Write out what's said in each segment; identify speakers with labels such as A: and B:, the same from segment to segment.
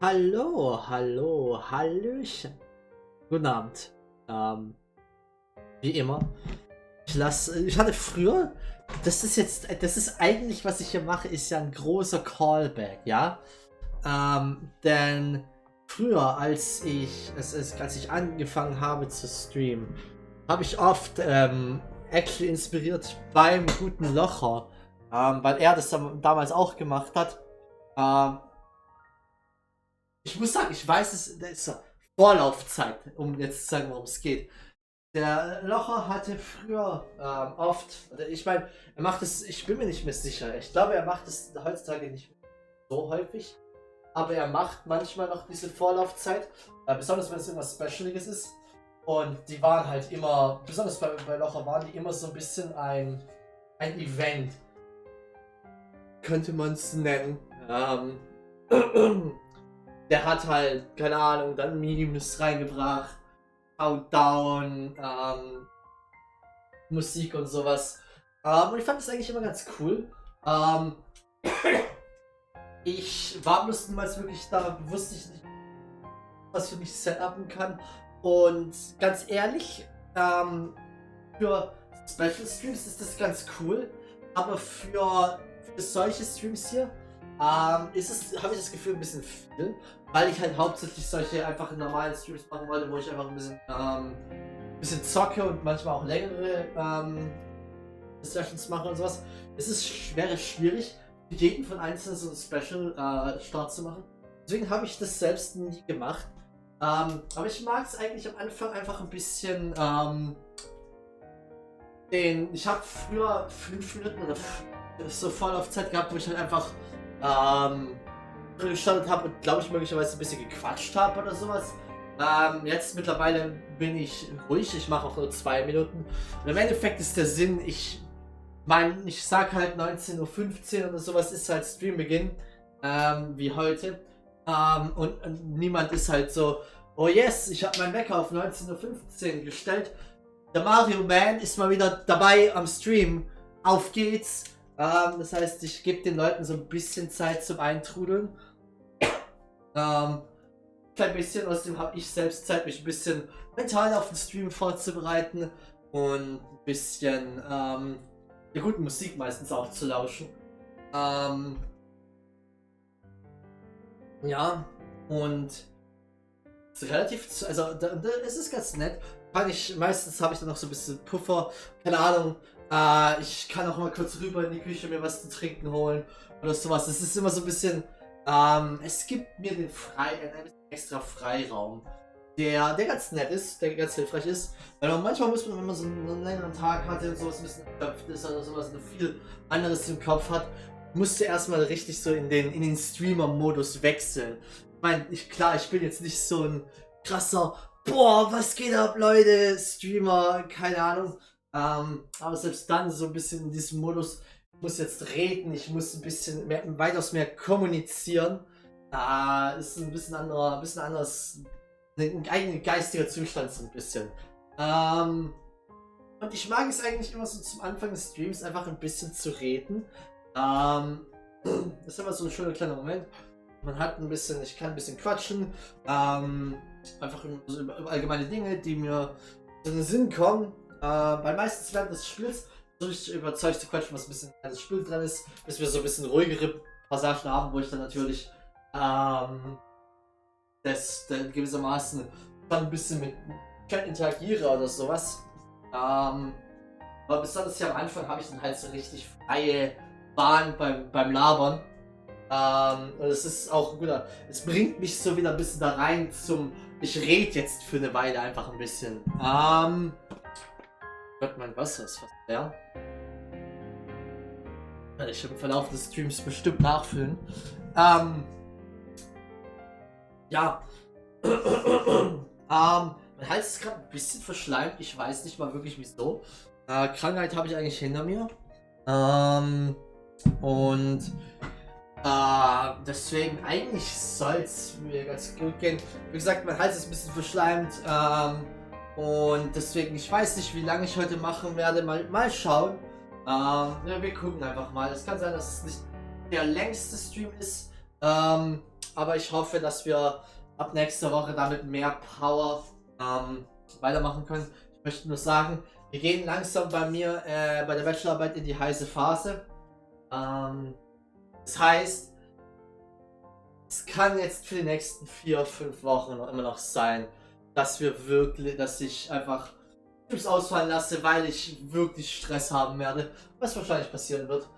A: Hallo, hallo, hallöchen. Guten Abend. Wie immer. Ich hatte früher, das ist eigentlich, was ich hier mache, ist ja ein großer Callback, ja? Denn früher, als ich angefangen habe zu streamen, habe ich oft, actually inspiriert beim guten Locher, weil er das damals auch gemacht hat. Ähm, Ich muss sagen, ich weiß es, da ist so Vorlaufzeit, um jetzt zu sagen, worum es geht. Der Locher hatte früher oft, oder ich meine, er macht es, ich bin mir nicht mehr sicher. Ich glaube, er macht es heutzutage nicht mehr so häufig, aber er macht manchmal noch diese Vorlaufzeit, besonders wenn es irgendwas Specialiges ist. Und die waren halt immer, besonders bei Locher waren die immer so ein bisschen ein Event, könnte man es nennen. Der hat halt, keine Ahnung, dann Memes reingebracht, Countdown, Musik und sowas. Und ich fand das eigentlich immer ganz cool. Ähm, Ich war bloß niemals wirklich da, wusste ich nicht, was für mich setupen kann. Und ganz ehrlich, für Special Streams ist das ganz cool, aber für solche Streams hier habe ich das Gefühl ein bisschen viel, weil ich halt hauptsächlich solche einfach normalen Streams machen wollte, wo ich einfach ein bisschen zocke und manchmal auch längere Sessions mache und sowas. Wäre schwierig, für jeden von einzelnen so ein Special Start zu machen. Deswegen habe ich das selbst nie gemacht. Aber ich mag es eigentlich am Anfang einfach ein bisschen. Ich habe früher 5 Minuten oder so voll auf Zeit gehabt, wo ich halt einfach gestartet habe und glaube ich möglicherweise ein bisschen gequatscht habe oder sowas. Jetzt mittlerweile bin ich ruhig, ich mache auch nur 2 Minuten. Und im Endeffekt ist der Sinn, ich sag halt 19:15 Uhr oder sowas ist halt Streambeginn, wie heute. Und niemand ist halt so, oh yes, ich habe meinen Wecker auf 19:15 Uhr gestellt. Der Mario Man ist mal wieder dabei am Stream. Auf geht's. Das heißt, ich gebe den Leuten so ein bisschen Zeit zum Eintrudeln. Klein bisschen, außerdem habe ich selbst Zeit, mich ein bisschen mental auf den Stream vorzubereiten und ein bisschen der guten Musik meistens auch zu lauschen. Ja, und es ist relativ, also es ist ganz nett. Meistens habe ich dann noch so ein bisschen Puffer, keine Ahnung. Ich kann auch mal kurz rüber in die Küche mir was zu trinken holen oder sowas. Es ist immer so ein bisschen, es gibt mir ein bisschen extra Freiraum, der ganz nett ist, der ganz hilfreich ist. Weil manchmal muss man, wenn man so einen längeren Tag hatte und sowas ein bisschen erschöpft ist oder sowas und viel anderes im Kopf hat, musst du erstmal richtig so in den Streamer-Modus wechseln. Ich meine, klar, ich bin jetzt nicht so ein krasser, boah, was geht ab, Leute, Streamer, keine Ahnung. Aber selbst dann so ein bisschen in diesem Modus, ich muss jetzt reden, ich muss ein bisschen weitaus mehr kommunizieren. Ist ein bisschen anderes, ein eigener geistiger Zustand so ein bisschen. Und ich mag es eigentlich immer so zum Anfang des Streams einfach ein bisschen zu reden. Das ist immer so ein schöner kleiner Moment. Man hat ich kann ein bisschen quatschen. Einfach über allgemeine Dinge, die mir in den Sinn kommen. Weil meistens während des Spiels so richtig überzeugt zu quatschen, was ein bisschen in das Spiel dran ist, bis wir so ein bisschen ruhigere Passagen haben, wo ich dann natürlich gewissermaßen dann ein bisschen mit Chat interagiere oder sowas. Aber besonders hier am Anfang habe ich dann halt so richtig freie Bahn beim Labern. Und es ist auch guter. Es bringt mich so wieder ein bisschen da rein ich rede jetzt für eine Weile einfach ein bisschen. Gott, mein Wasser ist fast leer. Werde ich im Verlauf des Streams bestimmt nachfüllen. Ja. Mein Hals ist gerade ein bisschen verschleimt. Ich weiß nicht mal wirklich wieso. Krankheit habe ich eigentlich hinter mir. Und deswegen eigentlich soll es mir ganz gut gehen. Wie gesagt, mein Hals ist ein bisschen verschleimt. Und deswegen, ich weiß nicht, wie lange ich heute machen werde. Mal schauen. Ja, wir gucken einfach mal. Es kann sein, dass es nicht der längste Stream ist. Aber ich hoffe, dass wir ab nächster Woche damit mehr Power weitermachen können. Ich möchte nur sagen, wir gehen langsam bei mir bei der Bachelorarbeit in die heiße Phase. Das heißt, es kann jetzt für die nächsten 4-5 Wochen noch immer noch sein, dass ich einfach Tipps ausfallen lasse, weil ich wirklich Stress haben werde, was wahrscheinlich passieren wird.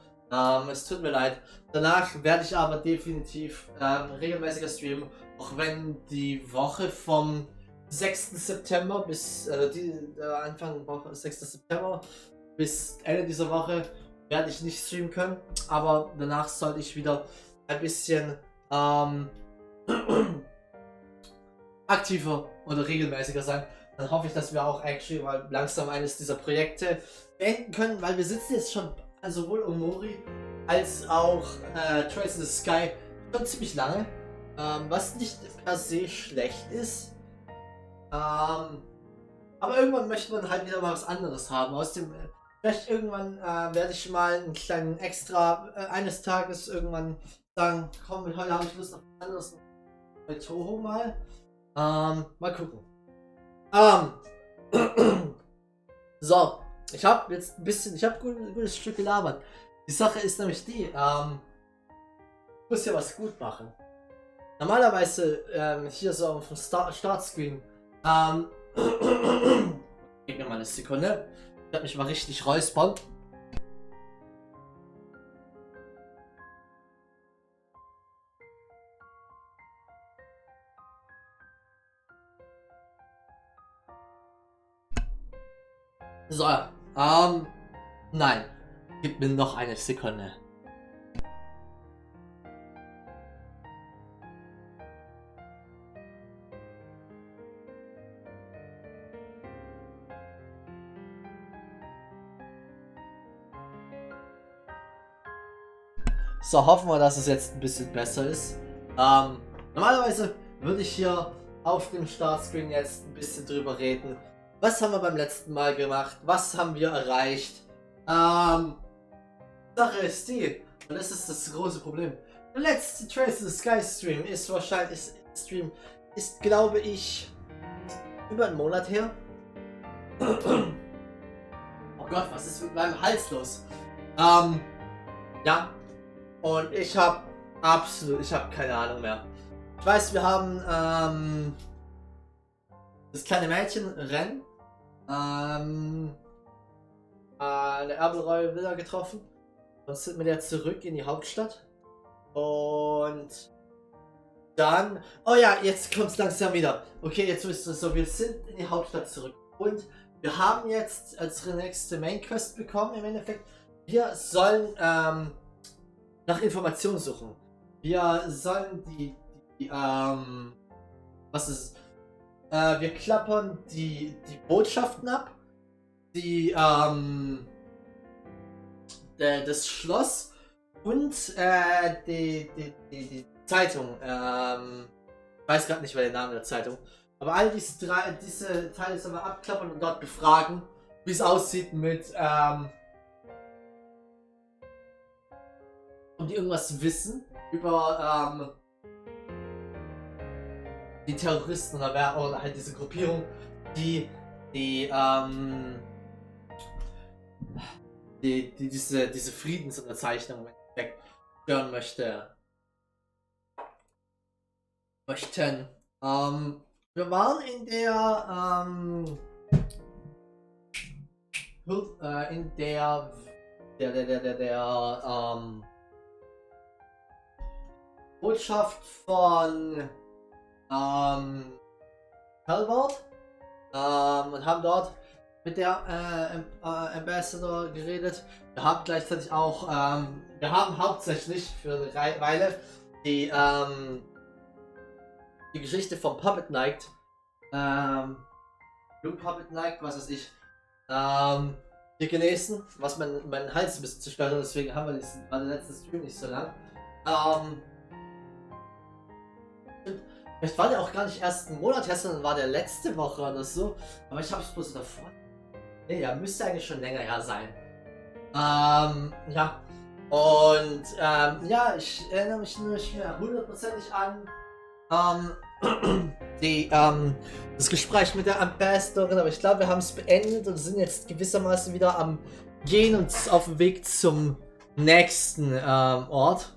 A: Es tut mir leid. Danach werde ich aber definitiv regelmäßiger streamen, auch wenn die Woche vom 6. September bis Anfang Woche 6. September bis Ende dieser Woche werde ich nicht streamen können, aber danach sollte ich wieder ein bisschen aktiver oder regelmäßiger sein. Dann hoffe ich, dass wir auch actually mal langsam eines dieser Projekte beenden können, weil wir sitzen jetzt schon sowohl Omori als auch Trace in the Sky schon ziemlich lange, was nicht per se schlecht ist. Aber irgendwann möchte man halt wieder mal was anderes haben. Vielleicht irgendwann werde ich mal einen kleinen Extra eines Tages irgendwann sagen, komm, heute habe ich Lust auf was anderes bei Toho mal. Mal gucken. So, ich habe jetzt ein gutes Stück gelabert. Die Sache ist nämlich die, ich muss ja was gut machen. Normalerweise hier so auf dem Startscreen, gib mir mal eine Sekunde. Ich werde mich mal richtig räuspern. So, nein. Gib mir noch eine Sekunde. So, hoffen wir, dass es jetzt ein bisschen besser ist. Normalerweise würde ich hier auf dem Startscreen jetzt ein bisschen drüber reden. Was haben wir beim letzten Mal gemacht? Was haben wir erreicht? Sache ist die, und das ist das große Problem. Der letzte Trace in the Sky Stream ist glaube ich, über einen Monat her. Oh Gott, was ist mit meinem Hals los? Ja. Und ich habe keine Ahnung mehr. Ich weiß, wir haben das kleine Mädchenrennen eine Erbelreue Villa getroffen und sind mit der zurück in die Hauptstadt. Und dann, oh ja, jetzt kommt es langsam wieder. Okay, jetzt wisst ihr so, wir sind in die Hauptstadt zurück und wir haben jetzt als nächste Main Quest bekommen im Endeffekt. Wir sollen nach Informationen suchen. Wir sollen wir klappern die Botschaften ab, das Schloss und die Zeitung. Ich weiß gerade nicht mehr den Namen der Zeitung. Aber all diese Teile sollen wir abklappern und dort befragen, wie es aussieht mit und die irgendwas wissen über die Terroristen oder halt diese Gruppierung, die diese Friedensunterzeichnung stören möchten. Wir waren in der Botschaft von Halvard und haben dort mit der Ambassador geredet. Wir haben gleichzeitig auch, wir haben hauptsächlich für eine Weile die Geschichte vom Puppet Knight, Blue Puppet Knight, was weiß ich, hier gelesen, was meinen Hals ein bisschen zerstört hat, deswegen war der letzte Stream nicht so lang. Vielleicht war der auch gar nicht erst einen Monat her, sondern war der letzte Woche oder so. Aber ich habe es bloß davor. Ne, der müsste eigentlich schon länger her sein. Ja. Und ja, ich erinnere mich nicht mehr hundertprozentig an das Gespräch mit der Ambassadorin, aber ich glaube, wir haben es beendet und sind jetzt gewissermaßen wieder am Gehen und auf dem Weg zum nächsten Ort.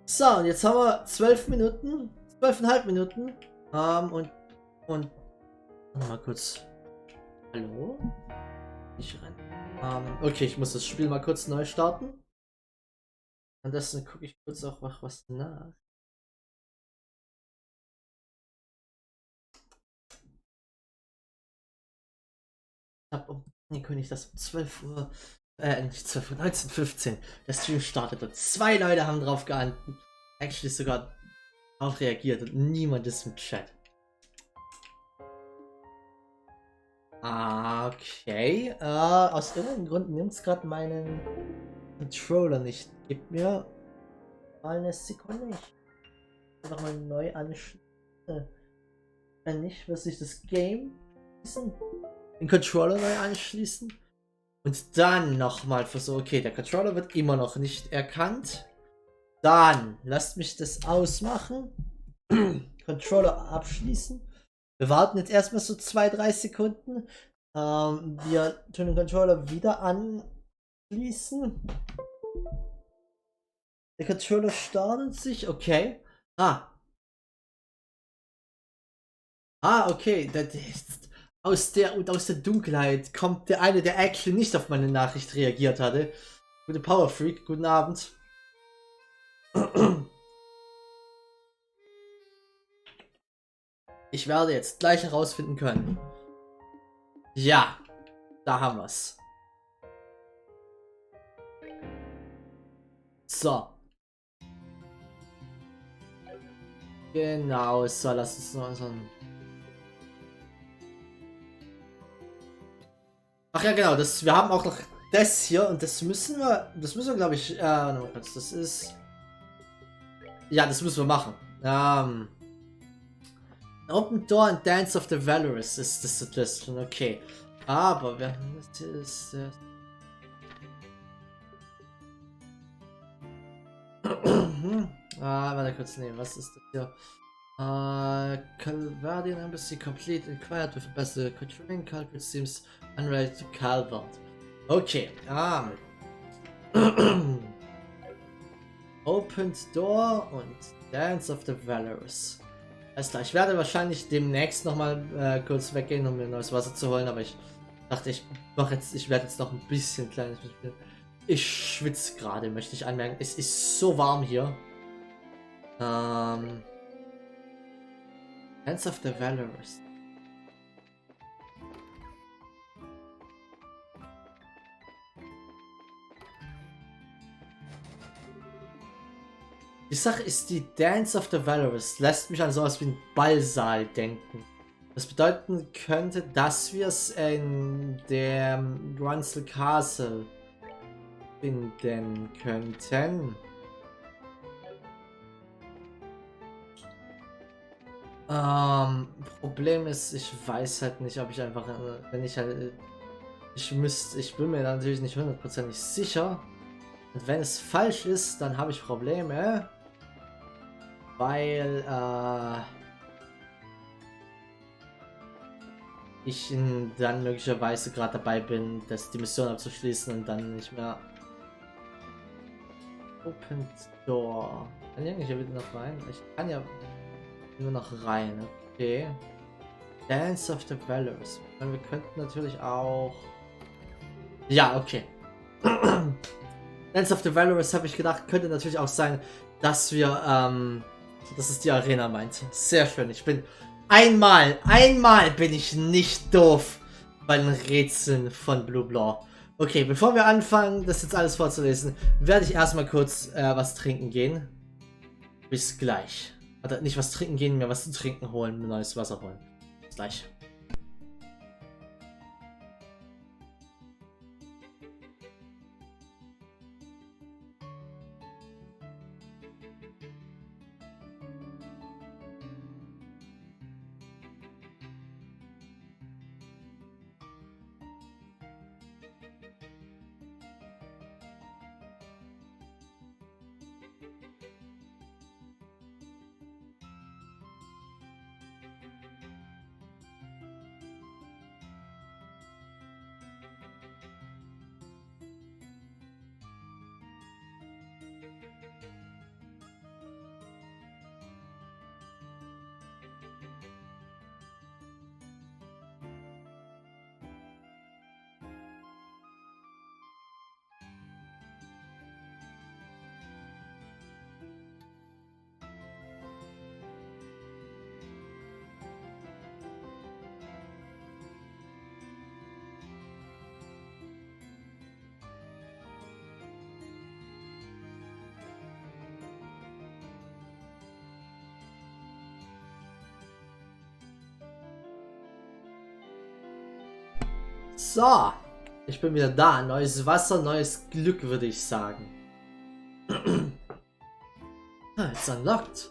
A: So, und jetzt haben wir 12 Minuten, 12,5 Minuten. Und mal kurz. Hallo? Ich renn. Okay, ich muss das Spiel mal kurz neu starten. Und das gucke ich kurz auch was nach. Nee, König, das um 12 Uhr. Nicht 12 Uhr, 19:15. Der Stream startet und 2 Leute haben drauf geantwortet. Actually sogar darauf reagiert und niemand ist im Chat. Okay. Aus irgendeinem Grund nimmt es gerade meinen Controller nicht. Gib mir mal eine Sekunde. Ich nochmal neu anschließen. Wenn nicht, muss ich das Game den Controller neu anschließen. Und dann nochmal versuchen. Okay, der Controller wird immer noch nicht erkannt. Dann lasst mich das ausmachen. Controller abschließen. Wir warten jetzt erstmal so 2-3 Sekunden. Wir tun den Controller wieder anschließen. Der Controller startet sich. Okay. Okay. Das ist aus der Dunkelheit kommt der eine, der actually nicht auf meine Nachricht reagiert hatte. Gute Power Freak, guten Abend. Ich werde jetzt gleich herausfinden können. Ja, da haben wir's. So. Genau, so, lass uns noch so ein... Ach ja, genau, wir haben auch noch das hier und das müssen wir glaube ich, das ist... Ja, das müssen wir machen. Open Door and Dance of the Valorous ist das Suggestion, okay. Aber wir haben das ist... warte kurz, nee, was ist das hier? Calvardian Embassy complete inquired with best controlling culprit seems unready to Calvert. Okay, Opened Door und Dance of the Valorous. Alles klar, ich werde wahrscheinlich demnächst nochmal kurz weggehen, um mir neues Wasser zu holen, aber ich dachte, ich werde jetzt noch ein bisschen kleines spielen. Ich schwitze gerade, möchte ich anmerken. Es ist so warm hier. Dance of the Valorous. Die Sache ist, die Dance of the Valorous lässt mich an sowas wie einen Ballsaal denken. Das bedeuten könnte, dass wir es in dem Grunsel Castle finden könnten. Problem ist, ich weiß halt nicht, ob ich einfach, wenn ich halt, ich bin mir natürlich nicht hundertprozentig sicher. Und wenn es falsch ist, dann habe ich Probleme. Weil, ich dann möglicherweise gerade dabei bin, die Mission abzuschließen und dann nicht mehr. Open Door. Kann ich eigentlich hier wieder noch rein? Ich kann ja nur noch rein. Okay. Dance of the Valorous. Wir könnten natürlich auch... Ja, okay. Dance of the Valorous habe ich gedacht, könnte natürlich auch sein, dass wir, dass es die Arena meint. Sehr schön. Ich bin... Einmal bin ich nicht doof bei den Rätseln von Blue Blanc. Okay, bevor wir anfangen, das jetzt alles vorzulesen, werde ich erstmal kurz was trinken gehen. Bis gleich. Oder nicht was trinken gehen, mir was zu trinken holen, mir neues Wasser holen. Bis gleich. So, ich bin wieder da. Neues Wasser, neues Glück, würde ich sagen. It's unlocked.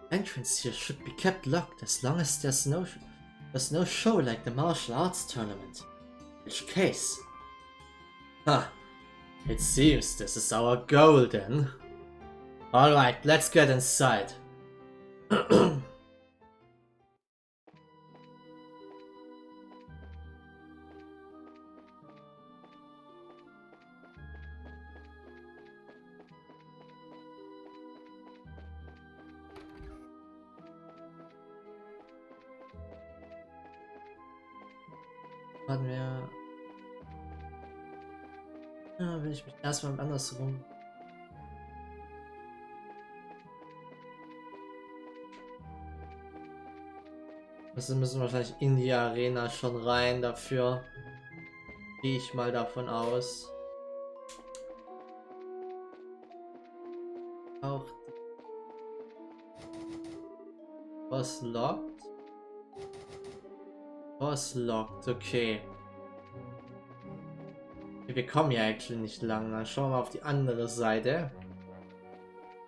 A: Entrance here should be kept locked as long as there's no show like the martial arts tournament. In which case? It seems this is our goal then. Alright, let's get inside. Hatten wir. Ja, will ich mich erstmal andersrum. Also müssen wir wahrscheinlich in die Arena schon rein dafür. Gehe ich mal davon aus. Auch. Was lockt? Was lockt? Okay. Wir kommen ja eigentlich nicht lang. Dann schauen wir mal auf die andere Seite.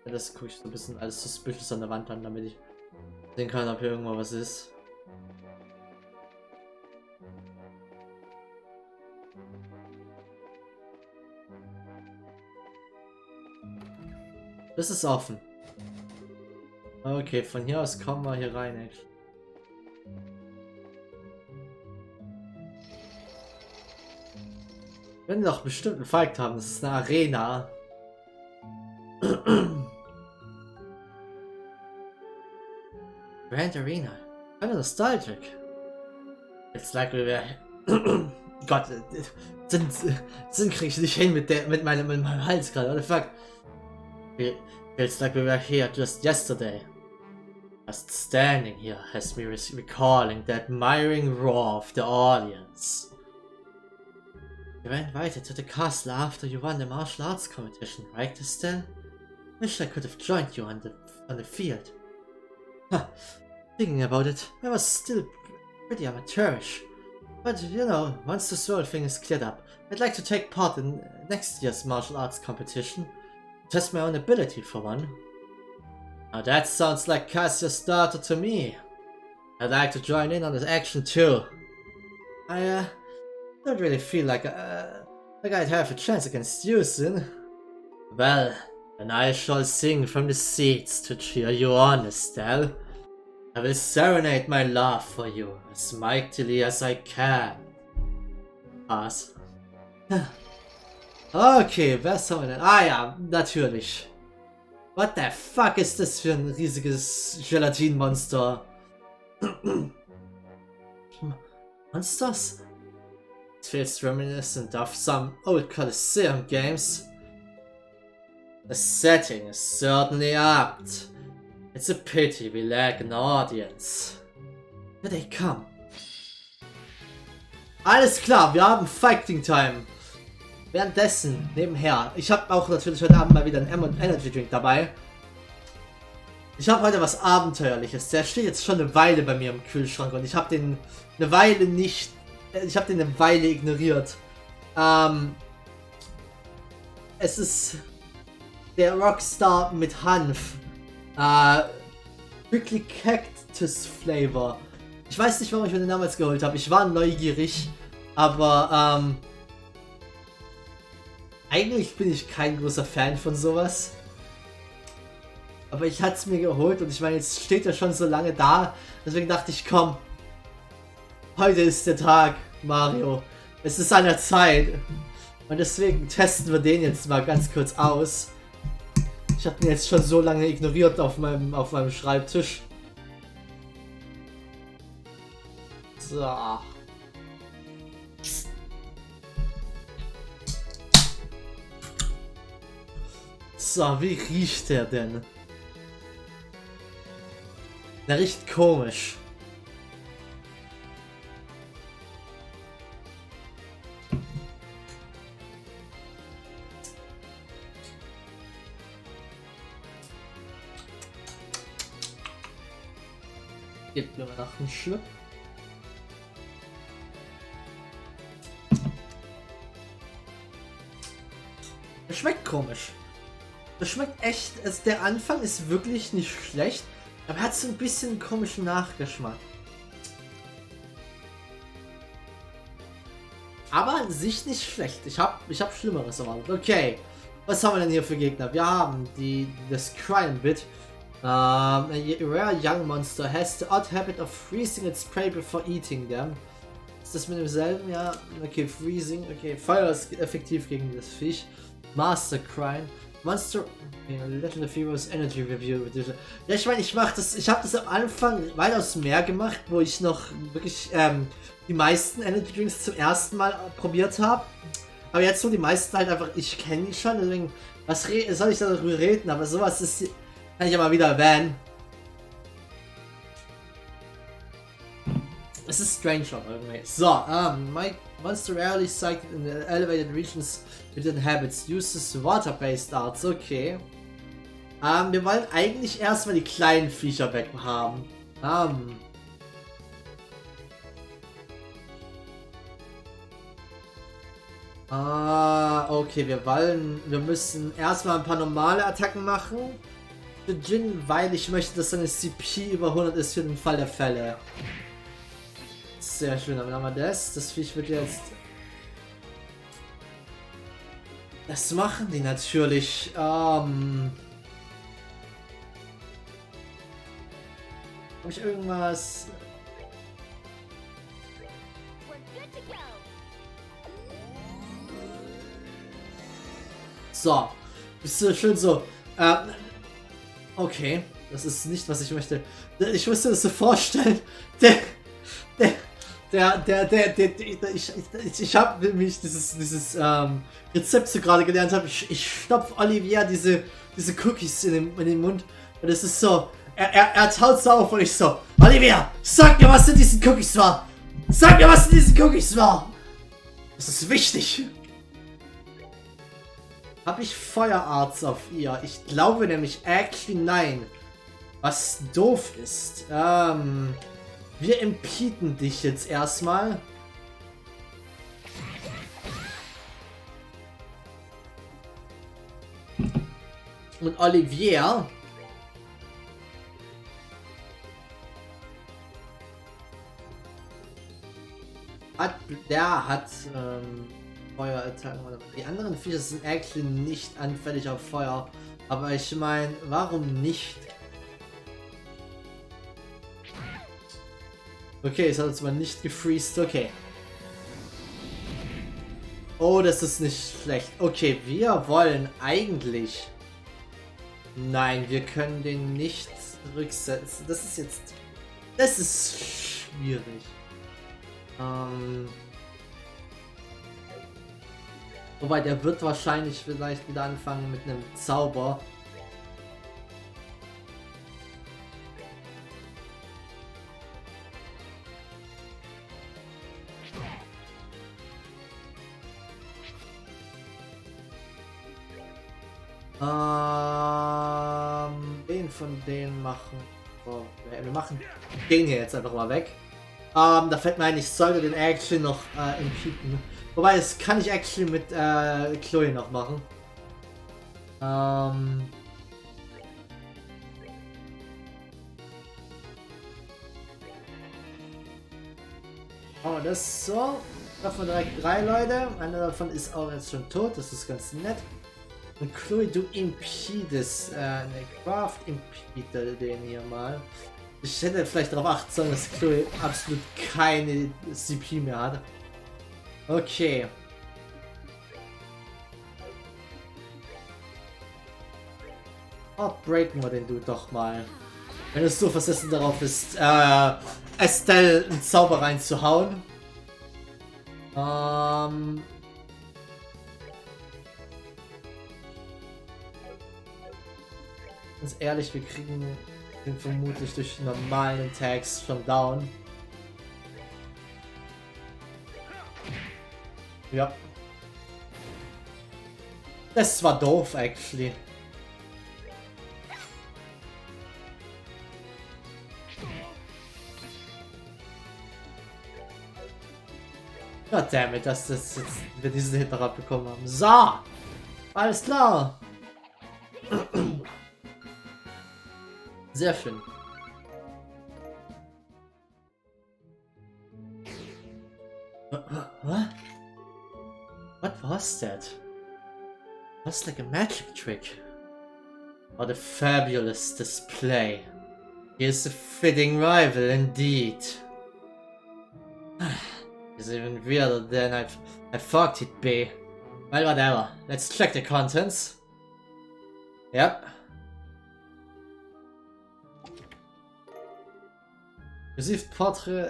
A: Das gucke ich so ein bisschen alles suspicious an der Wand an, damit ich sehen kann, ob hier irgendwo was ist. Das ist offen. Okay, von hier aus kommen wir hier rein. Echt. Wir werden doch bestimmt einen Fight haben. Das ist eine Arena. Grand Arena. Kind of nostalgic. It's like we were. Gott, Sinn krieg ich nicht hin mit meinem Hals gerade. What the fuck? Feels like we were here just yesterday. Just standing here has me recalling the admiring roar of the audience. You were invited to the castle after you won the martial arts competition, right, Estelle? Wish I could have joined you on the field. Huh. Thinking about it, I was still pretty amateurish. But, you know, once this whole thing is cleared up, I'd like to take part in next year's martial arts competition. Test my own ability for one. Now that sounds like Cassia's daughter to me. I'd like to join in on this action too. I don't really feel like I'd have a chance against you soon. Well, then I shall sing from the seats to cheer you on, Estelle. I will serenade my love for you as mightily as I can. Pass. Okay, wer soll denn? Ah ja, natürlich. What the fuck ist das für ein riesiges Gelatinmonster? Monsters? It feels reminiscent of some old Colosseum games. The setting is certainly apt. It's a pity we lack an audience. Here they come. Alles klar, wir haben Fighting Time. Währenddessen, nebenher, ich habe auch natürlich heute Abend mal wieder einen Energy Drink dabei. Ich habe heute was Abenteuerliches. Der steht jetzt schon eine Weile bei mir im Kühlschrank und ich habe den eine Weile nicht. Ich habe den eine Weile ignoriert. Es ist der Rockstar mit Hanf. Prickly Cactus Flavor. Ich weiß nicht, warum ich mir den damals geholt habe. Ich war neugierig, aber eigentlich bin ich kein großer Fan von sowas. Aber ich hatte es mir geholt und ich meine, jetzt steht er schon so lange da. Deswegen dachte ich, komm, heute ist der Tag, Mario. Es ist an der Zeit. Und deswegen testen wir den jetzt mal ganz kurz aus. Ich habe ihn jetzt schon so lange ignoriert auf meinem Schreibtisch. So. So, wie riecht der denn? Der riecht komisch. Gebt mir mal nach einen Schluck. Das schmeckt komisch. Das schmeckt echt, also der Anfang ist wirklich nicht schlecht, aber er hat so ein bisschen einen komischen Nachgeschmack. Aber an sich nicht schlecht. Ich hab Schlimmeres erwartet. Okay, was haben wir denn hier für Gegner? Wir haben das Crime-Bit. A rare young monster has the odd habit of freezing its prey before eating them. Ist das mit demselben? Ja, okay, freezing. Okay, Feuer ist effektiv gegen das Viech. Master Crime. Monster. Okay, Legend of Heroes Energy Review. Ja, ich meine, ich habe das am Anfang weitaus mehr gemacht, wo ich noch wirklich die meisten Energy Drinks zum ersten Mal probiert habe. Aber jetzt so die meisten halt einfach, ich kenne die schon, deswegen, was soll ich da darüber reden? Aber sowas ist, kann ich ja mal wieder erwähnen. Es ist strange irgendwie. So, my monster rarely cycled in the elevated regions with inhabits, uses water-based arts, okay. Wir wollen eigentlich erstmal die kleinen Viecher weg haben. Okay, wir müssen erstmal ein paar normale Attacken machen. Für Jin, weil ich möchte, dass seine CP über 100 ist für den Fall der Fälle. Sehr schön, dann haben wir das. Das Viech wird jetzt... Das machen die natürlich. Habe ich irgendwas... So. Bist du schön so... okay. Das ist nicht, was ich möchte. Ich musste das so vorstellen. Ich habe nämlich dieses Rezept so gerade gelernt habe. Ich stopfe Olivia diese Cookies in den Mund und es ist so, er taut so auf und ich so, Olivia, sag mir, was in diesen Cookies war. Sag mir, was in diesen Cookies war. Das ist wichtig. Habe ich Feuerarts auf ihr? Ich glaube nämlich actually nein. Was doof ist. Wir impeden dich jetzt erstmal. Und Olivier hat Feuerattacken. Die anderen Viecher sind actually nicht anfällig auf Feuer. Aber ich meine, warum nicht? Okay, es hat uns mal nicht gefreezed. Okay. Oh, das ist nicht schlecht. Okay, wir wollen eigentlich... Nein, wir können den nicht zurücksetzen. Das ist jetzt... Das ist schwierig. Wobei, der wird wahrscheinlich vielleicht wieder anfangen mit einem Zauber. Den von denen machen. Oh, wir machen den hier jetzt einfach mal weg. Da fällt mir ein, ich sollte den actually noch impeden. Wobei, das kann ich actually mit Chloe noch machen. Oh, das so. Davon direkt 3 Leute. Einer davon ist auch jetzt schon tot. Das ist ganz nett. Und Chloe, du impedest. Ne, Craft impede den hier mal. Ich hätte vielleicht darauf achten sollen, dass Chloe absolut keine CP mehr hat. Okay. Breaken wir den Dude doch mal. Wenn es so versessen darauf ist, Estelle einen Zauber reinzuhauen. Ganz ehrlich, wir kriegen den vermutlich durch normalen Attacks schon down. Ja. Das war doof, actually. Goddammit, dass das jetzt wir diesen Hit noch abbekommen haben. So! Alles klar! Sehr schön. What was that? Was like a magic trick? What a fabulous display. Here's a fitting rival indeed. He's even weirder than I thought he'd be. Well, whatever. Let's check the contents. Yep. Received Portrait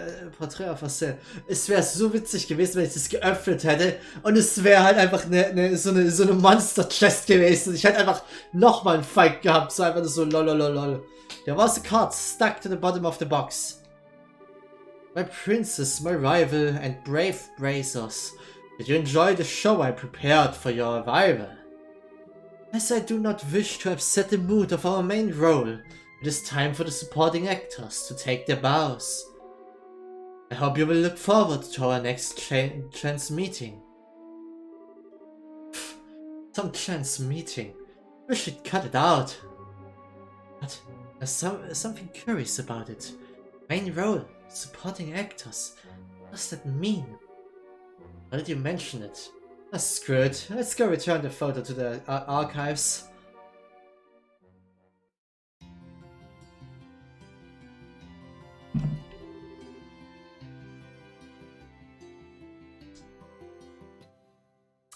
A: of Marcel. Es wäre so witzig gewesen, wenn ich das geöffnet hätte und es wäre halt einfach so eine Monster-Chest gewesen. Ich hätte einfach nochmal einen Fight gehabt, so einfach so lolololol. There was a card stuck to the bottom of the box. My princess, my rival, and brave bracers. Did you enjoy the show I prepared for your arrival? As I do not wish to upset the mood of our main role, it is time for the supporting actors to take their bows. I hope you will look forward to our next chance meeting. Some chance meeting. We should cut it out. But there's something curious about it. Main role, supporting actors. What does that mean? Why did you mention it? Screw it. Let's go return the photo to the archives.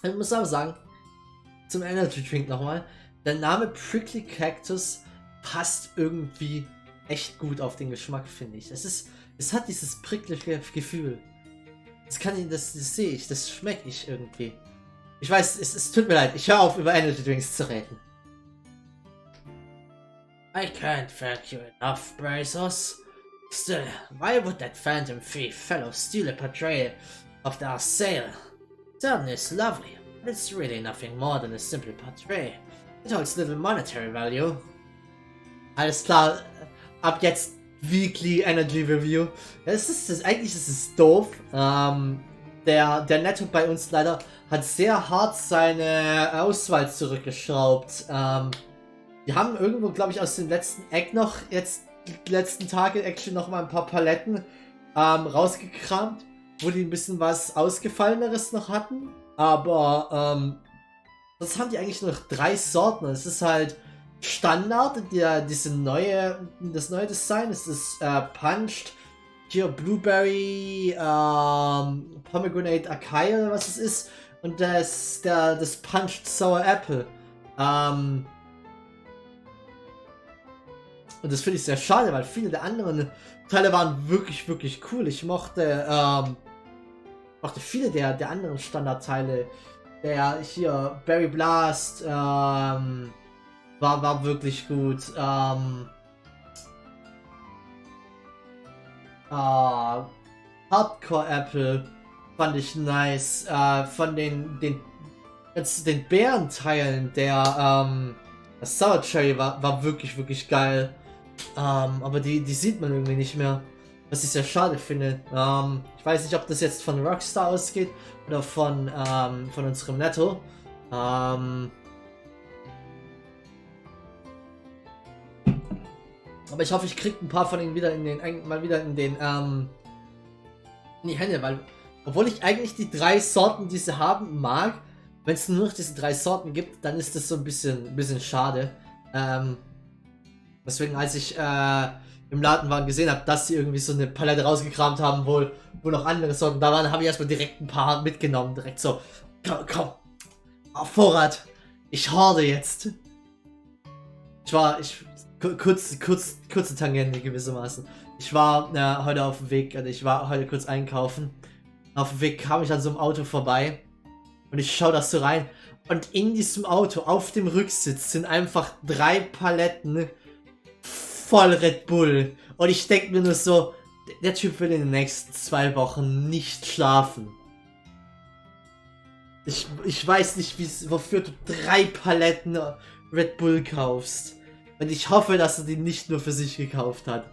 A: Ich muss aber sagen, zum Energy Drink nochmal, der Name Prickly Cactus passt irgendwie echt gut auf den Geschmack, finde ich. Es hat dieses pricklige Gefühl. Das sehe ich, das schmecke ich irgendwie. Ich weiß, es tut mir leid, ich höre auf, über Energy Drinks zu reden. I can't thank you enough, Brazos. Still, why would that phantom thief fellow steal a portrait of our sail? Certainly it's lovely, but it's really nothing more than a simple portrait. It holds little monetary value. Alles klar, ab jetzt Weekly Energy Review. Eigentlich ist es doof. Der Netto bei uns leider hat sehr hart seine Auswahl zurückgeschraubt. Wir haben irgendwo, glaube ich, aus dem letzten Eck noch jetzt die letzten Tage actually noch mal ein paar Paletten rausgekramt, wo die ein bisschen was Ausgefalleneres noch hatten. Aber das haben die eigentlich nur noch 3 Sorten. Es ist halt Standard, das neue Design. Es ist Punched, hier Blueberry, Pomegranate Acai oder was es ist. Und das Punched Sour Apple. Und das finde ich sehr schade, weil viele der anderen Teile waren wirklich, wirklich cool. Ich mochte viele der anderen Standardteile. Der hier Berry Blast war wirklich gut. Hardcore Apple fand ich nice. Von den Beerenteilen das Sour Cherry war wirklich, wirklich geil. Aber die sieht man irgendwie nicht mehr. Was ich sehr schade finde. Ich weiß nicht, ob das jetzt von Rockstar ausgeht oder von unserem Netto. Aber ich hoffe, ich kriege ein paar von ihnen wieder in die Hände, weil obwohl ich eigentlich die 3 Sorten, die sie haben, mag, wenn es nur noch diese 3 Sorten gibt, dann ist das so ein bisschen schade. Deswegen, als ich im Laden war und gesehen habe, dass sie irgendwie so eine Palette rausgekramt haben, wo noch andere Sorten da waren, habe ich erstmal direkt ein paar mitgenommen. Direkt so, komm, auf Vorrat. Ich horde jetzt. kurze Tangente gewissermaßen. Ich war heute auf dem Weg, also ich war heute kurz einkaufen. Auf dem Weg kam ich an so einem Auto vorbei und ich schaue das so rein und in diesem Auto auf dem Rücksitz sind einfach 3 Paletten voll Red Bull und ich denke mir nur so, der Typ will in den nächsten 2 Wochen nicht schlafen. Ich weiß nicht, wofür du 3 Paletten Red Bull kaufst. Und ich hoffe, dass er die nicht nur für sich gekauft hat.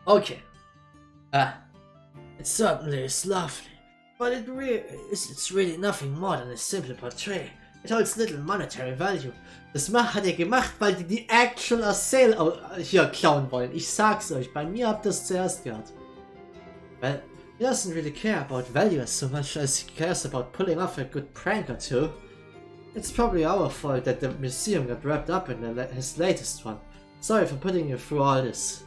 A: Okay. It certainly is lovely. But it's really nothing more than a simple portrait. It holds little monetary value. Das hat er gemacht, weil die actual sale hier klauen wollen. Ich sag's euch, bei mir habt ihr es zuerst gehört. Well, he doesn't really care about value as so much as he cares about pulling off a good prank or two. It's probably our fault that the museum got wrapped up in his latest one. Sorry for putting you through all this.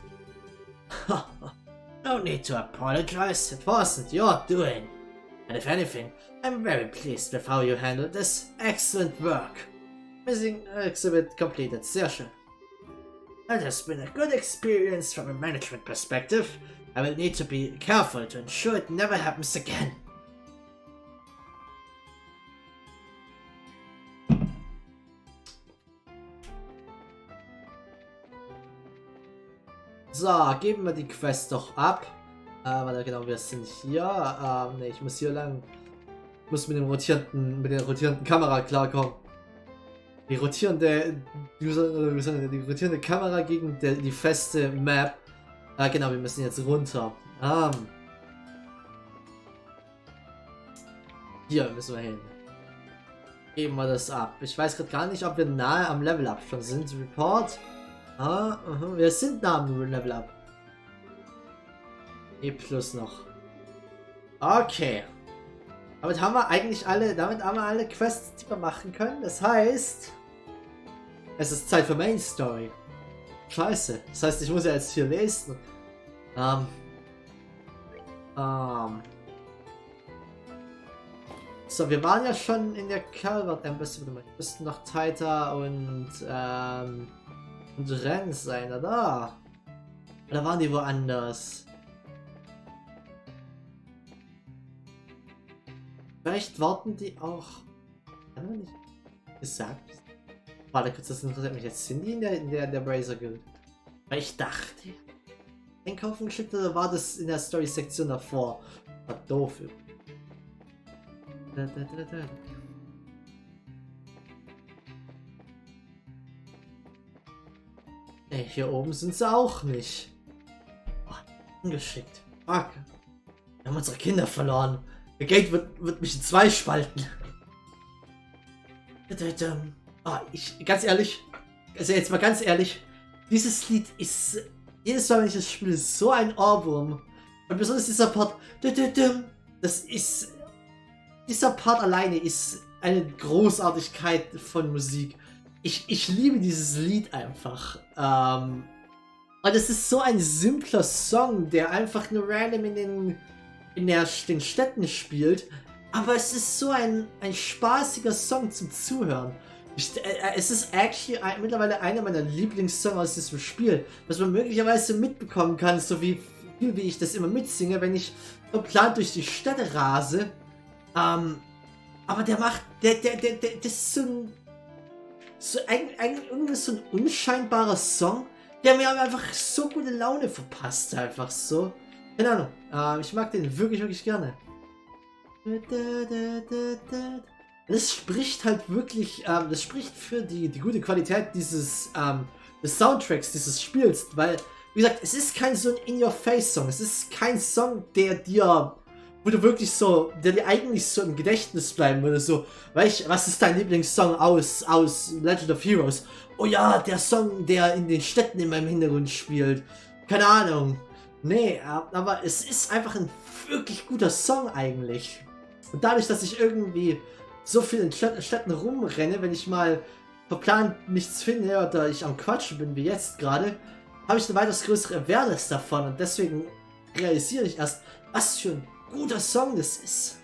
A: No need to apologize, it wasn't your doing. And if anything, I'm very pleased with how you handled this. Excellent work. Missing exhibit completed, sehr schön. That has been a good experience from a management perspective. I will need to be careful to ensure it never happens again. So, geben wir die Quest doch ab. Warte, genau, wir sind hier. Ne, ich muss hier lang. Ich muss mit der rotierenden Kamera klarkommen. Die rotierende Kamera gegen die feste Map. Genau, wir müssen jetzt runter. Hier müssen wir hin. Geben wir das ab. Ich weiß gerade gar nicht, ob wir nahe am Level-Up schon sind. Report. Wir sind nah am Level-Up. E plus noch. Okay. Damit haben wir eigentlich alle Quests, die wir machen können. Das heißt, es ist Zeit für Main Story. Scheiße. Das heißt, ich muss ja jetzt hier lesen. So, wir waren ja schon in der Calvert Embassy. Wir müssten noch Taita und Ren sein, oder? Oder waren die woanders? Vielleicht warten die auch. Haben wir nicht gesagt? Warte kurz, das interessiert mich jetzt. Sind die in der Brazer Guild? Weil ich dachte, einkaufen geschickt, oder war das in der Story-Sektion davor? War doof. Ey, hier oben sind sie auch nicht. Oh, ungeschickt. Fuck. Wir haben unsere Kinder verloren. Der Gate wird mich in 2 spalten. Ganz ehrlich, also jetzt mal ganz ehrlich, dieses Lied ist jedes Mal, wenn ich das spiele, so ein Ohrwurm. Und besonders dieser Part, das ist, dieser Part alleine ist eine Großartigkeit von Musik. Ich liebe dieses Lied einfach. Und es ist so ein simpler Song, der einfach nur random in den Städten spielt. Aber es ist so ein spaßiger Song zum Zuhören. Es ist actually mittlerweile einer meiner Lieblingssongs aus diesem Spiel, was man möglicherweise mitbekommen kann, so wie ich das immer mitsinge, wenn ich geplant durch die Städte rase. Aber das ist so ein unscheinbarer Song, der mir einfach so gute Laune verpasst, einfach so. Keine Ahnung, ich mag den wirklich, wirklich gerne. Das spricht halt wirklich, das spricht für die gute Qualität des Soundtracks dieses Spiels, weil, wie gesagt, es ist kein so ein In-Your-Face-Song, es ist kein Song, der dir eigentlich so im Gedächtnis bleiben würde, so, was ist dein Lieblingssong aus Legend of Heroes? Oh ja, der Song, der in den Städten in meinem Hintergrund spielt. Keine Ahnung. Nee, aber es ist einfach ein wirklich guter Song eigentlich. Und dadurch, dass ich irgendwie so viel in Städten rumrenne, wenn ich mal verplant nichts finde oder ich am Quatschen bin, wie jetzt gerade, habe ich eine weitaus größere Awareness davon und deswegen realisiere ich erst, was für ein guter Song das ist.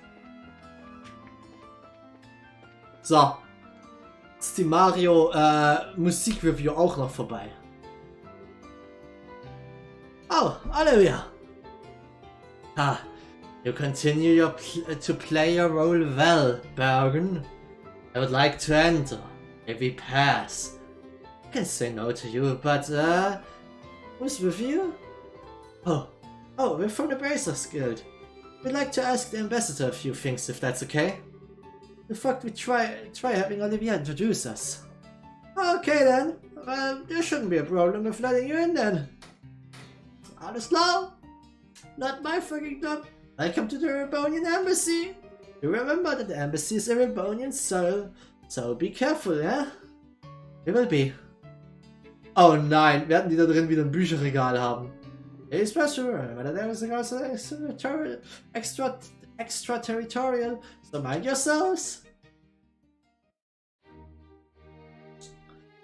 A: So. ist die Mario Musikreview auch noch vorbei. Oh, Olivia! Ah, you continue to play your role well, Bergen. I would like to enter. Maybe pass. I can say no to you, but who's with you? Oh, we're from the Bracers Guild. We'd like to ask the ambassador a few things, if that's okay. In fact, we try having Olivia introduce us. Okay then. Well, there shouldn't be a problem with letting you in then. Alles klar? Not my fucking job. Welcome to the Erebonian Embassy. You remember that the embassy is Erebonian soil, so be careful, yeah? We will be. Oh nein, werden die da drin wieder ein Bücherregal haben. It's special, remember that there is also extraterritorial, so mind yourselves.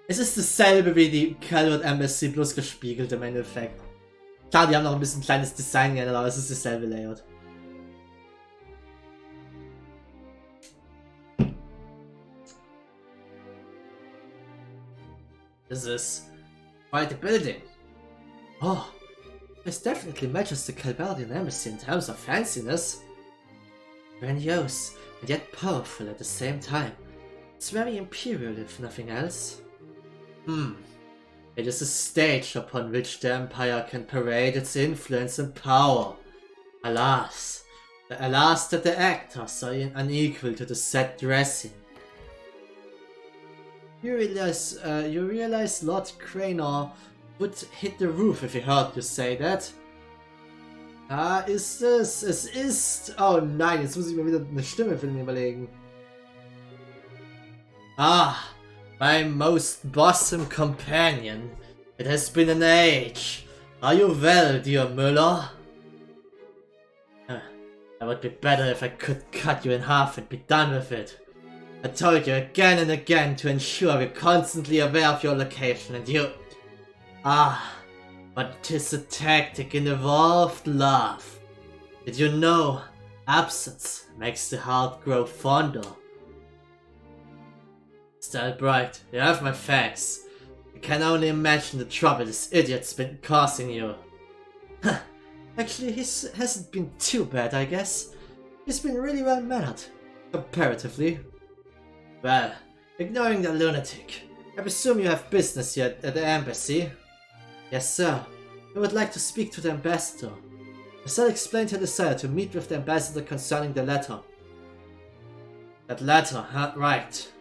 A: Es ist dasselbe wie die Calvert Embassy, bloß gespiegelt im Endeffekt. Klar, die haben noch ein bisschen kleines Design geändert, aber es ist dasselbe Layout. This is quite a building. Oh, this definitely matches the Calvardian Embassy in terms of fanciness. Grandiose, and yet powerful at the same time. It's very imperial, if nothing else. It is a stage upon which the Empire can parade its influence and power. Alas that the actors are unequal to the set dressing. You realize Lord Cranor would hit the roof if he heard you say that. Es ist... Oh nein, jetzt muss ich mir wieder eine Stimme für den überlegen. My most bosom companion. It has been an age. Are you well, dear Müller? It would be better if I could cut you in half and be done with it. I told you again and again to ensure we're constantly aware of your location and you... but 'tis a tactic in evolved love. Did you know absence makes the heart grow fonder? Still bright, you have my thanks. I can only imagine the trouble this idiot's been causing you. Actually, he hasn't been too bad, I guess. He's been really well mannered, comparatively. Well, ignoring the lunatic, I presume you have business here at the embassy? Yes, sir. We would like to speak to the ambassador. Marcel explained her desire to meet with the ambassador concerning the letter. That letter, huh? Right.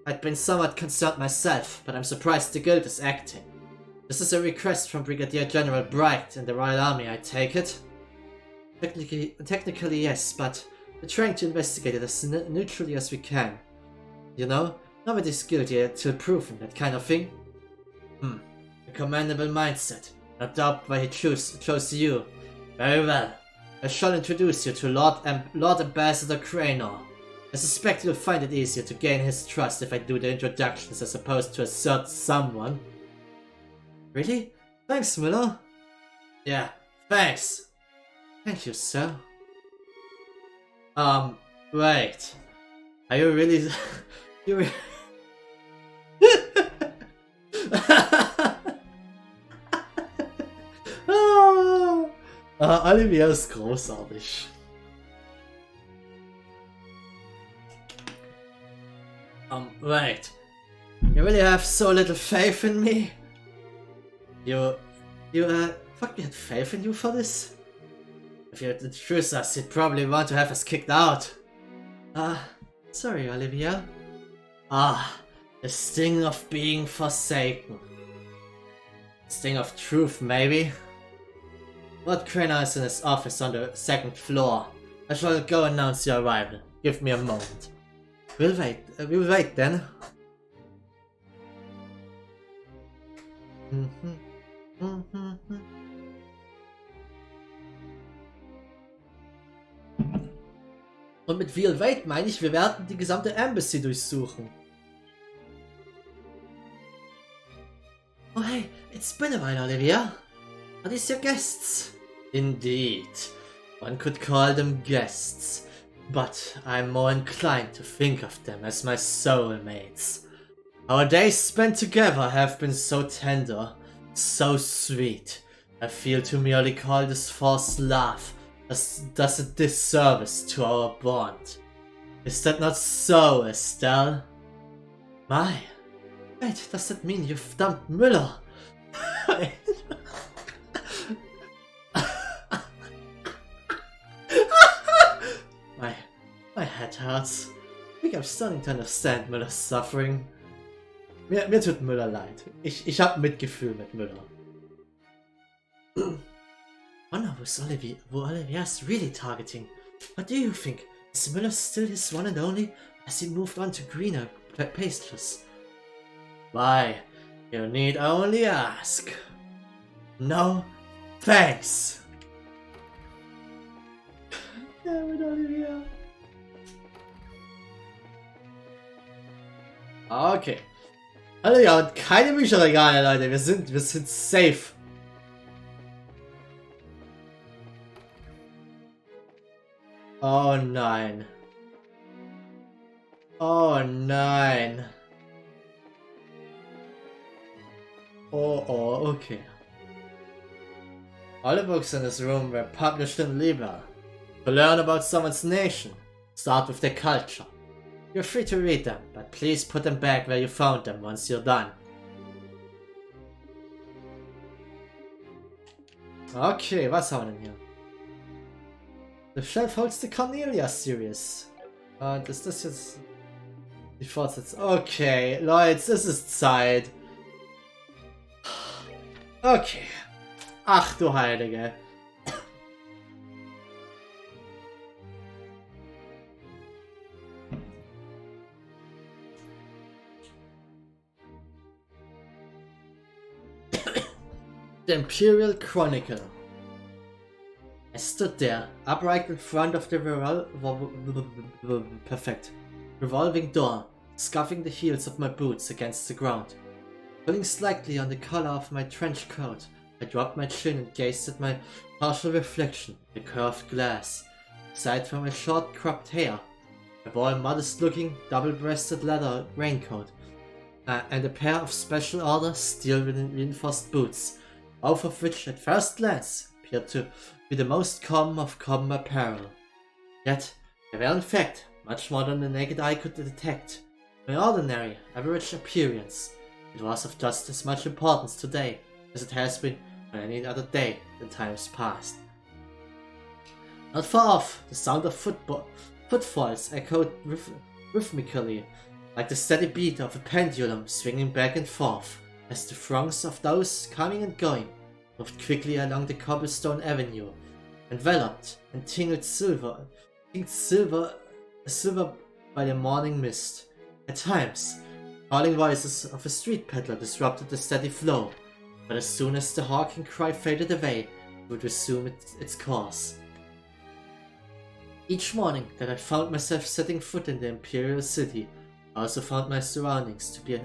A: I'd been somewhat concerned myself, but I'm surprised the guild is acting. This is a request from Brigadier General Bright in the Royal Army, I take it? Technically yes, but we're trying to investigate it as neutrally as we can. You know, nobody's guilty yet till proven, that kind of thing. A commendable mindset. No doubt why he chose you. Very well. I shall introduce you to Lord Ambassador Cranor. I suspect you'll find it easier to gain his trust if I do the introductions as opposed to assert someone. Really? Thanks, Miller. Yeah, thanks. Thank you, sir. Wait. Are you really... Olivia ist großartig. Wait. You really have so little faith in me? Fuck, we had faith in you for this? If you'd introduce us, you'd probably want to have us kicked out. Sorry, Olivia. The sting of being forsaken. Sting of truth, maybe? Lord Cranor is in his office on the second floor. I shall go announce your arrival. Give me a moment. We'll wait then. Und mit we'll wait meine ich, wir werden die gesamte Embassy durchsuchen. Oh hey, it's been a while, Olivia. Are these your guests? Indeed. One could call them guests, but I'm more inclined to think of them as my soulmates. Our days spent together have been so tender, so sweet. I feel to merely call this false love does a disservice to our bond. Is that not so, Estelle? My, wait, does that mean you've dumped Müller? My head hurts. I think I'm starting to understand Müllers suffering. Mir tut Müller leid. Ich hab Mitgefühl mit Müller. Wonder who Olivia's really targeting. What do you think? Is Müller still his one and only? Has he moved on to greener pastures? Why? You need only ask. No, thanks. Damn it, Olivia. Okay. Olivia hat keine Bücherregale, Leute. Wir sind safe. Oh nein. Oh nein. Oh, okay. All the books in this room were published in Libra. To learn about someone's nation, start with their culture. You're free to read them, but please put them back where you found them once you're done. Okay, was haben wir denn hier? The shelf holds the Cornelia series. Und ist das jetzt die Fortsetzung? Okay, Leute, es ist Zeit. Okay. Ach du Heilige. The Imperial Chronicle. I stood there, upright in front of the revolving door, scuffing the heels of my boots against the ground. Pulling slightly on the collar of my trench coat, I dropped my chin and gazed at my partial reflection in the curved glass. Aside from my short cropped hair, I wore a modest-looking, double-breasted leather raincoat and a pair of special order steel-reinforced boots, both of which at first glance appeared to be the most common of common apparel. Yet, they were in fact much more than the naked eye could detect. My ordinary, average appearance. It was of just as much importance today as it has been on any other day in times past. Not far off, the sound of footfalls echoed rhythmically, like the steady beat of a pendulum swinging back and forth, as the throngs of those coming and going moved quickly along the cobblestone avenue, enveloped and tingled silver by the morning mist. At times, calling voices of a street peddler disrupted the steady flow, but as soon as the hawking cry faded away, it would resume its course. Each morning that I found myself setting foot in the Imperial City, I also found my surroundings to be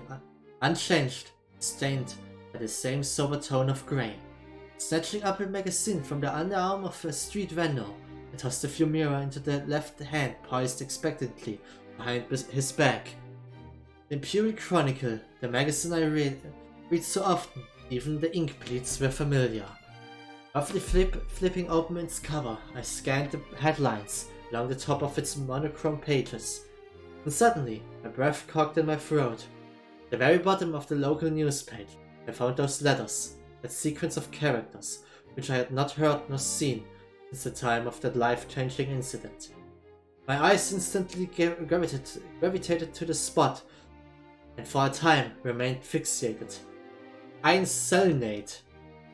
A: unchanged, stained by the same sober tone of grey. Snatching up a magazine from the underarm of a street vendor, I tossed the Fumira into the left hand poised expectantly behind his back. The Imperial Chronicle, the magazine I read so often, even the ink bleeds were familiar. Roughly flipping open its cover, I scanned the headlines along the top of its monochrome pages. And suddenly, my breath caught in my throat. At the very bottom of the local news page, I found those letters, that sequence of characters, which I had not heard nor seen since the time of that life-changing incident. My eyes instantly gravitated to the spot, and for a time remained fixated. Einzelnate.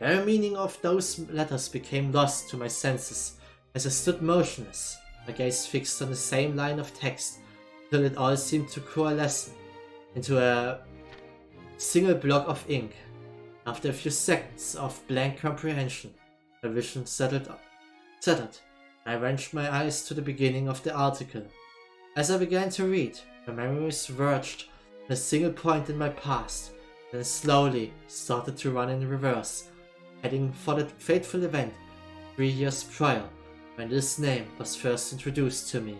A: The very meaning of those letters became lost to my senses as I stood motionless, my gaze fixed on the same line of text, until it all seemed to coalesce into a single block of ink. After a few seconds of blank comprehension, my vision settled, and I wrenched my eyes to the beginning of the article. As I began to read, my memories verged on a single point in my past, then slowly started to run in reverse, heading for that fateful event 3 years prior, when this name was first introduced to me.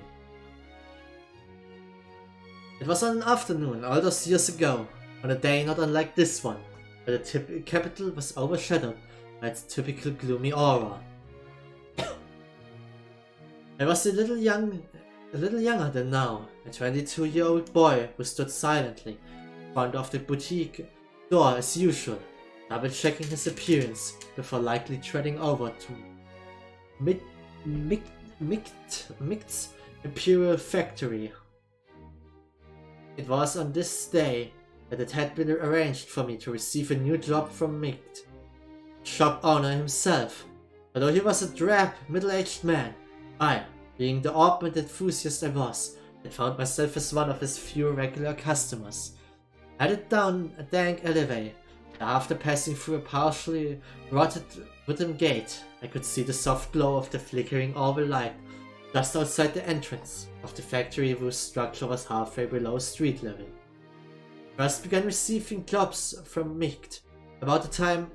A: It was on an afternoon all those years ago, On a day not unlike this one, where the capital was overshadowed by its typical gloomy aura. I was a little younger than now, a 22-year-old boy who stood silently in front of the boutique door as usual, double-checking his appearance before likely treading over to Mict's Imperial Factory. It was on this day that it had been arranged for me to receive a new job from Mict, shop owner himself. Although he was a drab, middle-aged man, I, being the augment enthusiast I was, had found myself as one of his few regular customers. Headed down a dank alleyway, after passing through a partially rotted wooden gate, I could see the soft glow of the flickering oval light just outside the entrance of the factory whose structure was halfway below street level. First began receiving jobs from Micht about the time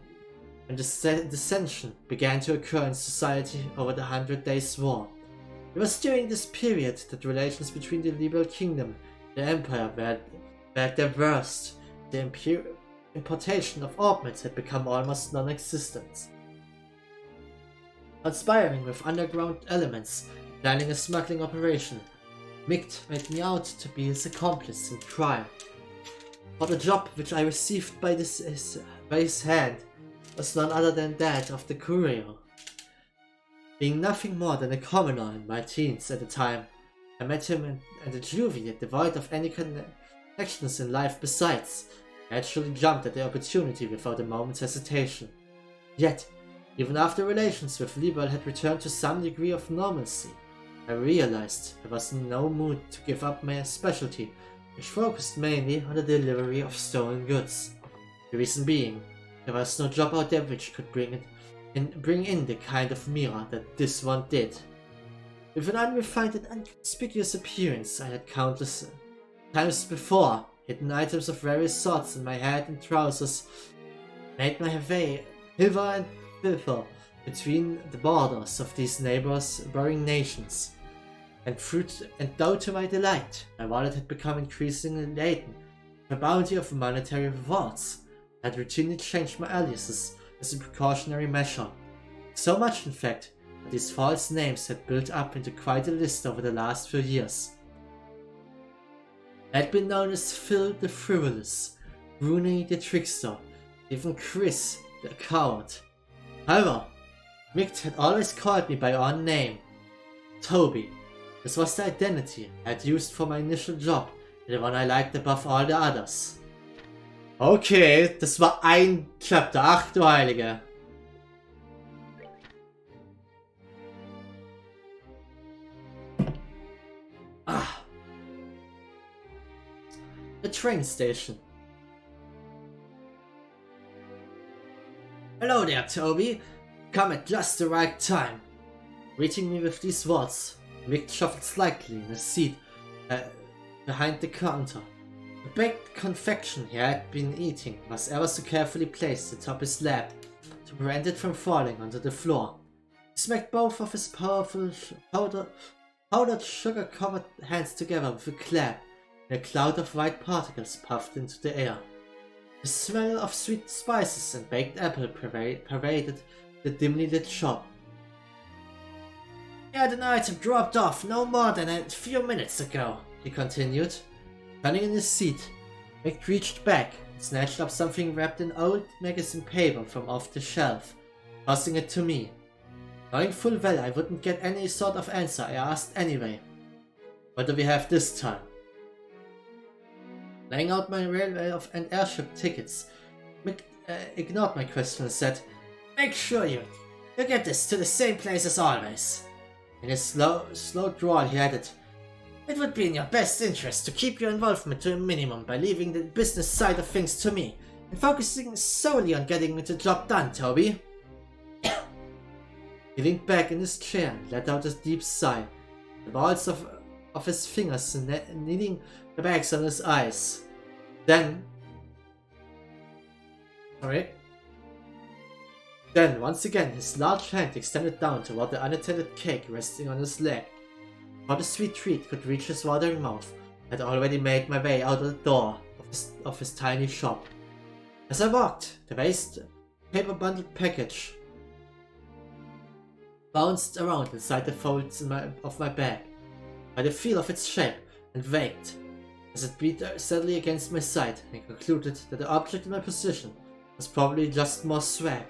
A: when the dissension began to occur in society over the 100 Days War. It was during this period that relations between the Liberal Kingdom and the Empire were at their worst. The importation of augments had become almost non-existent. Conspiring with underground elements, planning a smuggling operation, Micht made me out to be his accomplice in crime. For the job which I received by his hand was none other than that of the courier. Being nothing more than a commoner in my teens at the time, I met him at a juvie devoid of any connections in life besides. I actually jumped at the opportunity without a moment's hesitation. Yet, even after relations with Liberal had returned to some degree of normalcy, I realized I was in no mood to give up my specialty, which focused mainly on the delivery of stolen goods. The reason being, there was no job out there which could bring in the kind of mirror that this one did. With an unrefined and inconspicuous appearance, I had countless times before hidden items of various sorts in my hat and trousers, made my way hither and thither between the borders of these neighboring nations. And though to my delight, my wallet had become increasingly laden with a bounty of monetary rewards, I had routinely changed my aliases as a precautionary measure. So much in fact, that these false names had built up into quite a list over the last few years. I had been known as Phil the Frivolous, Rooney the Trickster, even Chris the Coward. However, Micht had always called me by one name, Toby. This was the identity I had used for my initial job, and the one I liked above all the others. Okay, das war ein Chapter, ach du Heilige. The train station. Hello there, Toby. Come at just the right time. Greeting me with these words, Mick shuffled slightly in his seat behind the counter. The baked confection he had been eating was ever so carefully placed atop his lap to prevent it from falling onto the floor. He smacked both of his powerful powdered sugar-covered hands together with a clap, and a cloud of white particles puffed into the air. The smell of sweet spices and baked apple pervaded the dimly lit shop. "You had an item dropped off no more than a few minutes ago," he continued. Turning in his seat, Mick reached back and snatched up something wrapped in old magazine paper from off the shelf, tossing it to me. Knowing full well I wouldn't get any sort of answer, I asked anyway. "What do we have this time?" Laying out my railway and airship tickets, Mick ignored my question and said, "Make sure you get this to the same place as always." In his slow drawl he added, "It would be in your best interest to keep your involvement to a minimum by leaving the business side of things to me and focusing solely on getting the job done, Toby." He leaned back in his chair and let out a deep sigh, the balls of his fingers kneading the bags on his eyes. Then, once again, his large hand extended down toward the unattended cake resting on his leg. Before the sweet treat could reach his watering mouth, I had already made my way out of the door of his tiny shop. As I walked, the waste paper bundled package bounced around inside the folds of my bag by the feel of its shape and waked as it beat steadily against my side, and concluded that the object in my possession was probably just more swag.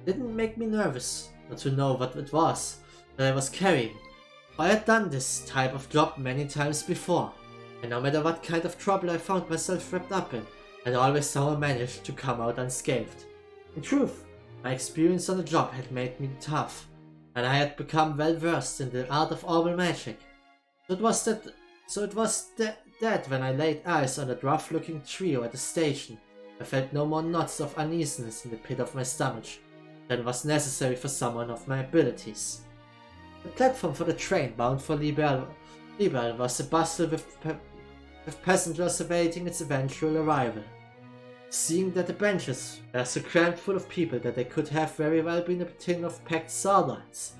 A: It didn't make me nervous not to know what it was that I was carrying. I had done this type of job many times before, and no matter what kind of trouble I found myself wrapped up in, I'd always somehow managed to come out unscathed. In truth, my experience on the job had made me tough, and I had become well versed in the art of oral magic. So it was that when I laid eyes on that rough-looking trio at the station, I felt no more knots of uneasiness in the pit of my stomach than was necessary for someone of my abilities. The platform for the train bound for Libelle was a bustle with passengers awaiting its eventual arrival. Seeing that the benches were so crammed full of people that they could have very well been a tin of packed sardines,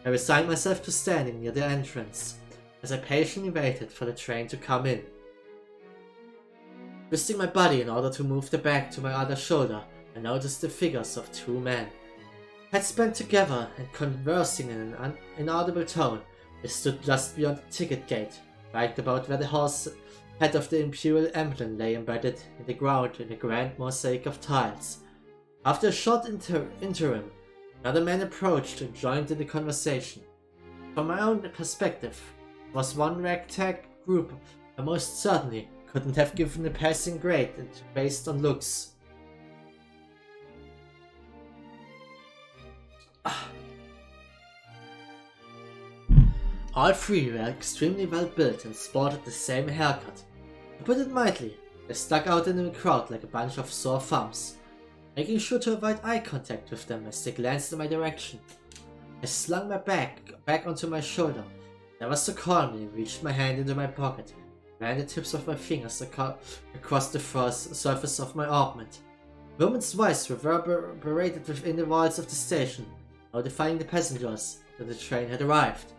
A: I resigned myself to standing near the entrance as I patiently waited for the train to come in. Twisting my body in order to move the bag to my other shoulder, I noticed the figures of two men. Heads bent together and conversing in an inaudible tone, they stood just beyond the ticket gate, right about where the horse head of the imperial emblem lay embedded in the ground in a grand mosaic of tiles. After a short interim, another man approached and joined in the conversation. From my own perspective, it was one ragtag group I most certainly couldn't have given a passing grade based on looks. All three were extremely well built and sported the same haircut. To put it mildly, they stuck out in the crowd like a bunch of sore thumbs, making sure to avoid eye contact with them as they glanced in my direction. I slung my bag back onto my shoulder, never so calmly reached my hand into my pocket, ran the tips of my fingers across the surface of my ornament. Woman's voice reverberated within the walls of the station, notifying the passengers that the train had arrived.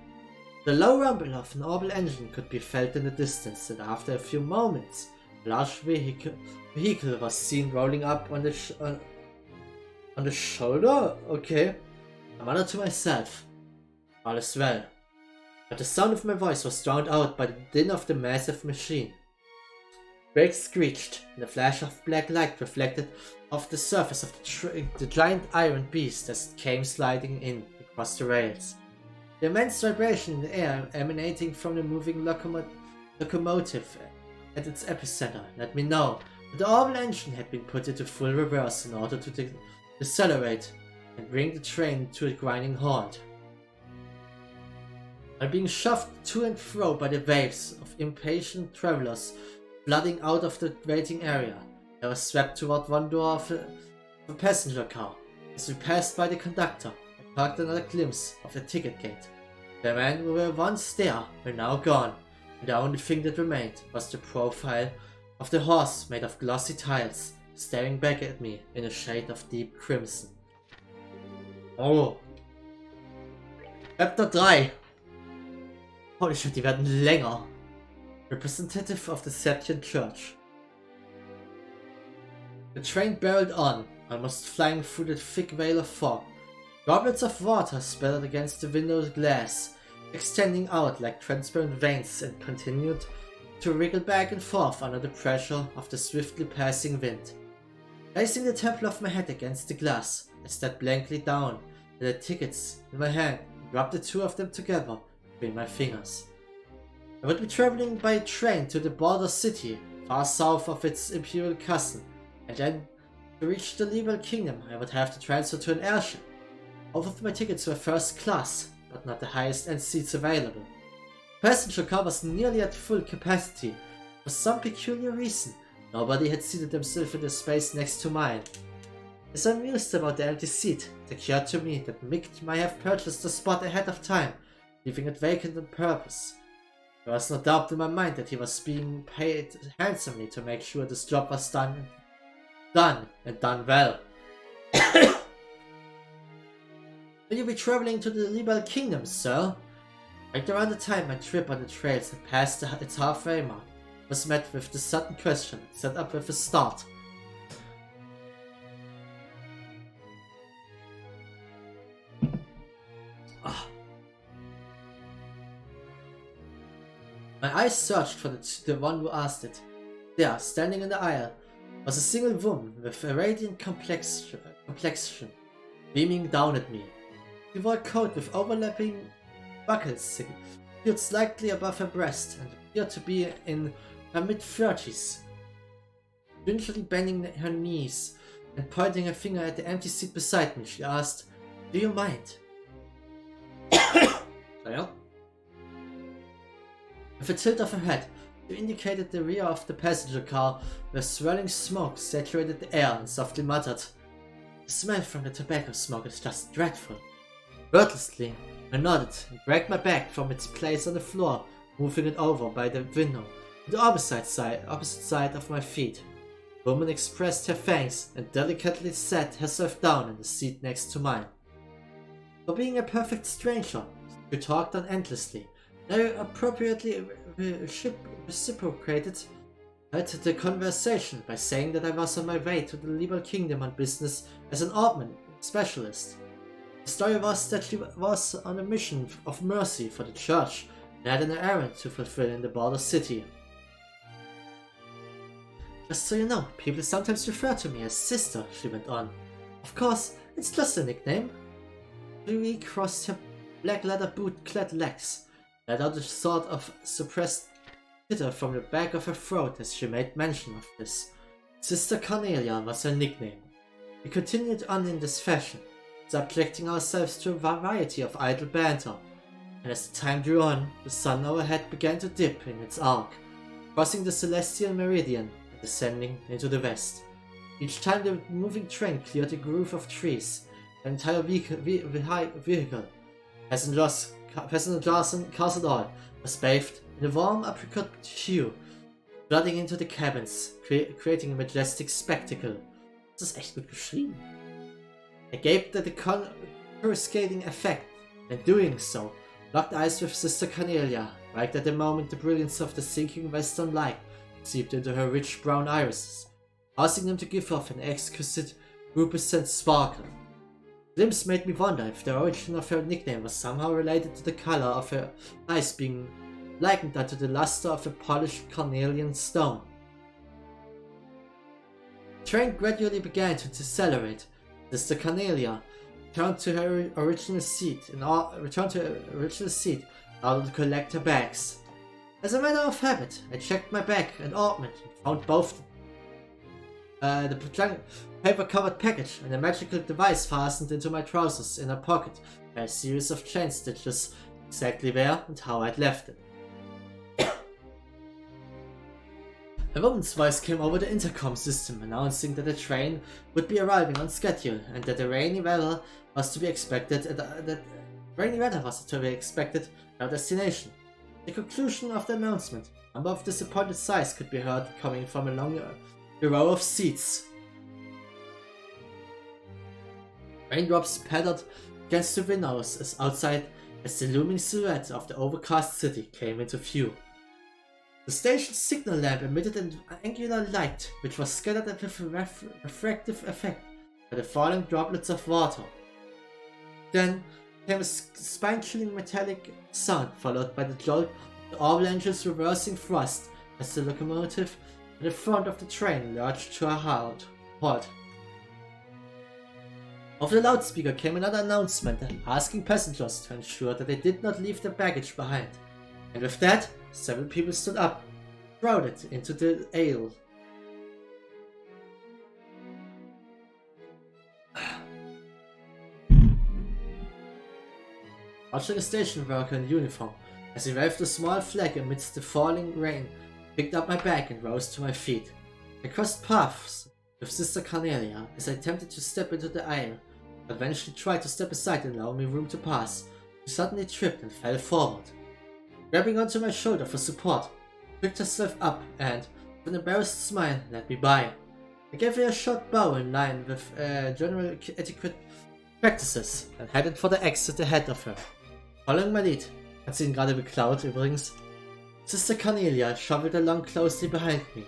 A: The low rumble of an orbital engine could be felt in the distance, and after a few moments, a large vehicle was seen rolling up on the shoulder. Okay. I muttered to myself, all is well. But the sound of my voice was drowned out by the din of the massive machine. Brakes screeched, and a flash of black light reflected off the surface of the giant iron beast as it came sliding in across the rails. The immense vibration in the air emanating from the moving locomotive at its epicenter let me know that the orbital engine had been put into full reverse in order to decelerate and bring the train to a grinding halt. While being shoved to and fro by the waves of impatient travelers flooding out of the waiting area, I was swept toward one door of a passenger car. As we passed by the conductor, I caught another glimpse of the ticket gate. The men who were once there were now gone, and the only thing that remained was the profile of the horse made of glossy tiles, staring back at me in a shade of deep crimson. Oh. Chapter 3. Holy shit, die werden länger. Representative of the Septian Church. The train barreled on, almost flying through the thick veil of fog. Droplets of water spattered against the window glass, extending out like transparent veins, and continued to wriggle back and forth under the pressure of the swiftly passing wind. Placing the temple of my head against the glass, I stared blankly down at the tickets in my hand and rubbed the two of them together between my fingers. I would be traveling by train to the border city, far south of its imperial cousin, and then to reach the Libelle Kingdom I would have to transfer to an airship. Both of my tickets were first class, but not the highest end seats available. Passenger car was nearly at full capacity. For some peculiar reason, nobody had seated themselves in the space next to mine. As I mused about the empty seat, it occurred to me that Mick might have purchased the spot ahead of time, leaving it vacant on purpose. There was no doubt in my mind that he was being paid handsomely to make sure this job was done well. Will you be traveling to the Libelle Kingdom, sir? Right around the time my trip on the trails had passed its halfway mark, was met with the sudden question, set up with a start. My eyes searched for the one who asked it. There, standing in the aisle, was a single woman with a radiant complexion, beaming down at me. She wore a coat with overlapping buckles, secured slightly above her breast, and appeared to be in her mid-30s. Gingerly bending her knees and pointing her finger at the empty seat beside me, she asked, "Do you mind?" With a tilt of her head, she indicated the rear of the passenger car where swirling smoke saturated the air and softly muttered, "The smell from the tobacco smoke is just dreadful." Wordlessly, I nodded and dragged my bag from its place on the floor, moving it over by the window to the opposite side of my feet. The woman expressed her thanks and delicately sat herself down in the seat next to mine. For being a perfect stranger, she talked on endlessly. I appropriately reciprocated the conversation by saying that I was on my way to the Liberal Kingdom on business as an ointment specialist. The story was that she was on a mission of mercy for the church and had an errand to fulfill in the border city. "Just so you know, people sometimes refer to me as Sister," she went on. "Of course, it's just a nickname." She recrossed her black leather boot-clad legs, let out a sort of suppressed titter from the back of her throat as she made mention of this. Sister Cornelia was her nickname. We continued on in this fashion, subjecting ourselves to a variety of idle banter, and as the time drew on, the sun overhead began to dip in its arc, crossing the celestial meridian and descending into the west. Each time the moving train cleared a grove of trees, the entire vehicle, passengers and cars and all, was bathed in a warm apricot hue, flooding into the cabins, creating a majestic spectacle. Das ist echt gut geschrieben. I gaped at the coruscating effect, and doing so, locked eyes with Sister Cornelia, right at the moment the brilliance of the sinking western light seeped into her rich brown irises, causing them to give off an exquisite rubescent sparkle. Glimpse made me wonder if the origin of her nickname was somehow related to the color of her eyes being likened unto the luster of a polished cornelian stone. The train gradually began to decelerate. Sister Cornelia returned to her original seat in order to collect her bags. As a matter of habit, I checked my bag and ointment and found both the paper-covered package and a magical device fastened into my trousers inner pocket by a series of chain stitches, exactly where and how I'd left it. A woman's voice came over the intercom system announcing that the train would be arriving on schedule and that the rainy weather was to be expected at our destination. The conclusion of the announcement, a number of disappointed sighs could be heard coming from along the row of seats. Raindrops pattered against the windows as the looming silhouette of the overcast city came into view. The station's signal lamp emitted an angular light which was scattered with a refractive effect by the falling droplets of water. Then came a spine-chilling metallic sound followed by the jolt of the avalanche's reversing thrust as the locomotive at the front of the train lurched to a halt. Over the loudspeaker came another announcement asking passengers to ensure that they did not leave their baggage behind. And with that, several people stood up, crowded into the aisle. Watching a station worker in uniform, as he waved a small flag amidst the falling rain, picked up my bag and rose to my feet. I crossed paths with Sister Cornelia as I attempted to step into the aisle, but when she tried to step aside and allow me room to pass, she suddenly tripped and fell forward. Grabbing onto my shoulder for support, picked herself up and, with an embarrassed smile, led me by. I gave her a short bow in line with general etiquette practices and headed for the exit ahead of her. Following my lead, hat sie ihn gerade beklaut übrigens, Sister Cornelia shuffled along closely behind me.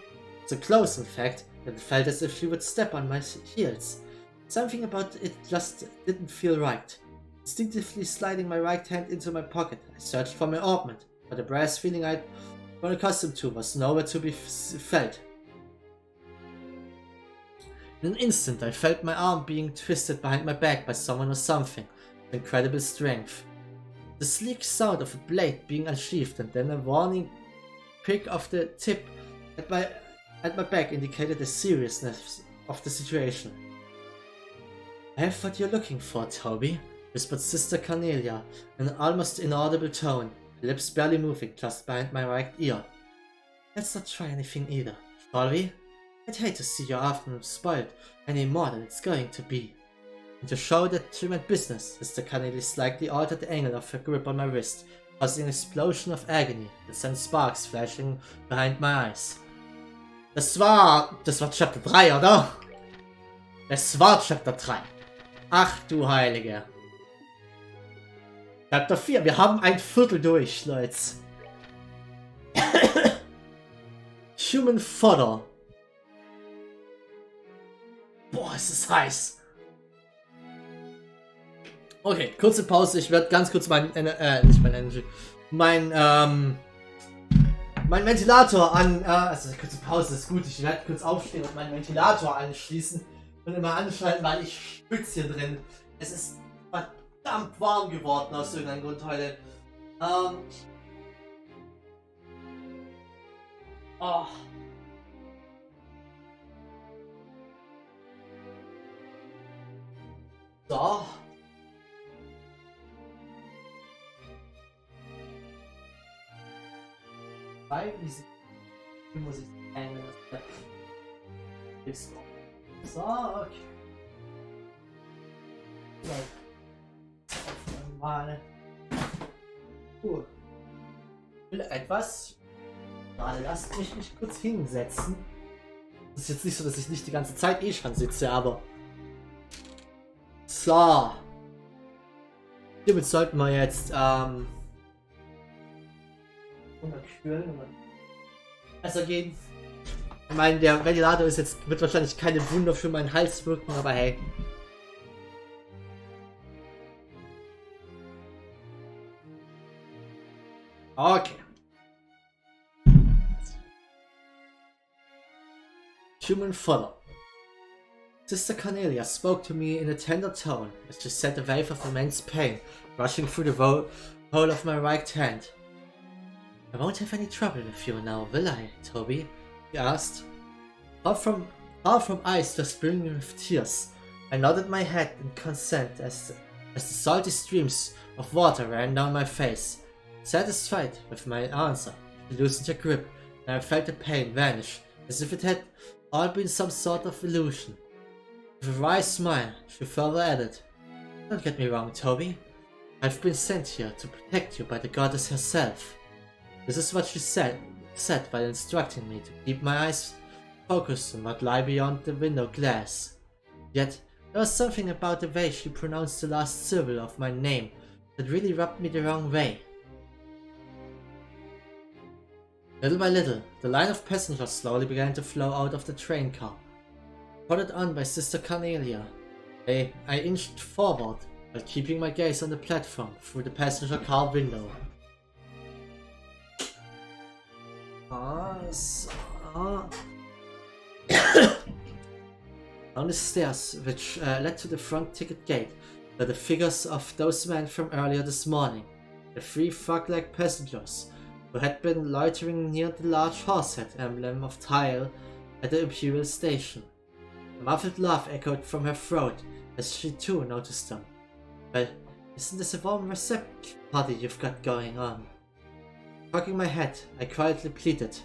A: So close, in fact, that it felt as if she would step on my heels. Something about it just didn't feel right. Instinctively sliding my right hand into my pocket, I searched for my ointment, but the brass feeling I'd grown accustomed to was nowhere to be felt. In an instant, I felt my arm being twisted behind my back by someone or something with incredible strength. The sleek sound of a blade being unsheathed and then a warning prick of the tip at my back indicated the seriousness of the situation. I have what you're looking for, Toby, whispered Sister Cornelia in an almost inaudible tone, her lips barely moving just behind my right ear. Let's not try anything either, shall we? I'd hate to see your afternoon spoiled any more than it's going to be. And to show that she meant business, Sister Cornelia slightly altered the angle of her grip on my wrist, causing an explosion of agony that sent sparks flashing behind my eyes. Das war Chapter 3, oder? Das war Chapter 3. Ach du Heilige. Chapter 4, wir haben ein Viertel durch, Leute. Human Fodder. Boah, es ist heiß. Okay, kurze Pause. Ich werde ganz kurz mein Ventilator an. Also kurze Pause ist gut. Ich werde kurz aufstehen und meinen Ventilator anschließen und immer anschalten, weil ich schwitze hier drin. Es ist verdammt warm geworden aus irgendeinem Grund heute. Oh. So. Weil diese muss ich ändern. So, okay. So. Mal. Etwas. Gerade lasst mich kurz hinsetzen. Das ist jetzt nicht so, dass ich nicht die ganze Zeit schon sitze, aber. So. Hiermit sollten wir jetzt unterkühlen und besser gehen. Ich meine, der Ventilator wird wahrscheinlich keine Wunder für meinen Hals wirken, aber hey. Okay. Human Fodder. Sister Cornelia spoke to me in a tender tone as she sent a wave of immense pain rushing through the whole of my right hand. I won't have any trouble with you now, will I, Toby? He asked. Far from eyes just brimming with tears, I nodded my head in consent as the salty streams of water ran down my face. Satisfied with my answer, she loosened her grip, and I felt the pain vanish, as if it had all been some sort of illusion. With a wry smile, she further added, "Don't get me wrong, Toby. I've been sent here to protect you by the goddess herself." This is what she said while instructing me to keep my eyes focused on what lay beyond the window glass. Yet, there was something about the way she pronounced the last syllable of my name that really rubbed me the wrong way. Little by little, the line of passengers slowly began to flow out of the train car. Prodded on by Sister Cornelia, I inched forward while keeping my gaze on the platform through the passenger car window. Down the stairs, which led to the front ticket gate, were the figures of those men from earlier this morning, the 3 frog-like passengers who had been loitering near the large horsehead emblem of tile at the Imperial station. A muffled laugh echoed from her throat as she too noticed them. Well, isn't this a warm reception party you've got going on? Cocking my head, I quietly pleaded,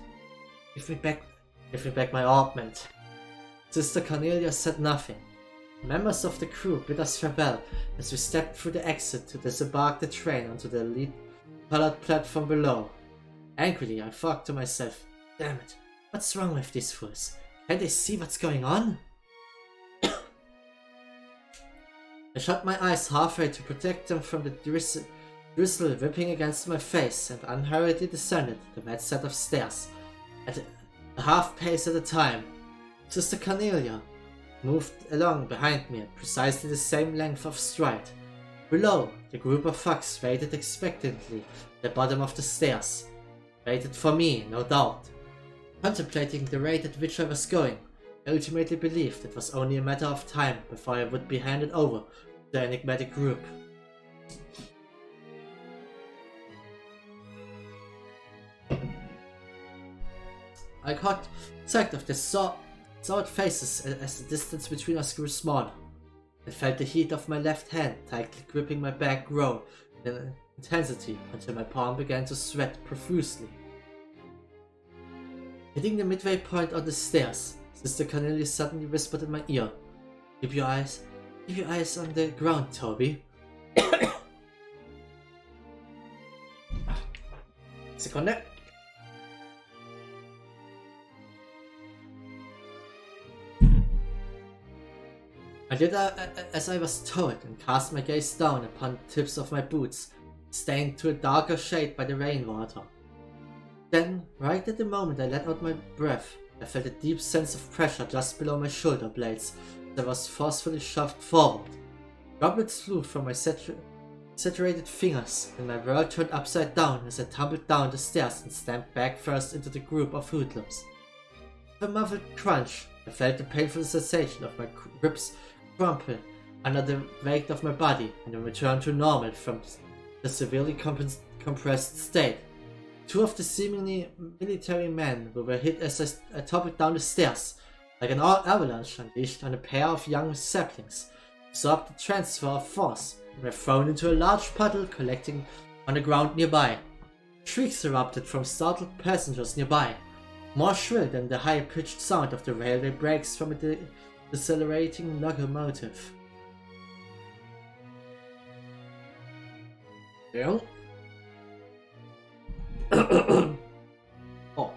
A: Give me back my ointment." Sister Cornelia said nothing. Members of the crew bid us farewell as we stepped through the exit to disembark the train onto the lead-colored platform below. Angrily, I thought to myself, damn it, what's wrong with these fools? Can't they see what's going on? I shut my eyes halfway to protect them from the drizzle whipping against my face, and unhurriedly descended the wet set of stairs, at a half pace at a time. Sister Cornelia moved along behind me at precisely the same length of stride. Below, the group of thugs waited expectantly at the bottom of the stairs. Waited for me, no doubt. Contemplating the rate at which I was going, I ultimately believed it was only a matter of time before I would be handed over to the enigmatic group. I caught sight of their soured faces as the distance between us grew smaller. I felt the heat of my left hand tightly gripping my back grow in intensity until my palm began to sweat profusely. Hitting the midway point on the stairs, Sister Cornelia suddenly whispered in my ear, Keep your eyes on the ground, Toby." Sekunde. I did as I was told and cast my gaze down upon the tips of my boots, stained to a darker shade by the rainwater. Then, right at the moment I let out my breath, I felt a deep sense of pressure just below my shoulder blades as I was forcefully shoved forward. Droplets flew from my saturated fingers, and my world turned upside down as I tumbled down the stairs and stamped back first into the group of hoodlums. With a muffled crunch, I felt the painful sensation of my ribs crumple under the weight of my body and then return to normal from the severely compressed state. Two of the seemingly military men who were hit as I toppled down the stairs, like an avalanche unleashed on a pair of young saplings, absorbed the transfer of force and were thrown into a large puddle collecting on the ground nearby. Shrieks erupted from startled passengers nearby, more shrill than the high-pitched sound of the railway brakes from a decelerating locomotive. Yeah. Oh.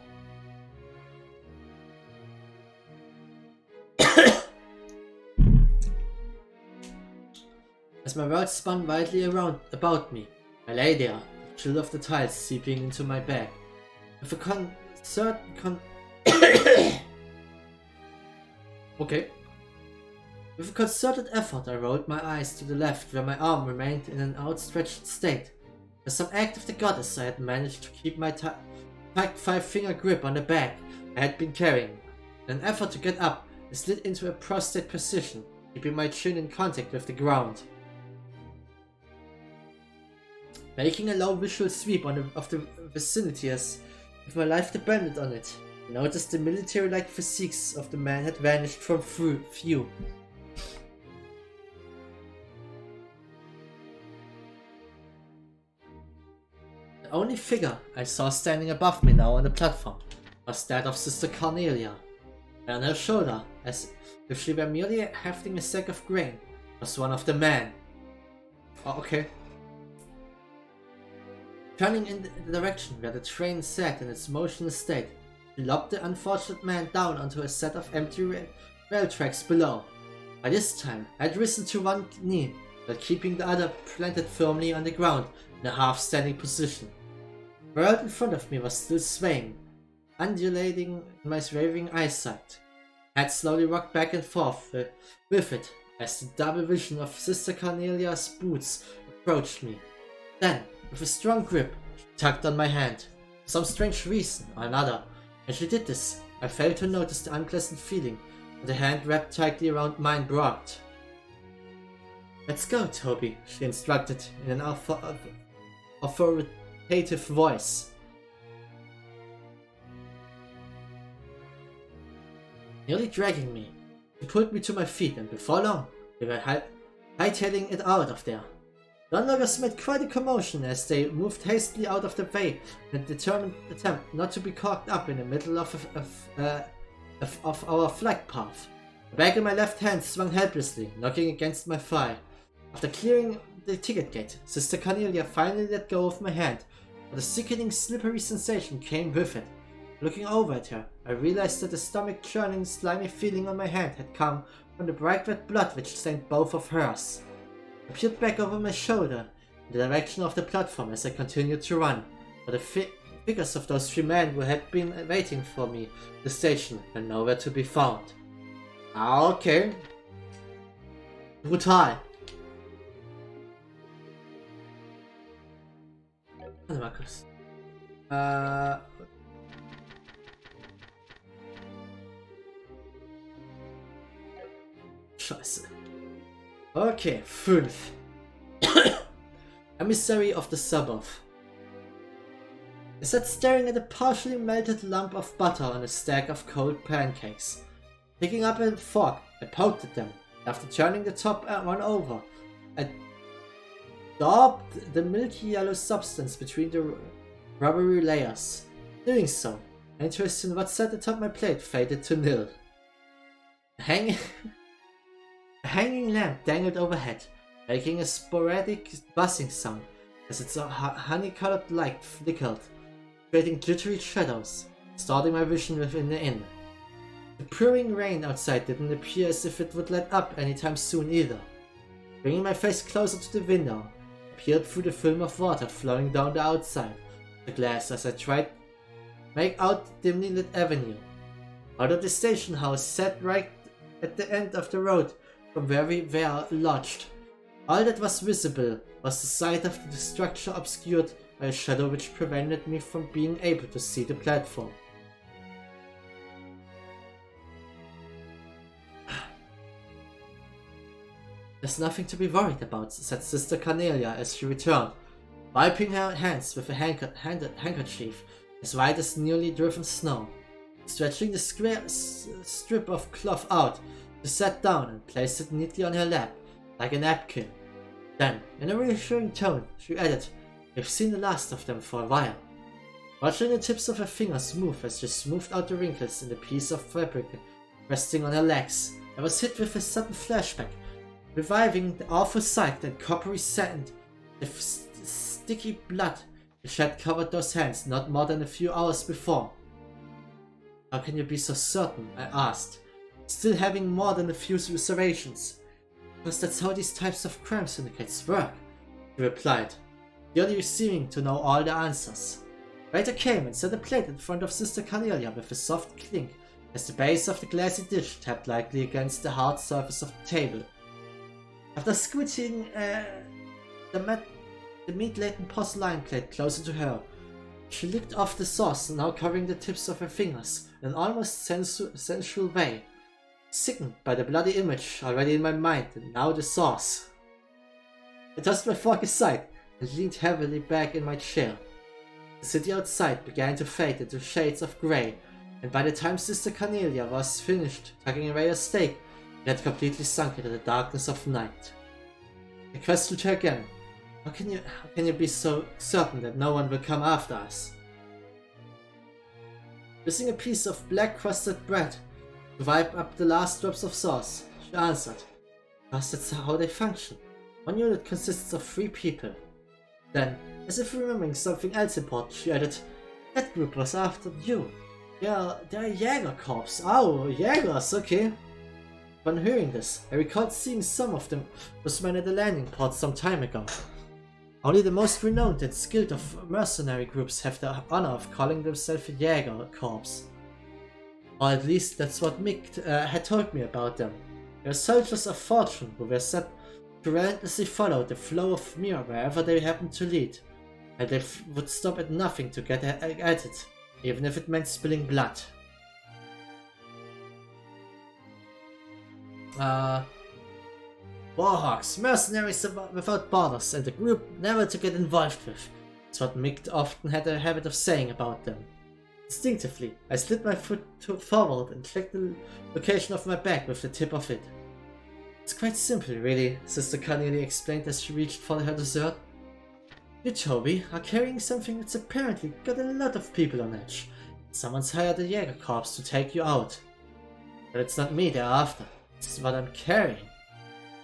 A: As my world spun wildly about me, I lay there, the chill of the tiles seeping into my back. With a With a concerted effort, I rolled my eyes to the left, where my arm remained in an outstretched state. As some act of the goddess, I had managed to keep my tight five-finger grip on the bag I had been carrying. In an effort to get up, I slid into a prostrate position, keeping my chin in contact with the ground. Making a low visual sweep of the vicinity as if my life depended on it, I noticed the military-like physiques of the man had vanished from view. The only figure I saw standing above me now on the platform was that of Sister Cornelia. And on her shoulder, as if she were merely hefting a sack of grain, was one of the men. Oh, okay. Turning in the direction where the train sat in its motionless state, she lobbed the unfortunate man down onto a set of empty rail tracks below. By this time, I had risen to one knee, while keeping the other planted firmly on the ground in a half-standing position. The world in front of me was still swaying, undulating in my wavering eyesight. I had slowly rocked back and forth with it as the double vision of Sister Cornelia's boots approached me. Then, with a strong grip, she tugged on my hand. For some strange reason or another, when she did this, I failed to notice the unpleasant feeling that the hand wrapped tightly around mine brought. "Let's go, Toby," she instructed in an authoritative voice. Nearly dragging me, she pulled me to my feet, and before long, we were hightailing it out of there. The onlookers made quite a commotion as they moved hastily out of the way in a determined attempt not to be caught up in the middle of our flag path. The bag in my left hand swung helplessly, knocking against my thigh. After clearing the ticket gate, Sister Cornelia finally let go of my hand, but a sickening slippery sensation came with it. Looking over at her, I realized that the stomach-churning, slimy feeling on my hand had come from the bright red blood which stained both of hers. I peered back over my shoulder in the direction of the platform as I continued to run, but the figures of those 3 men who had been waiting for me at the station were nowhere to be found. Ah, okay. Brutal. Warte mal kurz. Scheiße. Okay, 5. Emissary of the suburb. I sat staring at a partially melted lump of butter on a stack of cold pancakes. Picking up a fork, I poked at them. After turning the top one over, I daubed the milky yellow substance between the rubbery layers. Doing so, interest in what sat atop my plate faded to nil. A hanging lamp dangled overhead, making a sporadic buzzing sound as its honey-colored light flickered, creating glittery shadows, distorting my vision within the inn. The pouring rain outside didn't appear as if it would let up anytime soon either. Bringing my face closer to the window, I peered through the film of water flowing down the outside of the glass as I tried to make out the dimly lit avenue. Although the station house sat right at the end of the road from where we were lodged, all that was visible was the side of the structure obscured by a shadow which prevented me from being able to see the platform. There's nothing to be worried about, said Sister Cornelia as she returned, wiping her hands with a handkerchief as white as newly driven snow. Stretching the square strip of cloth out, she sat down and placed it neatly on her lap, like a napkin. Then, in a reassuring tone, she added, "We've seen the last of them for a while." Watching the tips of her fingers move as she smoothed out the wrinkles in the piece of fabric resting on her legs, I was hit with a sudden flashback, reviving the awful sight and coppery sand, the sticky blood which had covered those hands not more than a few hours before. "How can you be so certain?" I asked, still having more than a few reservations. "Because that's how these types of crime syndicates work," he replied, clearly seeming to know all the answers. Waiter came and set a plate in front of Sister Cornelia with a soft clink as the base of the glassy dish tapped lightly against the hard surface of the table. After squishing the meat-laden porcelain plate closer to her, she licked off the sauce, now covering the tips of her fingers in an almost sensual way. Sickened by the bloody image already in my mind and now the sauce, I tossed my fork aside and leaned heavily back in my chair. The city outside began to fade into shades of grey, and by the time Sister Cornelia was finished tucking away her steak, it had completely sunk into the darkness of night. I questioned her again. How can you be so certain that no one will come after us?" Using a piece of black crusted bread to wipe up the last drops of sauce, she answered, "Because that's how they function. One unit consists of 3 people." Then, as if remembering something else important, she added, "That group was after you. They're Jäger Corps." "Oh, Jägers, okay." Upon hearing this, I recalled seeing some of them was men at the landing port some time ago. Only the most renowned and skilled of mercenary groups have the honor of calling themselves a Jäger Corps. Or at least that's what Mick had told me about them. They are soldiers of fortune who were set to relentlessly follow the flow of mirror wherever they happened to lead, and they would stop at nothing to get at it, even if it meant spilling blood. Warhawks, mercenaries without borders, and a group never to get involved with. That's what Mick often had a habit of saying about them. Instinctively, I slid my foot forward and checked the location of my bag with the tip of it. "It's quite simple, really," Sister Cornelia explained as she reached for her dessert. "You, Toby, are carrying something that's apparently got a lot of people on edge. Someone's hired a Jäger Corps to take you out. But it's not me they're after. It's what I'm carrying."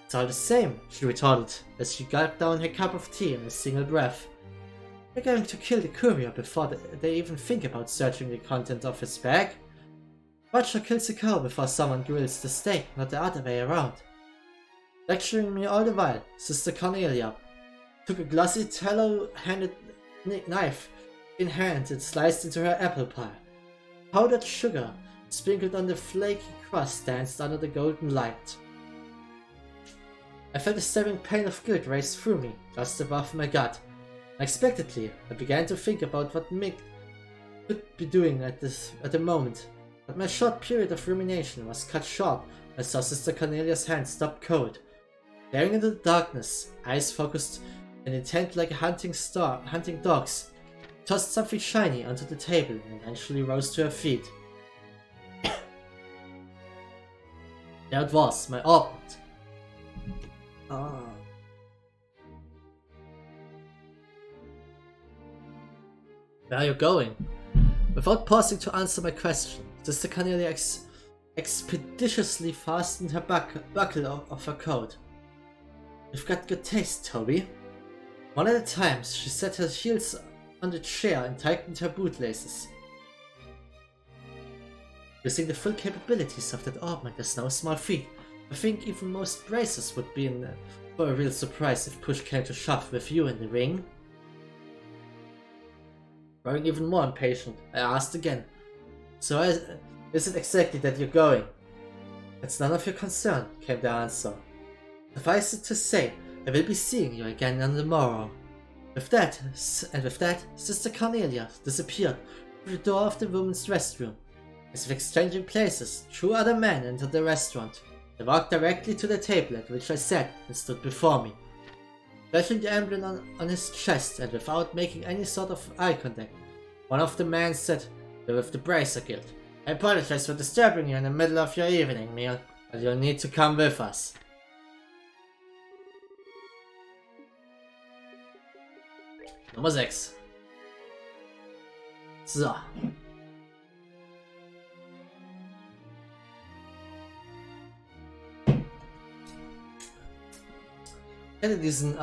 A: "It's all the same," she retorted as she gulped down her cup of tea in a single breath. "They're going to kill the courier before they even think about searching the content of his bag. Butcher kills a cow before someone grills the steak, not the other way around." Lecturing me all the while, Sister Cornelia took a glossy tallow-handed knife in hand and sliced into her apple pie. Powdered sugar, sprinkled on the flaky crust, danced under the golden light. I felt a stabbing pain of guilt race through me, just above my gut. Unexpectedly, I began to think about what Mick could be doing at the moment, but my short period of rumination was cut short when I saw Sister Cornelia's hand stop cold. Staring into the darkness, eyes focused and intent like a hunting dog's, tossed something shiny onto the table and eventually rose to her feet. There it was, my ornament. Ah. Where are you going? Without pausing to answer my question, Sister Cornelia expeditiously fastened her buckle of her coat. You've got good taste, Toby. One at a time, she set her heels on the chair and tightened her bootlaces. Using the full capabilities of that ornament is no small feat. I think even most bracers would be in for a real surprise if push came to shove with you in the ring. Growing even more impatient, I asked again. So is it exactly that you're going? It's none of your concern, came the answer. Suffice it to say, I will be seeing you again on the morrow. With that, Sister Cornelia disappeared through the door of the women's restroom. As if exchanging places, two other men entered the restaurant. They walked directly to the table at which I sat and stood before me. Flashing the emblem on his chest and without making any sort of eye contact, one of the men said, "You're with the Bracer Guild. I apologize for disturbing you in the middle of your evening meal, but you'll need to come with us." Nummer 6. So. Ich hätte diesen,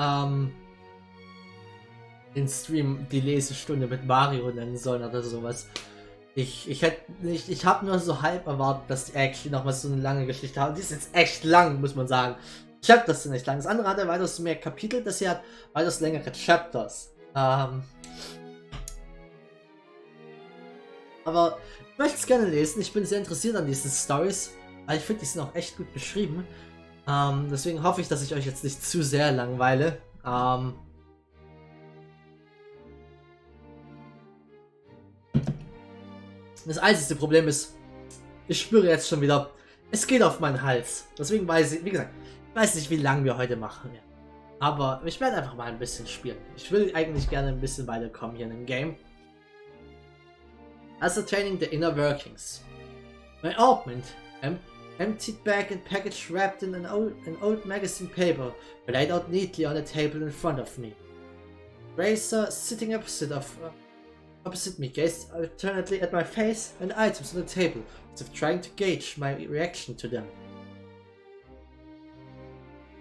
A: den Stream, die Lesestunde mit Mario nennen sollen oder sowas. Ich habe nur so halb erwartet, dass die actually nochmal so eine lange Geschichte haben. Die ist jetzt echt lang, muss man sagen. Ich habe das nicht lang. Das andere hatte weitaus mehr Kapitel, das hier hat weitaus längere Chapters. Aber ich möchte es gerne lesen. Ich bin sehr interessiert an diesen Stories. Aber ich finde, die sind auch echt gut beschrieben. Deswegen hoffe ich, dass ich euch jetzt nicht zu sehr langweile. Das einzige Problem ist, ich spüre jetzt schon wieder, es geht auf meinen Hals. Deswegen weiß ich, wie gesagt, ich weiß nicht, wie lange wir heute machen werden. Aber ich werde einfach mal ein bisschen spielen. Ich will eigentlich gerne ein bisschen weiterkommen hier in dem Game. Ascertaining the inner workings. My ointment, emptied bag and package wrapped in an old magazine paper, were laid out neatly on the table in front of me. Racer, sitting opposite me, gazed alternately at my face and items on the table, as if trying to gauge my reaction to them.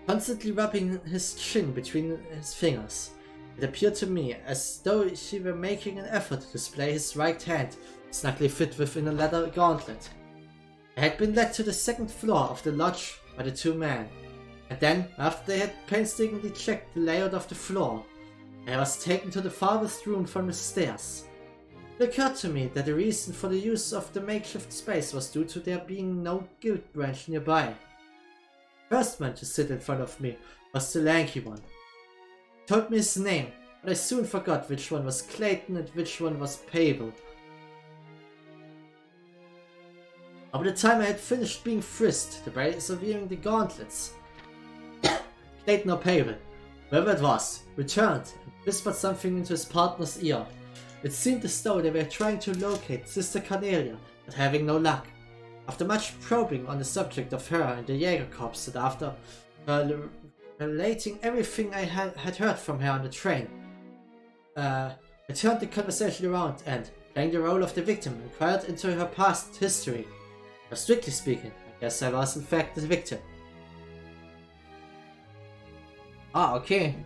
A: Constantly rubbing his chin between his fingers, it appeared to me as though he were making an effort to display his right hand, snugly fit within a leather gauntlet. I had been led to the second floor of the lodge by the two men, and then, after they had painstakingly checked the layout of the floor, I was taken to the farthest room from the stairs. It occurred to me that the reason for the use of the makeshift space was due to there being no guild branch nearby. The first man to sit in front of me was the lanky one. He told me his name, but I soon forgot which one was Clayton and which one was Pable. By the time I had finished being frisked, the bracer wearing the gauntlets, Clayton or Pable, whoever it was, returned and whispered something into his partner's ear. It seemed as though they were trying to locate Sister Cornelia, but having no luck. After much probing on the subject of her and the Jaeger Corps, and after relating everything I had heard from her on the train, I turned the conversation around and, playing the role of the victim, inquired into her past history. But strictly speaking, I guess I was in fact the victim. Ah, okay.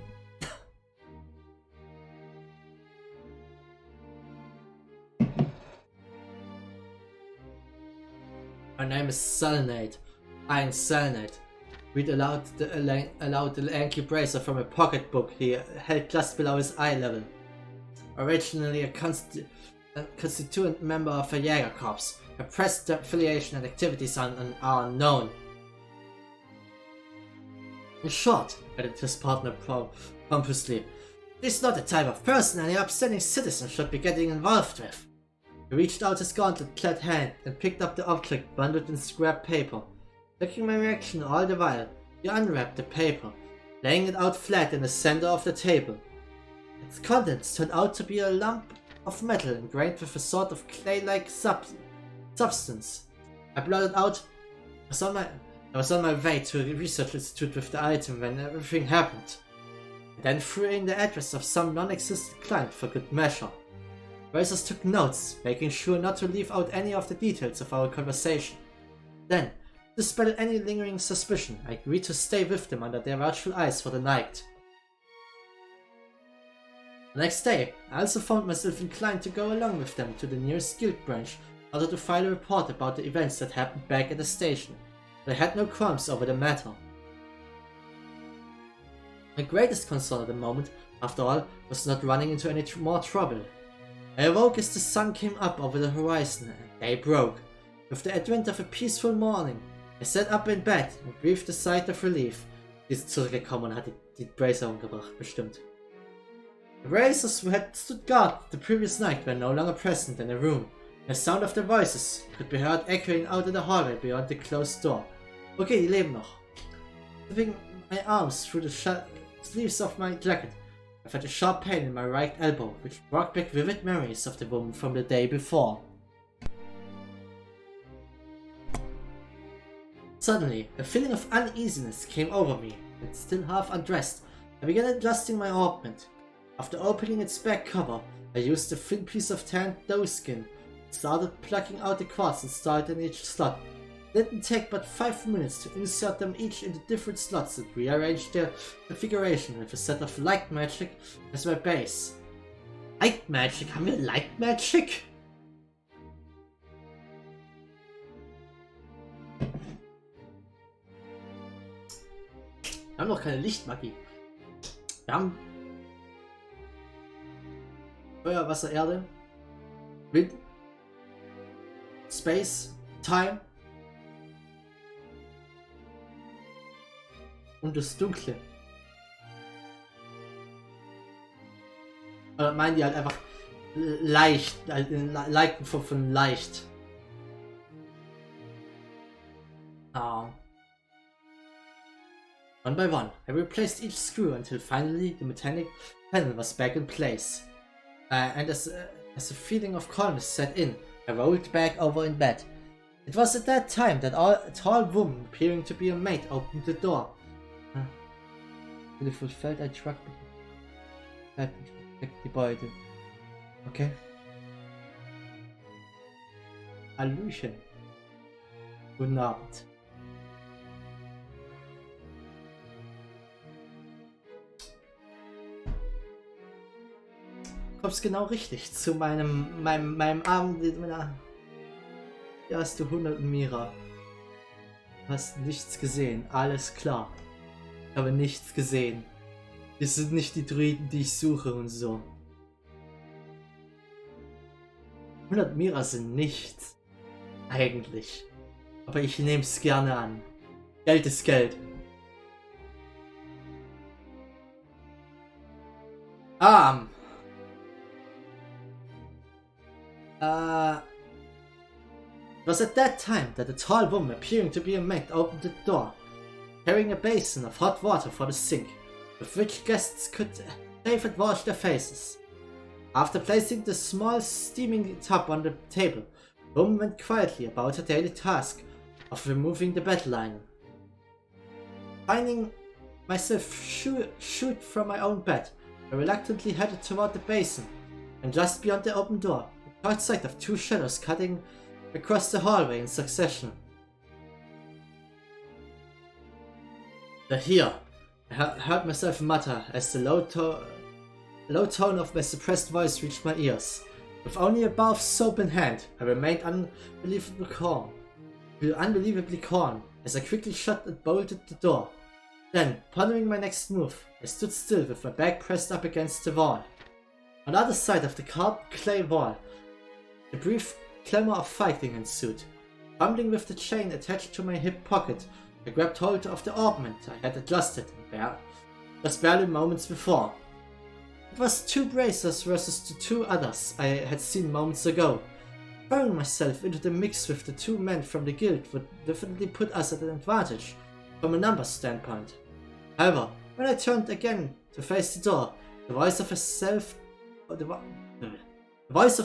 A: My name is Selenade. I am Selenade. read aloud the lanky bracer from a pocketbook he held just below his eye level. Originally a constituent member of a Jäger Corps, her present affiliation and activities are unknown. In short, added his partner pompously, this is not the type of person any upstanding citizen should be getting involved with. He reached out his gauntlet-clad hand and picked up the object bundled in scrap paper. Checking my reaction all the while, he unwrapped the paper, laying it out flat in the center of the table. Its contents turned out to be a lump of metal ingrained with a sort of clay-like substance. I blotted out. I was on my way to a research institute with the item when everything happened. I then threw in the address of some non-existent client for good measure. Racers took notes, making sure not to leave out any of the details of our conversation. Then, to dispel any lingering suspicion, I agreed to stay with them under their watchful eyes for the night. The next day, I also found myself inclined to go along with them to the nearest guild branch in order to file a report about the events that happened back at the station. But I had no qualms over the matter. My greatest concern at the moment, after all, was not running into any more trouble. I awoke as the sun came up over the horizon and day broke. With the advent of a peaceful morning, I sat up in bed and breathed a sigh of relief. Die ist zurückgekommen und hat die Bracer umgebracht, bestimmt. The Racers who had stood guard the previous night were no longer present in the room. The sound of their voices could be heard echoing out in the hallway beyond the closed door. Okay, die leben noch. Slipping my arms through the sleeves of my jacket, I felt a sharp pain in my right elbow, which brought back vivid memories of the woman from the day before. Suddenly, a feeling of uneasiness came over me, and still half undressed, I began adjusting my augment. After opening its back cover, I used a thin piece of tanned doe skin, started plucking out the quartz installed in each slot. It didn't take but 5 minutes to insert them each into different slots and rearrange their configuration with a set of light magic as my base. Light magic? Haben wir Light Magic? Wir haben noch keine Lichtmagie. Wir haben Feuer, Wasser, Erde, Wind, Space, Time und das Dunkle. Oder meinen die halt einfach leicht, halt in leichten Form von leicht. One by one, I replaced each screw until finally the metallic panel was back in place. And as a feeling of calmness set in, I rolled back over in bed. It was at that time that a tall woman, appearing to be a maid, opened the door. Beautiful felt I shrugged. Die Beute. Okay. Hallöchen. Guten Abend. Kommst genau richtig zu meinem Abend mit meiner. Ja, hast du 100 Mira. Hast nichts gesehen, alles klar. Ich habe nichts gesehen. Das sind nicht die Druiden, die ich suche und so. 100 Mira sind nichts. Eigentlich. Aber ich nehme es gerne an. Geld ist Geld. It was at that time that a tall woman, appearing to be a maid, opened the door, carrying a basin of hot water for the sink, with which guests could bathe and wash their faces. After placing the small steaming tub on the table, the woman went quietly about her daily task of removing the bed linen. Finding myself shoot from my own bed, I reluctantly headed toward the basin, and just beyond the open door, I caught sight of two shadows cutting across the hallway in succession. They're here, I heard myself mutter as the low tone of my suppressed voice reached my ears. With only a bar of soap in hand, I remained unbelievably calm. as I quickly shut and bolted the door. Then, pondering my next move, I stood still with my back pressed up against the wall. On the other side of the carved clay wall, a brief clamor of fighting ensued. Fumbling with the chain attached to my hip pocket, I grabbed hold of the ornament I had adjusted just barely moments before. It was 2 bracers versus the 2 others I had seen moments ago. Throwing myself into the mix with the 2 men from the guild would definitely put us at an advantage from a numbers standpoint. However, when I turned again to face the door, the voice of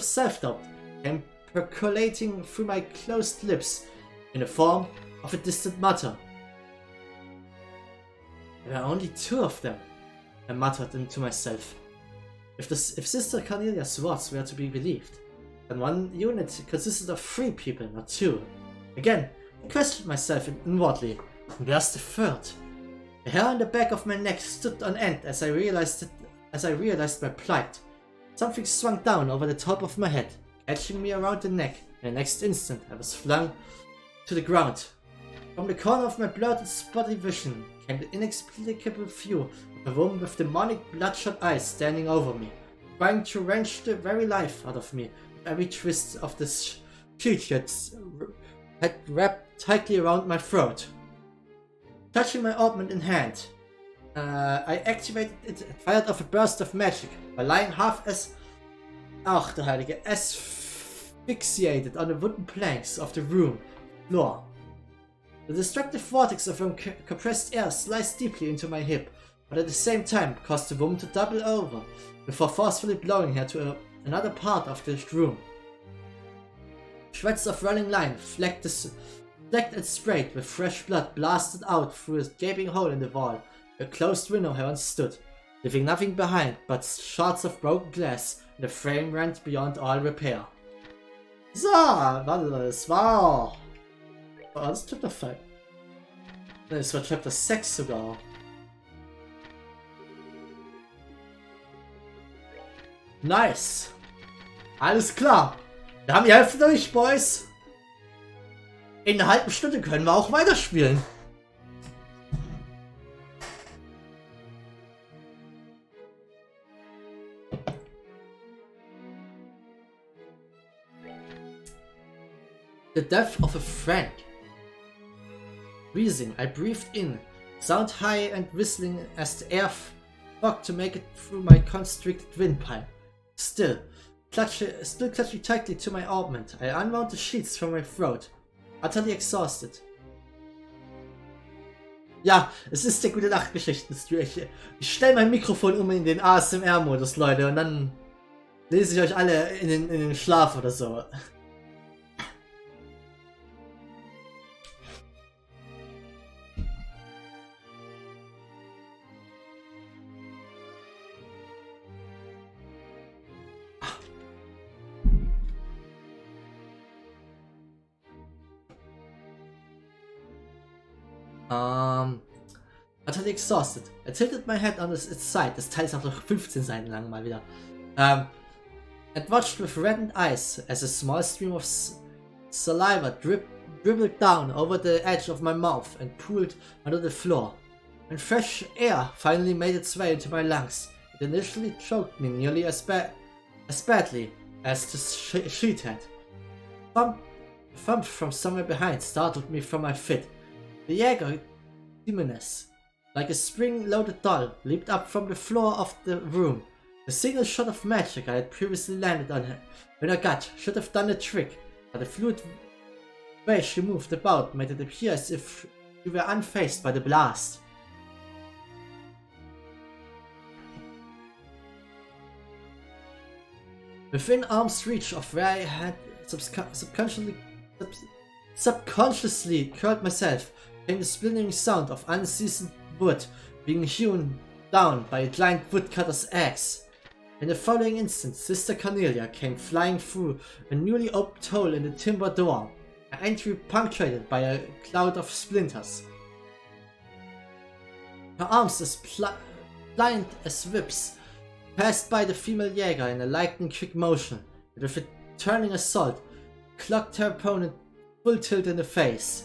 A: self-doubt came percolating through my closed lips in the form of a distant mutter. There were only 2 of them, I muttered to myself. If Sister Cornelia's words were to be believed, then one unit consisted of 3 people, not 2. Again, I questioned myself inwardly. Where's the 3rd? The hair on the back of my neck stood on end as I realized my plight. Something swung down over the top of my head, catching me around the neck. In the next instant, I was flung to the ground. From the corner of my blurred, spotty vision came the inexplicable view of a woman with demonic, bloodshot eyes standing over me, trying to wrench the very life out of me with every twist of the sheet had wrapped tightly around my throat. Touching my ornament in hand, I activated it and fired off a burst of magic by lying half as asphyxiated on the wooden planks of the room floor. The destructive vortex of compressed air sliced deeply into my hip, but at the same time caused the woman to double over before forcefully blowing her to another part of the room. Shreds of running line flecked and sprayed with fresh blood blasted out through a gaping hole in the wall. A closed window here once stood, leaving nothing behind but shards of broken glass, and the frame rent beyond all repair. So, warte, das war das Chapter 5. Ne, das war Chapter 6 sogar. Nice. Alles klar. Wir haben die Hälfte durch, Boys. In einer halben Stunde können wir auch weiterspielen. The death of a friend. Wheezing, I breathed in, sound high and whistling as the air fought to make it through my constricted windpipe. Still clutching tightly to my ornament, I unwound the sheets from my throat, utterly exhausted. Ja, es ist der gute Nachtgeschichten-Stream. Ich stelle mein Mikrofon um in den ASMR-Modus, Leute, und dann lese ich euch alle in den Schlaf oder so. Utterly exhausted. I tilted my head on its side, das Teil ist auch noch 15 Seiten lang mal wieder, and watched with reddened eyes as a small stream of saliva dribbled down over the edge of my mouth and pooled onto the floor. When fresh air finally made its way into my lungs, it initially choked me nearly as badly as the sheet had. A thump from somewhere behind startled me from my fit. The Jäger Demoness, like a spring-loaded doll, leaped up from the floor of the room. The single shot of magic I had previously landed on her when her gut should have done the trick, but the fluid way she moved about made it appear as if she were unfazed by the blast. Within arm's reach of where I had subconsciously curled myself, came the splintering sound of unseasoned wood being hewn down by a giant woodcutter's axe. In the following instant, Sister Cornelia came flying through a newly opened hole in the timber door, her entry punctuated by a cloud of splinters. Her arms as pliant as whips passed by the female Jäger in a lightning-quick motion, and with a turning assault, clocked her opponent full tilt in the face.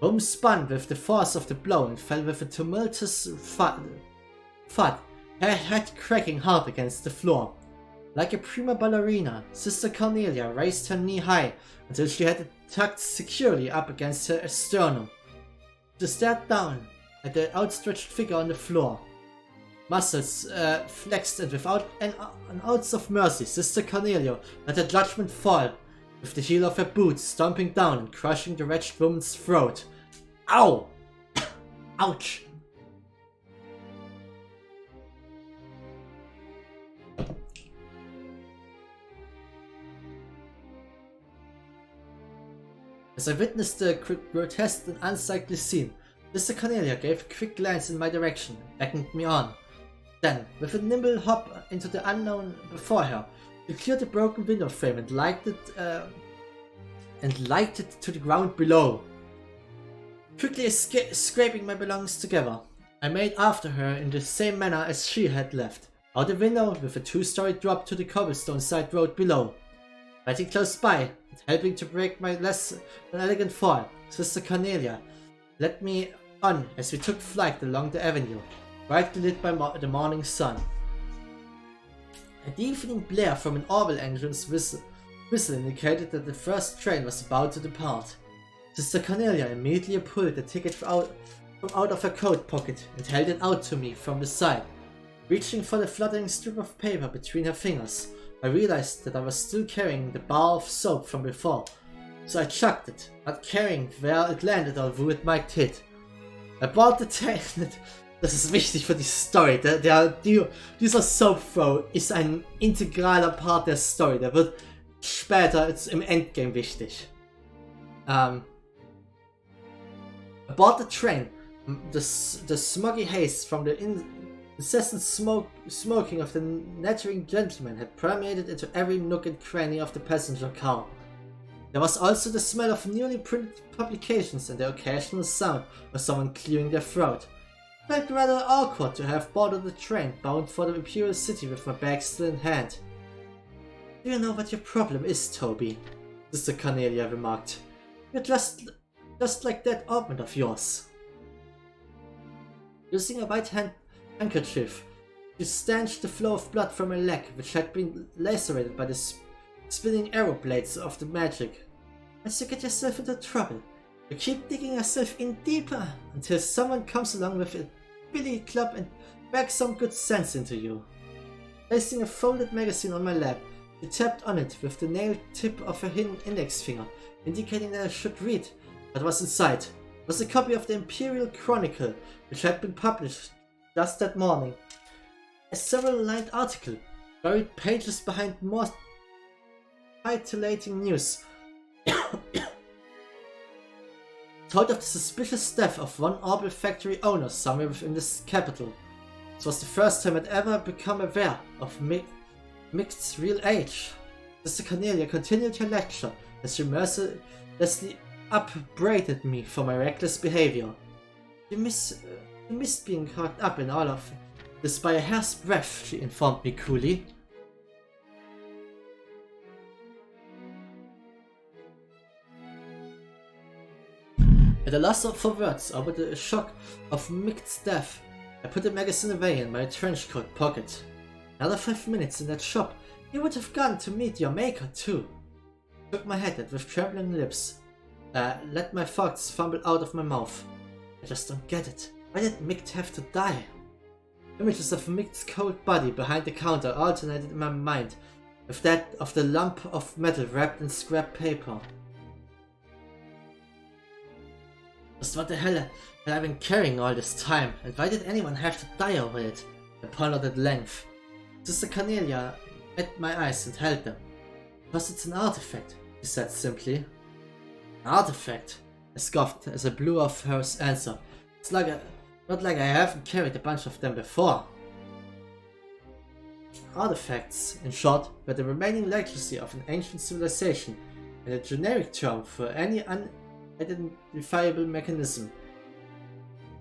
A: Rome spun with the force of the blow and fell with a tumultuous thud, her head cracking hard against the floor. Like a prima ballerina, Sister Cornelia raised her knee high until she had it tucked securely up against her sternum. She stared down at the outstretched figure on the floor. Muscles flexed, and without an ounce of mercy, Sister Cornelia let her judgment fall, with the heel of her boot stomping down and crushing the wretched woman's throat. Ow! Ouch! As I witnessed the grotesque and unsightly scene, Sister Cornelia gave a quick glance in my direction and beckoned me on. Then, with a nimble hop into the unknown before her, she cleared the broken window frame and lighted it to the ground below. Quickly scraping my belongings together, I made after her in the same manner as she had left, out the window with a 2-story drop to the cobblestone side road below. Waiting close by and helping to break my less than elegant fall, Sister Cornelia led me on as we took flight along the avenue, brightly lit by the morning sun. The evening blare from an Orville engine's whistle indicated that the first train was about to depart. Sister Cornelia immediately pulled the ticket from out of her coat pocket and held it out to me from the side. Reaching for the fluttering strip of paper between her fingers, I realized that I was still carrying the bar of soap from before, so I chucked it, not caring where it landed or who it might hit. I bought the ticket. Das ist wichtig für die Story. Dieser Soap-Throw ist ein integraler Part der Story. Der wird später im Endgame wichtig. I bought the train. The smoggy haze from the incessant smoking of the nattering gentleman had permeated into every nook and cranny of the passenger car. There was also the smell of newly printed publications and the occasional sound of someone clearing their throat. It felt rather awkward to have boarded the train bound for the Imperial City with my bag still in hand. Do you know what your problem is, Toby? Sister Cornelia remarked. You're just like that ointment of yours. Using a white handkerchief, she stanched the flow of blood from her leg, which had been lacerated by the spinning arrow blades of the magic. As you get yourself into trouble, you keep digging yourself in deeper until someone comes along with a billy club and backs some good sense into you. Placing a folded magazine on my lap, she tapped on it with the nailed tip of her hidden index finger, indicating that I should read what was inside. It was a copy of the Imperial Chronicle, which had been published just that morning. A several-lined article, buried pages behind more titillating news, told of the suspicious death of one Orbital factory owner somewhere within this capital. This was the first time I'd ever become aware of Mict's real age. Sister Cornelia continued her lecture as she mercilessly upbraided me for my reckless behavior. You missed being caught up in all of this by a hair's breadth, she informed me coolly. At a loss for words over the shock of Mict's death, I put the magazine away in my trenchcoat pocket. Another 5 minutes in that shop, you would have gone to meet your maker too. I shook my head with trembling lips. Let my thoughts fumble out of my mouth. I just don't get it. Why did Mict have to die? Images of Mict's cold body behind the counter alternated in my mind with that of the lump of metal wrapped in scrap paper. Just what the hell had I been carrying all this time, and why did anyone have to die over it? I pondered at length. Sister Cornelia met my eyes and held them. Because it's an artifact, she said simply. An artifact? I scoffed as I blew off her answer. It's not like I haven't carried a bunch of them before. Artifacts, in short, were the remaining legacy of an ancient civilization, and a generic term for any unidentifiable mechanism,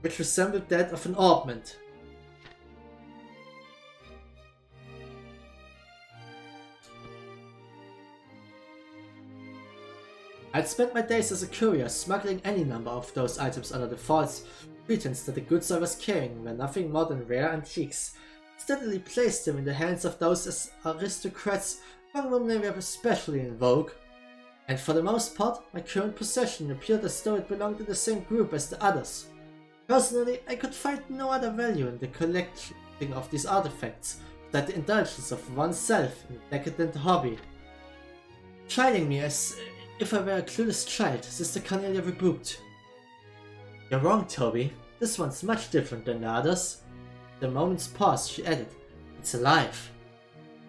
A: which resembled that of an orbment. I'd spent my days as a courier, smuggling any number of those items under the false pretense that the goods I was carrying were nothing more than rare antiques. Steadily placed them in the hands of those aristocrats among whom they were especially in vogue. And for the most part, my current possession appeared as though it belonged to the same group as the others. Personally, I could find no other value in the collecting of these artifacts than the indulgence of oneself in a decadent hobby. Chiding me as if I were a clueless child, Sister Cornelia rebuked. You're wrong, Toby. This one's much different than the others. After a moment's pause, she added, It's alive.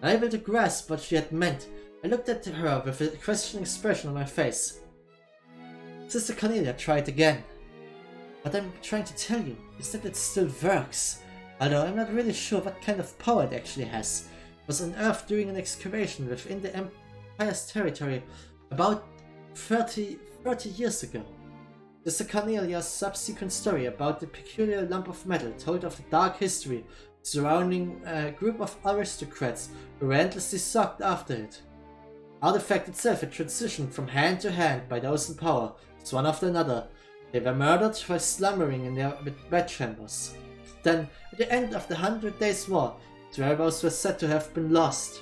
A: Unable to grasp what she had meant, I looked at her with a questioning expression on my face. Sister Cornelia tried again. What I'm trying to tell you is that it still works, although I'm not really sure what kind of power it actually has. It was unearthed during an excavation within the Empire's territory about 30 years ago. Sister Cornelia's subsequent story about the peculiar lump of metal told of the dark history surrounding a group of aristocrats who relentlessly sought after it. The artifact itself had transitioned from hand to hand by those in power, as one after another. They were murdered while slumbering in their bedchambers. Then, at the end of the 100 Days' War, its whereabouts were said to have been lost.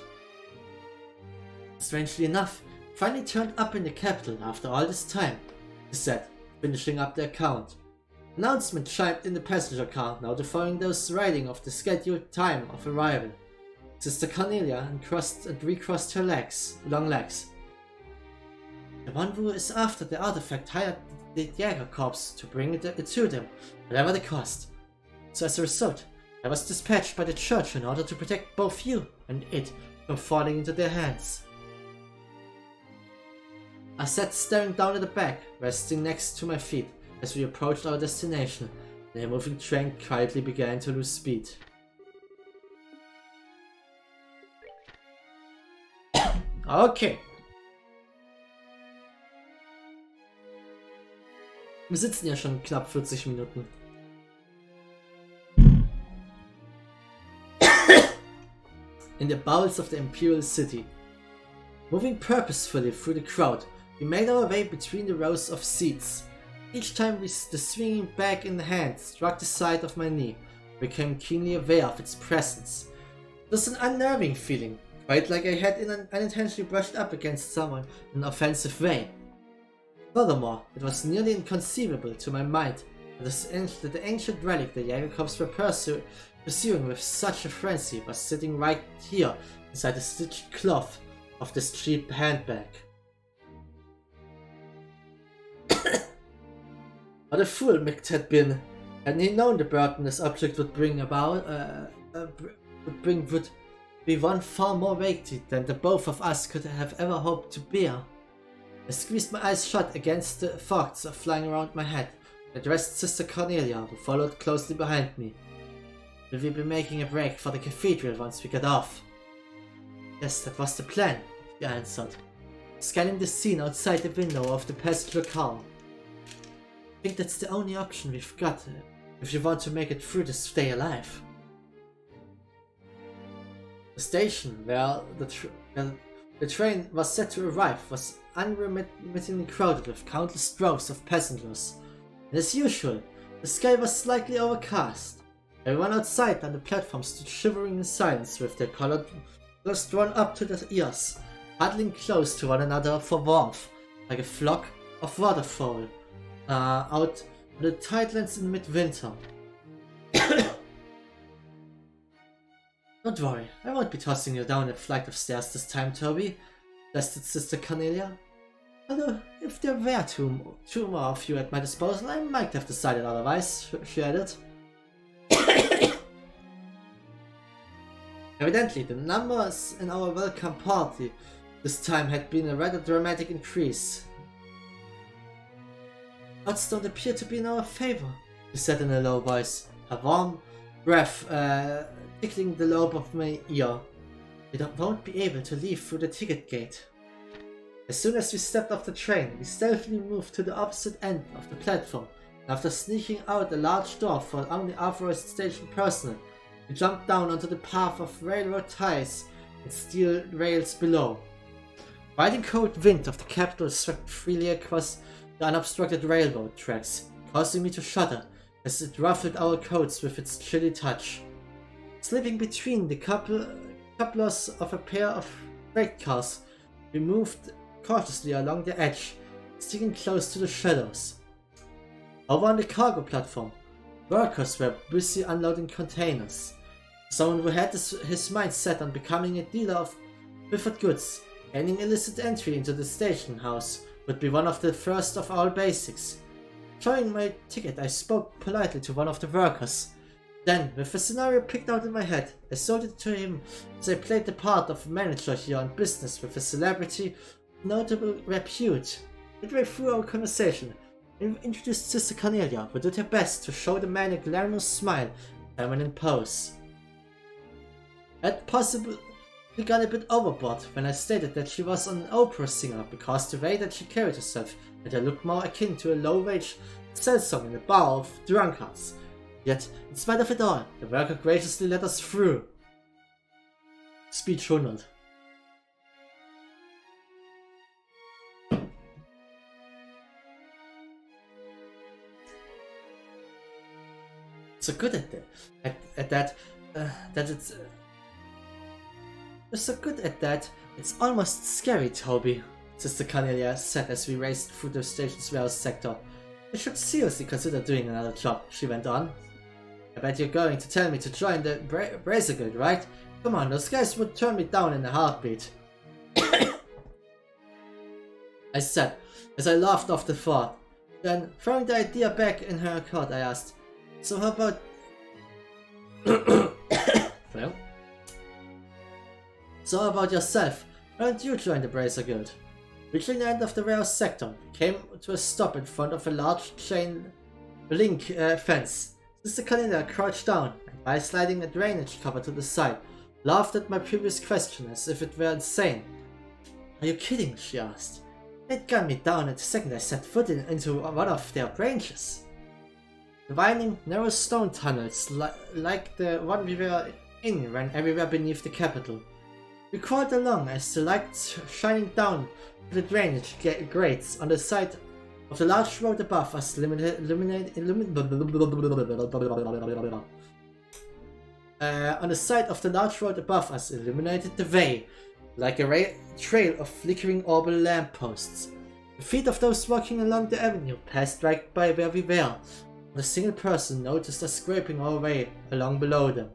A: Strangely enough, it finally turned up in the capital after all this time, he said, finishing up the account. Announcement chimed in the passenger car, notifying those riding of the scheduled time of arrival. Sister Cornelia uncrossed and recrossed her long legs. The one who is after the artifact hired the Jäger Corps to bring it to them, whatever the cost. So as a result, I was dispatched by the church in order to protect both you and it from falling into their hands. I sat staring down at the bag, resting next to my feet as we approached our destination, and the moving train quietly began to lose speed. Okay. Wir sitzen ja schon knapp 40 Minuten. In the bowels of the Imperial City. Moving purposefully through the crowd, we made our way between the rows of seats. Each time the swinging bag in the hand struck the side of my knee, I became keenly aware of its presence. It was an unnerving feeling, quite like I had unintentionally brushed up against someone in an offensive way. Furthermore, it was nearly inconceivable to my mind that the ancient relic the Jäger Corps were pursuing with such a frenzy was sitting right here inside the stitched cloth of this cheap handbag. What a fool Mick had been, hadn't he known the burden this object would be one far more weighty than the both of us could have ever hoped to bear. I squeezed my eyes shut against the thoughts flying around my head, and addressed Sister Cornelia, who followed closely behind me. Will we be making a break for the cathedral once we get off? Yes, that was the plan, he answered, scanning the scene outside the window of the passenger car. I think that's the only option we've got if you want to make it through this stay alive. The station where the train was set to arrive was unremittingly crowded with countless droves of passengers. And as usual, the sky was slightly overcast. Everyone outside on the platform stood shivering in silence with their collars drawn up to their ears, huddling close to one another for warmth, like a flock of waterfowl out on the tidelands in midwinter. Don't worry, I won't be tossing you down a flight of stairs this time, Toby, suggested Sister Cornelia. Although, if there were two more of you at my disposal, I might have decided otherwise, she added. Evidently, the numbers in our welcome party this time had been a rather dramatic increase. Odds don't appear to be in our favor, she said in a low voice, her warm breath tickling the lobe of my ear. We won't be able to leave through the ticket gate. As soon as we stepped off the train, we stealthily moved to the opposite end of the platform, and after sneaking out a large door for only authorized station personnel, we jumped down onto the path of railroad ties and steel rails below. Biting cold wind of the capital swept freely across the unobstructed railroad tracks, causing me to shudder as it ruffled our coats with its chilly touch. Slipping between the couplers of a pair of freight cars, we moved cautiously along the edge, sticking close to the shadows. Over on the cargo platform, workers were busy unloading containers. Someone who had his mind set on becoming a dealer of pilfered goods, gaining illicit entry into the station house would be one of the first of all basics. Showing my ticket, I spoke politely to one of the workers. Then, with the scenario picked out in my head, I sold it to him as I played the part of a manager here on business with a celebrity of notable repute. Midway through our conversation, I introduced Sister Cornelia, who did her best to show the man a glamorous smile and feminine pose. I had possibly gone a bit overboard when I stated that she was an opera singer because the way that she carried herself made her look more akin to a low-wage sell song in a bar of drunkards. Yet, in spite of it all, the worker graciously let us through. Speech 100. So good at that it's you're so good at that, it's almost scary, Toby, Sister Cornelia said as we raced through the station's warehouse sector. You should seriously consider doing another job, she went on. I bet you're going to tell me to join the Brazier Guild, right? Come on, those guys would turn me down in a heartbeat. I said, as I laughed off the thought. Then, throwing the idea back in her coat, I asked, so how about... well? So how about yourself? Why don't you join the Brazier Guild? Reaching the end of the warehouse sector, we came to a stop in front of a large chain link fence. Sister Cornelia crouched down, and by sliding a drainage cover to the side, laughed at my previous question as if it were insane. Are you kidding? She asked. They'd gun me down at the second I set foot into one of their branches. The winding, narrow stone tunnels like the one we were in ran everywhere beneath the capital. We crawled along as the light shining down the drainage grates on the side of the large road above us illuminated the way, like a trail of flickering orbital lampposts. The feet of those walking along the avenue passed right by where we were, and a single person noticed us scraping our way along below them.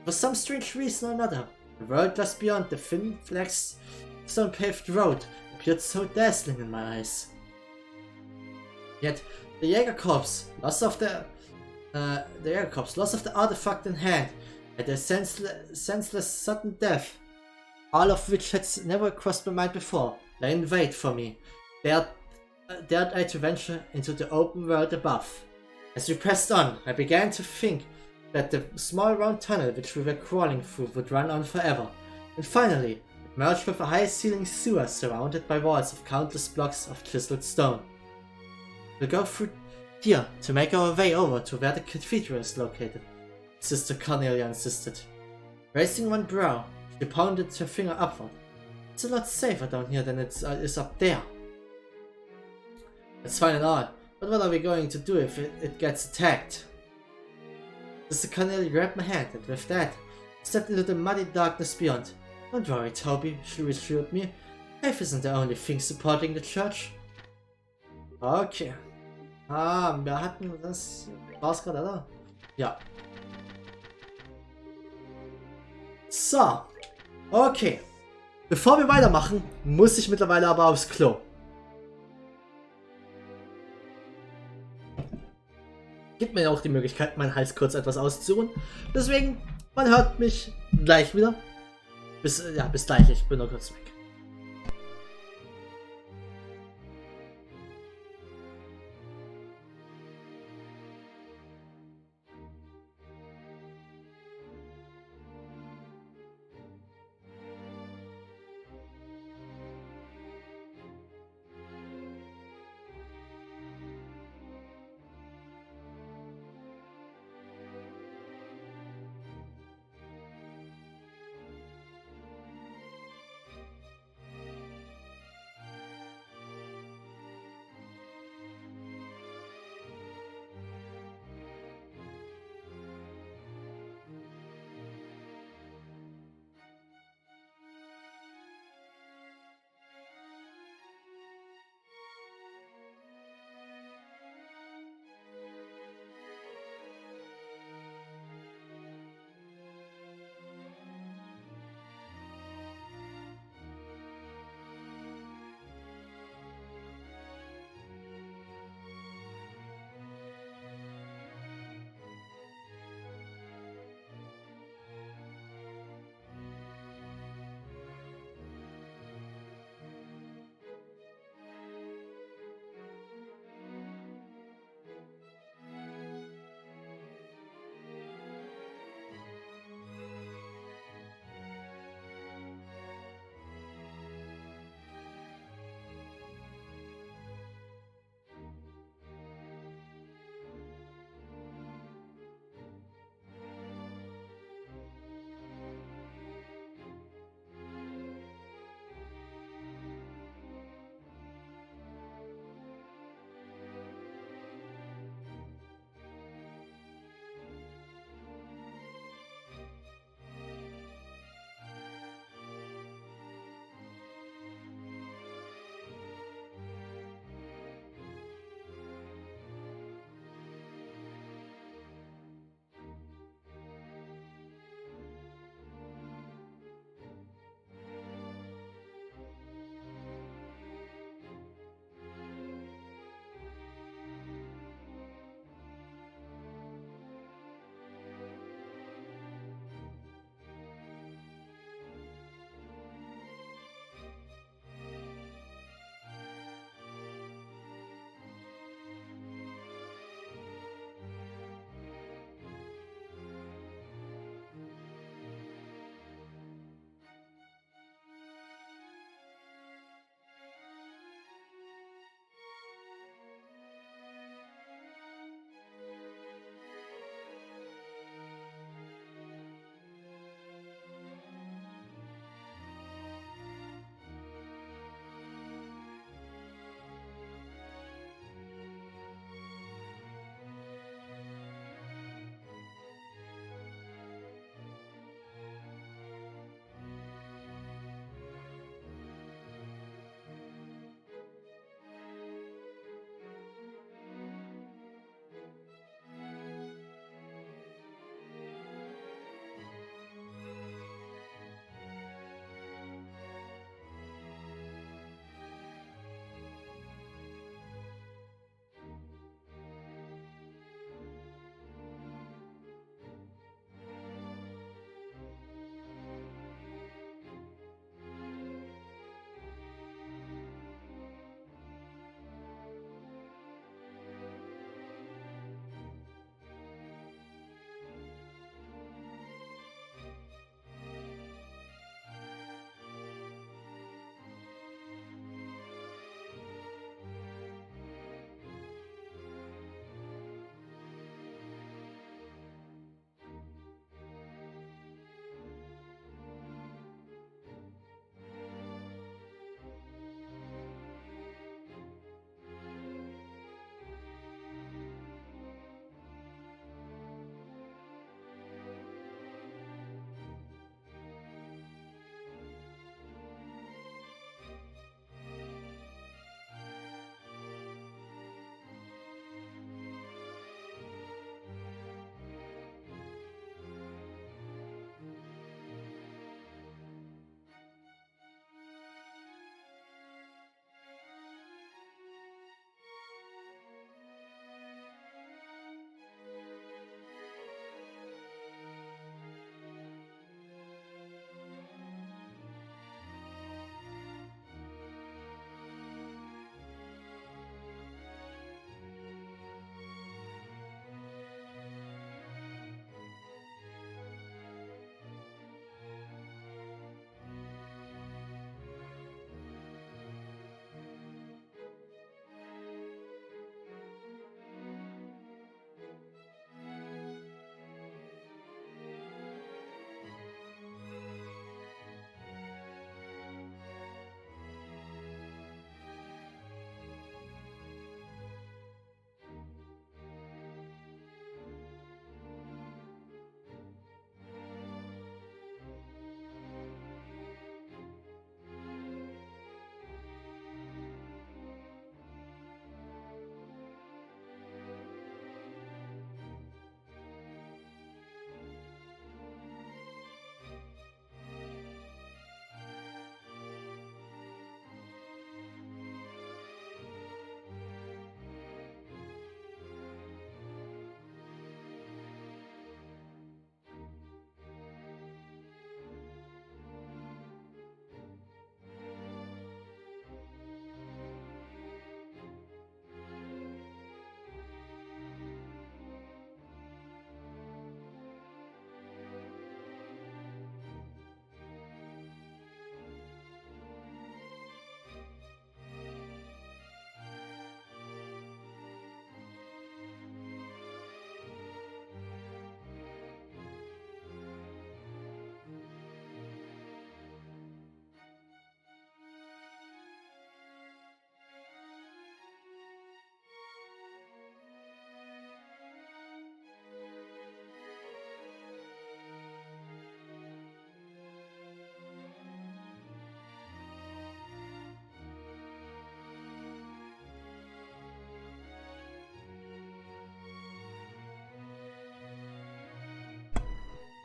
A: For some strange reason or another, the world just beyond the thin, flagstone-paved road appeared so dazzling in my eyes. Yet, the Jägerkorps, loss of the artifact in hand, and a senseless sudden death, all of which had never crossed my mind before, lay in wait for me. Dared I to venture into the open world above? As we pressed on, I began to think that the small round tunnel which we were crawling through would run on forever, and finally, it merged with a high-ceiling sewer surrounded by walls of countless blocks of chiseled stone. We'll go through here to make our way over to where the cathedral is located, Sister Cornelia insisted. Raising one brow, she pointed her finger upward. It's a lot safer down here than it is up there. That's fine and all, but what are we going to do if it gets attacked? Sister Cornelia grabbed my hand, and with that, stepped into the muddy darkness beyond. Don't worry, Toby, she reassured me. Faith isn't the only thing supporting the church. Okay. Wir hatten das... War's gerade, oder? Ja. So. Okay. Bevor wir weitermachen, muss ich mittlerweile aber aufs Klo. Gibt mir auch die Möglichkeit, meinen Hals kurz etwas auszuruhen. Deswegen, man hört mich gleich wieder. Bis gleich, ich bin noch kurz weg.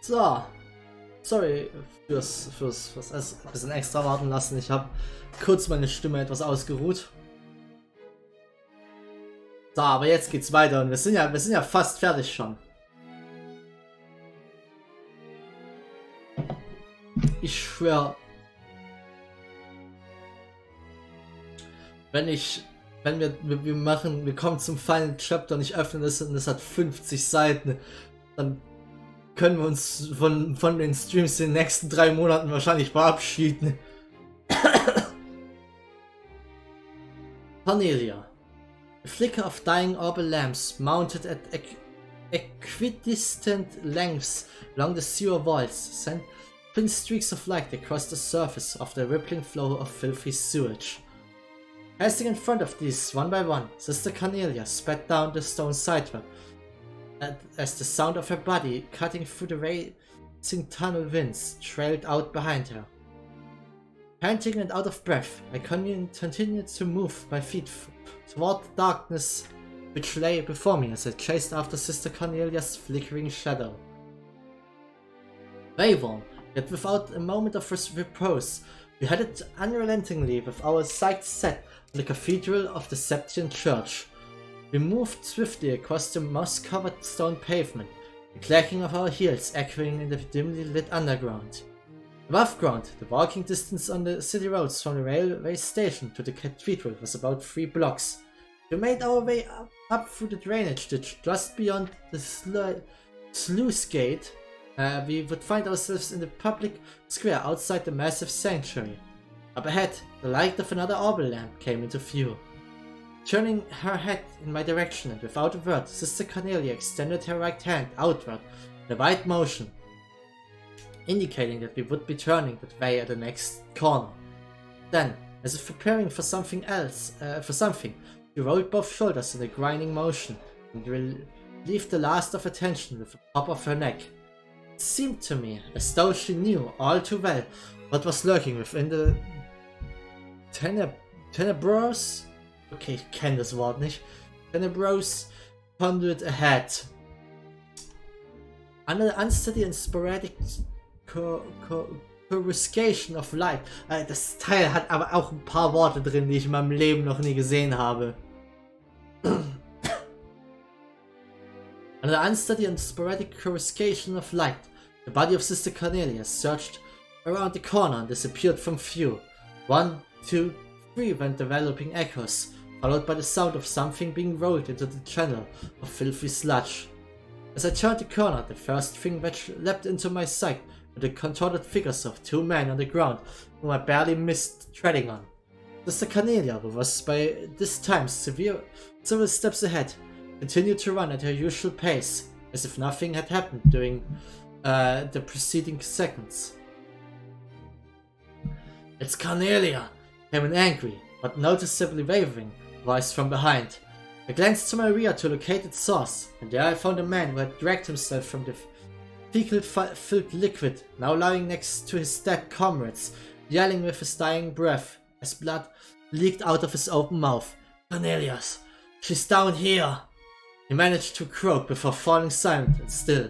A: So. Sorry fürs ein bisschen extra warten lassen. Ich habe kurz meine Stimme etwas ausgeruht. So, aber jetzt geht's weiter und wir sind ja fast fertig schon. Ich schwör, wir kommen zum Final Chapter und ich öffne das und es hat 50 Seiten, dann können wir uns von den Streams in den nächsten 3 Monaten wahrscheinlich verabschieden. Cornelia. A flicker of dying orbital lamps mounted at equidistant lengths along the sewer walls sent thin streaks of light across the surface of the rippling flow of filthy sewage. Passing in front of these one by one, Sister Cornelia sped down the stone sidewalk as the sound of her body cutting through the racing tunnel winds trailed out behind her. Panting and out of breath, I continued to move my feet toward the darkness which lay before me as I chased after Sister Cornelia's flickering shadow. Wayworn, yet without a moment of repose, we headed unrelentingly with our sights set on the cathedral of the Septian Church. We moved swiftly across the moss-covered stone pavement, the clacking of our heels echoing in the dimly lit underground. Above ground, the walking distance on the city roads from the railway station to the cathedral was about 3 blocks. We made our way up through the drainage ditch just beyond the sluice gate. We would find ourselves in the public square outside the massive sanctuary. Up ahead, the light of another orbital lamp came into view. Turning her head in my direction and without a word, Sister Cornelia extended her right hand outward in a wide motion, indicating that we would be turning that way at the next corner. Then, as if preparing for something, she rolled both shoulders in a grinding motion and relieved the last of attention with a pop of her neck. It seemed to me as though she knew all too well what was lurking within the tenebrous, okay, ich kenne das Wort nicht, tenebrous conduit ahead. Under the unsteady and sporadic coruscation of light. Das Teil hat aber auch ein paar Worte drin, die ich in meinem Leben noch nie gesehen habe. Under the unsteady and sporadic coruscation of light, the body of Sister Cornelia surged around the corner and disappeared from view. 1, 2, 3 went developing echoes, followed by the sound of something being rolled into the channel of filthy sludge. As I turned the corner, the first thing which leapt into my sight were the contorted figures of 2 men on the ground whom I barely missed treading on. Sister Cornelia, who was by this time several steps ahead, continued to run at her usual pace, as if nothing had happened during the preceding seconds. "It's Cornelia!" came an angry, but noticeably wavering voice from behind. I glanced to my rear to locate its source, and there I found a man who had dragged himself from the fecal-filled liquid, now lying next to his dead comrades, yelling with his dying breath as blood leaked out of his open mouth. "Cornelius! She's down here!" He managed to croak before falling silent and still.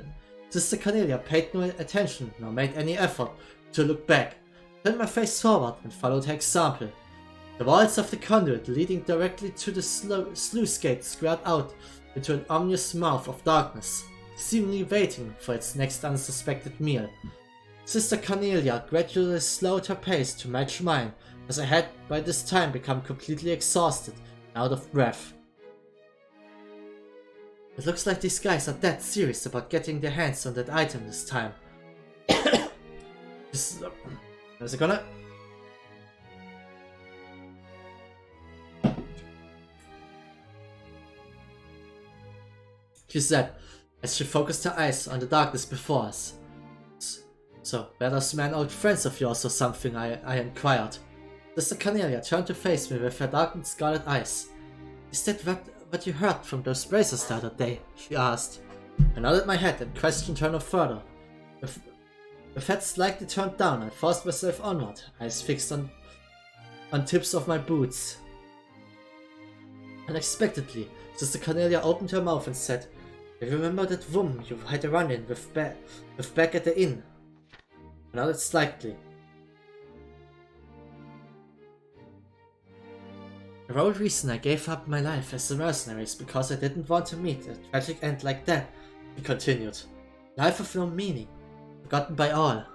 A: Sister Cornelia paid no attention nor made any effort to look back. I turned my face forward and followed her example. The walls of the conduit leading directly to the sluice gate squared out into an ominous mouth of darkness, seemingly waiting for its next unsuspected meal. Sister Cornelia gradually slowed her pace to match mine, as I had by this time become completely exhausted and out of breath. It looks like these guys are dead serious about getting their hands on that item this time. Is it gonna... She said, as she focused her eyes on the darkness before us. "So, were those men old friends of yours or something?" I inquired. Sister Cornelia turned to face me with her darkened scarlet eyes. "Is that what you heard from those bracers the other day?" she asked. I nodded my head and questioned her no further. With head slightly turned down, I forced myself onward, eyes fixed on tips of my boots. Unexpectedly, Sister Cornelia opened her mouth and said, You remember that woman you had a run-in with back at the inn? Not slightly. The whole reason I gave up my life as a mercenary is because I didn't want to meet a tragic end like that, he continued. Life of no meaning, forgotten by all.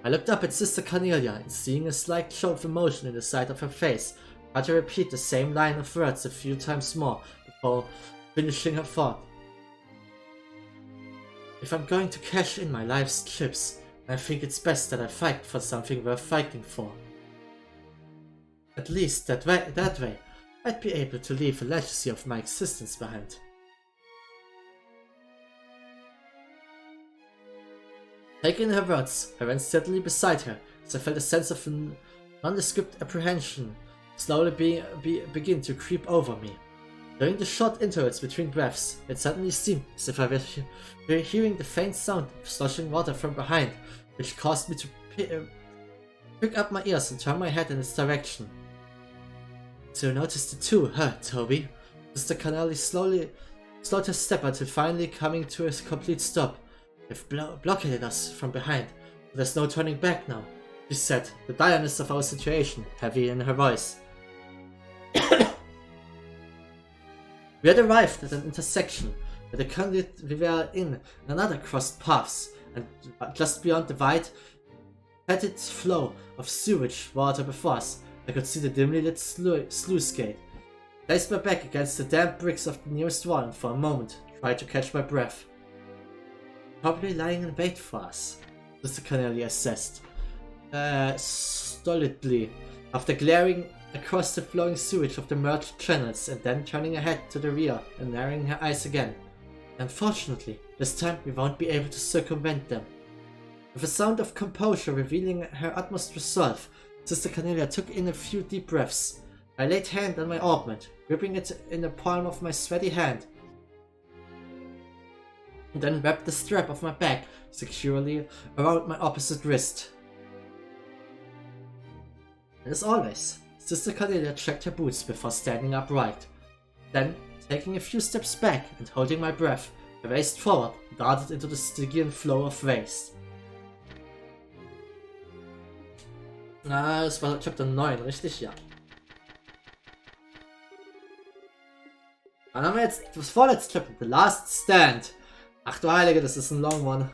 A: I looked up at Sister Cornelia and seeing a slight show of emotion in the side of her face, tried to repeat the same line of words a few times more before finishing her thought. If I'm going to cash in my life's chips, I think it's best that I fight for something worth fighting for. At least that way, I'd be able to leave a legacy of my existence behind. Taking her words, I ran steadily beside her as I felt a sense of nondescript apprehension slowly begin to creep over me. During the short intervals between breaths, it suddenly seemed as if I were hearing the faint sound of sloshing water from behind, which caused me to prick up my ears and turn my head in its direction. So you noticed it too, huh, Toby? Mr. Connelly slowed her step until finally coming to a complete stop. They've blockaded us from behind. There's no turning back now, she said, the direness of our situation heavy in her voice. We had arrived at an intersection where the conduit we were in and another crossed paths, and just beyond the wide, fetid flow of sewage water before us, I could see the dimly lit sluice gate. I placed my back against the damp bricks of the nearest wall and for a moment tried to catch my breath. Probably lying in wait for us, Mr. Cornelia assessed, stolidly, after glaring across the flowing sewage of the merged channels and then turning her head to the rear and narrowing her eyes again. Unfortunately, this time we won't be able to circumvent them. With a sound of composure revealing her utmost resolve, Sister Cornelia took in a few deep breaths. I laid hand on my orbment, gripping it in the palm of my sweaty hand, and then wrapped the strap of my bag securely around my opposite wrist. And as always, Sister Cornelia checked her boots before standing upright. Then, taking a few steps back and holding my breath, I raced forward and darted into the Stygian flow of waste. Das war Chapter 9, richtig? Ja. Dann haben wir jetzt das vorletzte Chapter, The Last Stand. Ach du Heilige, das ist ein long one.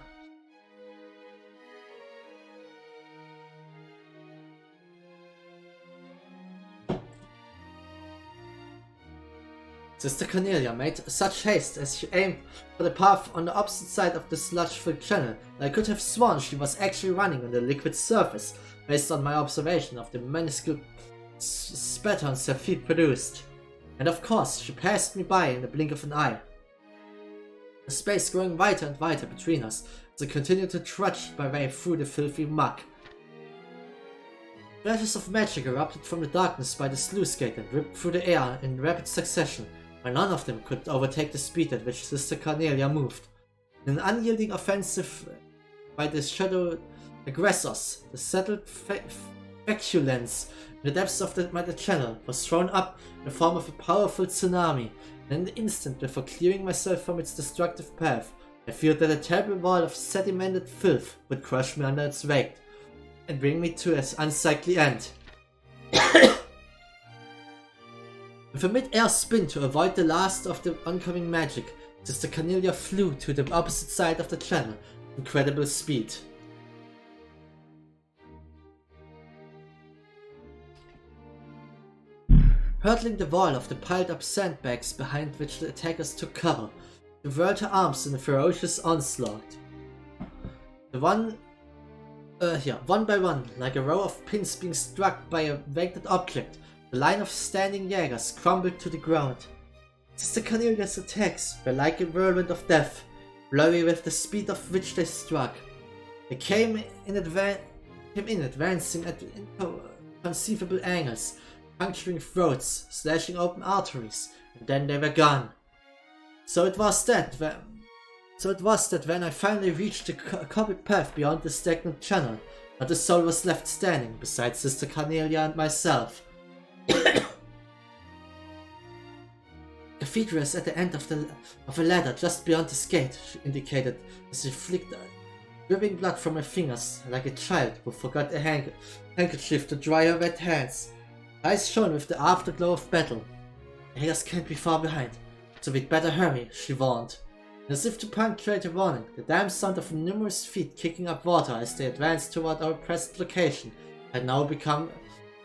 A: Sister Cornelia made such haste as she aimed for the path on the opposite side of the sludge-filled channel that I could have sworn she was actually running on the liquid surface, based on my observation of the minuscule spatters her feet produced. And of course, she passed me by in the blink of an eye. The space growing wider and wider between us as I continued to trudge my way through the filthy muck. Flashes of magic erupted from the darkness by the sluice gate and ripped through the air in rapid succession, while none of them could overtake the speed at which Sister Cornelia moved. In an unyielding offensive by the shadow aggressors, the settled feculence in the depths of the channel was thrown up in the form of a powerful tsunami, and in the instant before clearing myself from its destructive path, I feared that a terrible wall of sedimented filth would crush me under its weight and bring me to its unsightly end. With a mid-air spin to avoid the last of the oncoming magic, Sister Cornelia flew to the opposite side of the channel with incredible speed. Hurtling the wall of the piled-up sandbags behind which the attackers took cover, she whirled her arms in a ferocious onslaught. One by one, like a row of pins being struck by a weighted object, the line of standing Jaegers crumbled to the ground. Sister Cornelia's attacks were like a whirlwind of death, blurry with the speed of which they struck. They came in advancing at inconceivable angles, puncturing throats, slashing open arteries, and then they were gone. So it was that when I finally reached the cobbled path beyond the stagnant channel, not a soul was left standing besides Sister Cornelia and myself. cathedral is at the end of a ladder just beyond this gate, she indicated as she flicked dripping blood from her fingers like a child who forgot a handkerchief to dry her wet hands. Her eyes shone with the afterglow of battle. The haters can't be far behind, so we'd better hurry, she warned. And as if to punctuate her warning, the damn sound of numerous feet kicking up water as they advanced toward our present location had now become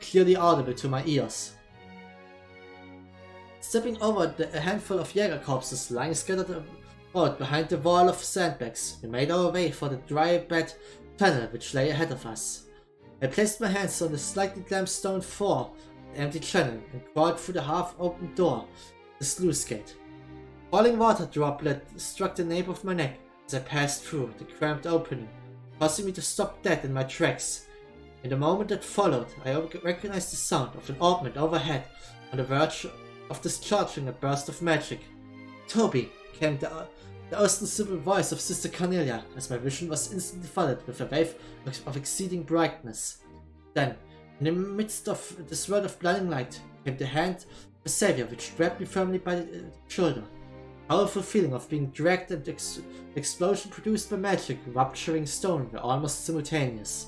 A: clearly audible to my ears. Stepping over a handful of Jäger corpses lying scattered about behind the wall of sandbags, we made our way for the dry bed tunnel which lay ahead of us. I placed my hands on the slightly damp stone floor of the empty channel and crawled through the half-open door, the sluice gate. Falling water droplet struck the nape of my neck as I passed through the cramped opening, causing me to stop dead in my tracks. In the moment that followed, I recognized the sound of an orbment overhead on the verge of discharging a burst of magic. "Toby," came the ostensible voice of Sister Cornelia as my vision was instantly flooded with a wave of exceeding brightness. Then, in the midst of this world of blinding light, came the hand of a savior which grabbed me firmly by the shoulder. A powerful feeling of being dragged and the explosion produced by magic rupturing stone were almost simultaneous.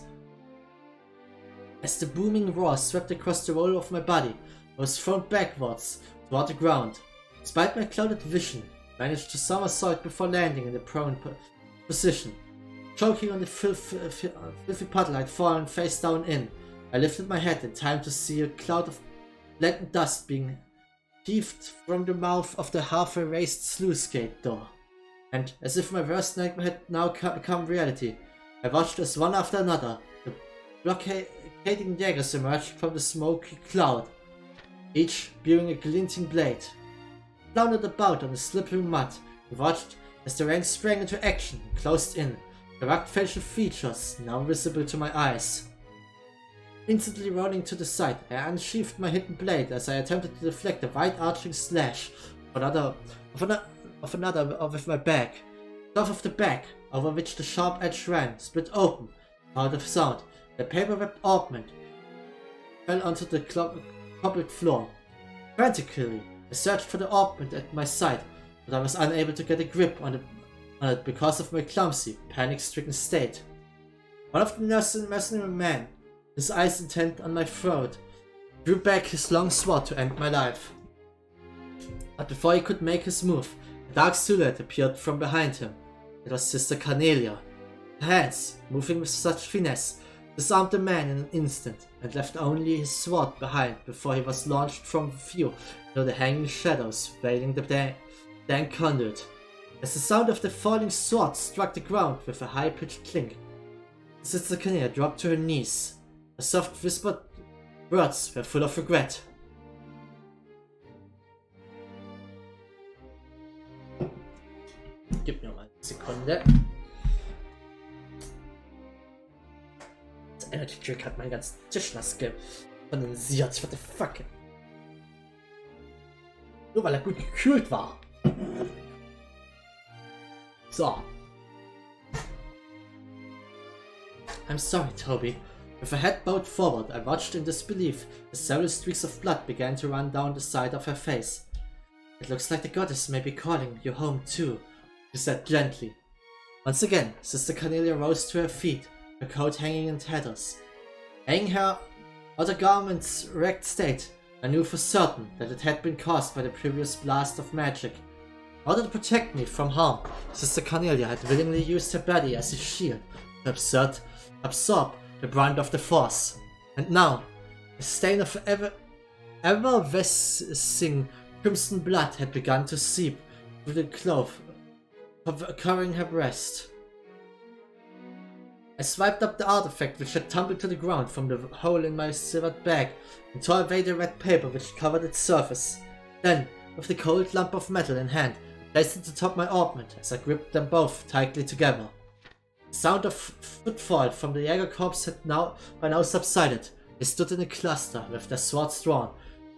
A: As the booming roar swept across the roll of my body, I was thrown backwards toward the ground. Despite my clouded vision, I managed to somersault before landing in the prone position. Choking on the filthy puddle I'd fallen face down in, I lifted my head in time to see a cloud of blackened dust being heaved from the mouth of the half-erased sluice gate door. And, as if my worst nightmare had now become reality, I watched as one after another, the blockading Jägers emerged from the smoky cloud, each bearing a glinting blade. I floundered about on the slippery mud and watched as the ranks sprang into action and closed in, the rugged facial features now visible to my eyes. Instantly rolling to the side, I unsheathed my hidden blade as I attempted to deflect a wide-arching slash of another with my back. The top of the back, over which the sharp edge ran, split open, out of sound. The paper-wrapped orbment fell onto the cobbled floor. Frantically, I searched for the orbment at my side, but I was unable to get a grip on it because of my clumsy, panic-stricken state. One of the mercenary men, his eyes intent on my throat, drew back his long sword to end my life. But before he could make his move, a dark silhouette appeared from behind him. It was Sister Cornelia. Her hands, moving with such finesse, disarmed the man in an instant, and left only his sword behind before he was launched from view into the hanging shadows veiling the dank conduit. As the sound of the falling sword struck the ground with a high-pitched clink, Sister Cornelia dropped to her knees. Her soft whispered words were full of regret. Gib mir mal eine Sekunde. Das Energy Drink hat meinen ganzen Tisch nass kondensiert. What the fuck? Nur weil er gut gekühlt war. So. I'm sorry, Toby. With her head bowed forward, I watched in disbelief as several streaks of blood began to run down the side of her face. It looks like the goddess may be calling you home too, she said gently. Once again, Sister Cornelia rose to her feet, her coat hanging in tatters. Hanging her outer garment's wrecked state, I knew for certain that it had been caused by the previous blast of magic. In order to protect me from harm, Sister Cornelia had willingly used her body as a shield to absorb the brunt of the force. And now, a stain of effervescing crimson blood had begun to seep through the cloth covering her breast. I swiped up the artifact which had tumbled to the ground from the hole in my silvered bag and tore away the red paper which covered its surface. Then, with the cold lump of metal in hand, I placed it atop my orbment as I gripped them both tightly together. The sound of footfall from the Jäger corps had by now subsided. They stood in a cluster with their swords drawn,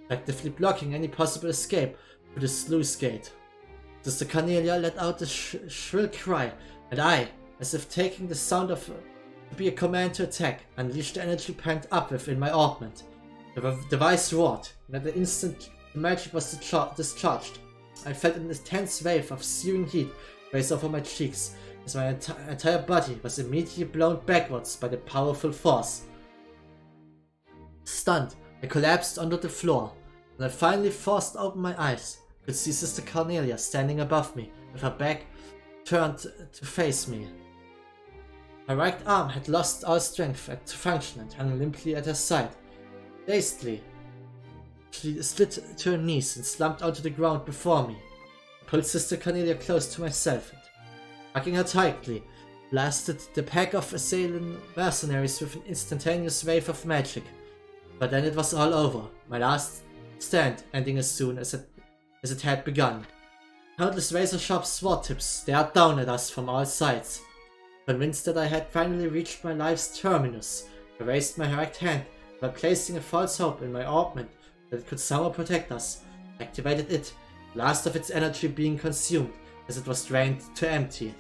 A: effectively blocking any possible escape through the sluice gate. Sister Cornelia let out a shrill cry, and I, as if taking the sound to be a command to attack, unleashed the energy pent up within my orbment. The device roared, and at the instant the magic was discharged. I felt an intense wave of searing heat race over my cheeks as my entire body was immediately blown backwards by the powerful force. Stunned, I collapsed onto the floor. When I finally forced open my eyes, I could see Sister Cornelia standing above me with her back turned to face me. My right arm had lost all strength to function and hung limply at her side. Dazedly, she slid to her knees and slumped onto the ground before me. I pulled Sister Cornelia close to myself and, hugging her tightly, blasted the pack of assailing mercenaries with an instantaneous wave of magic. But then it was all over, my last stand ending as soon as it had begun. Countless razor-sharp sword tips stared down at us from all sides. Convinced that I had finally reached my life's terminus, I raised my right hand by placing a false hope in my orbment that it could somehow protect us. Activated it, last of its energy being consumed as it was drained to empty.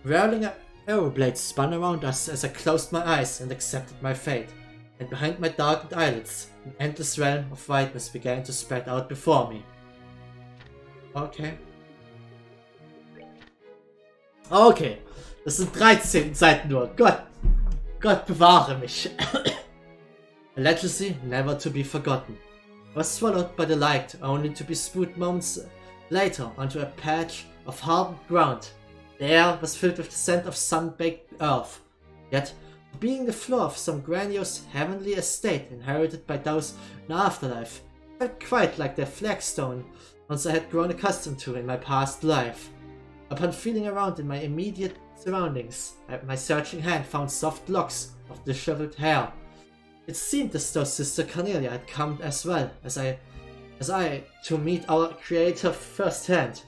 A: Whirling arrow blades spun around us as I closed my eyes and accepted my fate, and behind my darkened eyelids, an endless realm of whiteness began to spread out before me. Okay. Okay, das sind 13 Seiten nur. Gott bewahre mich. A legacy never to be forgotten. I was swallowed by the light, only to be spewed moments later onto a patch of hardened ground. The air was filled with the scent of sun-baked earth. Yet, being the floor of some grandiose heavenly estate inherited by those in afterlife, felt quite like the flagstone once I had grown accustomed to in my past life. Upon feeling around in my immediate surroundings, my searching hand found soft locks of disheveled hair. It seemed as though Sister Cornelia had come as well as I to meet our Creator firsthand.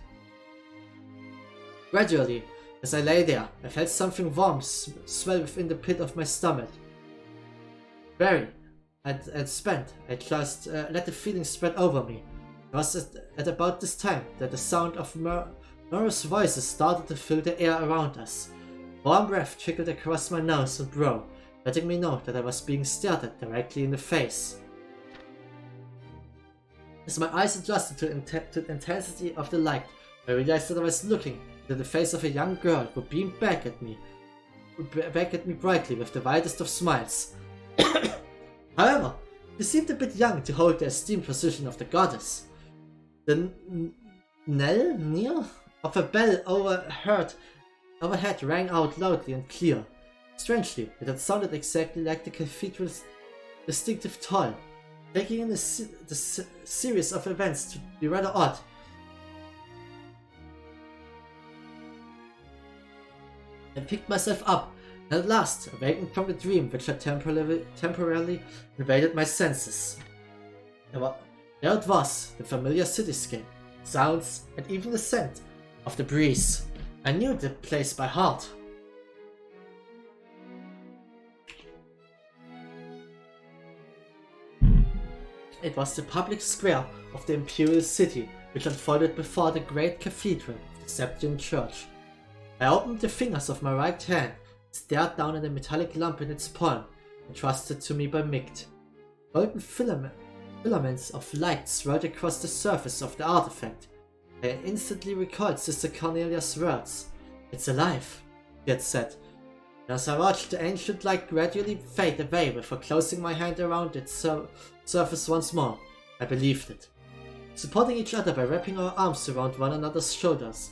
A: Gradually, as I lay there, I felt something warm swell within the pit of my stomach. Weary and spent, I just let the feeling spread over me. It was at about this time that the sound of numerous voices started to fill the air around us. Warm breath trickled across my nose and brow, letting me know that I was being stared at directly in the face. As my eyes adjusted to the intensity of the light, I realized that I was looking into the face of a young girl who beamed back at me brightly with the widest of smiles. However, she seemed a bit young to hold the esteemed position of the goddess. The knell of a bell overhead rang out loudly and clear. Strangely, it had sounded exactly like the cathedral's distinctive toll, taking in the series of events to be rather odd. I picked myself up, and at last awakened from the dream which had temporarily invaded my senses. There it was, the familiar cityscape, sounds, and even the scent of the breeze. I knew the place by heart. It was the public square of the Imperial City, which unfolded before the great cathedral of the Septian Church. I opened the fingers of my right hand, stared down at the metallic lump in its palm, entrusted to me by Mikt. Golden filaments of light swirled across the surface of the artifact. I instantly recalled Sister Cornelia's words. "It's alive," she had said. And as I watched the ancient light gradually fade away before closing my hand around its surface once more, I believed it. Supporting each other by wrapping our arms around one another's shoulders,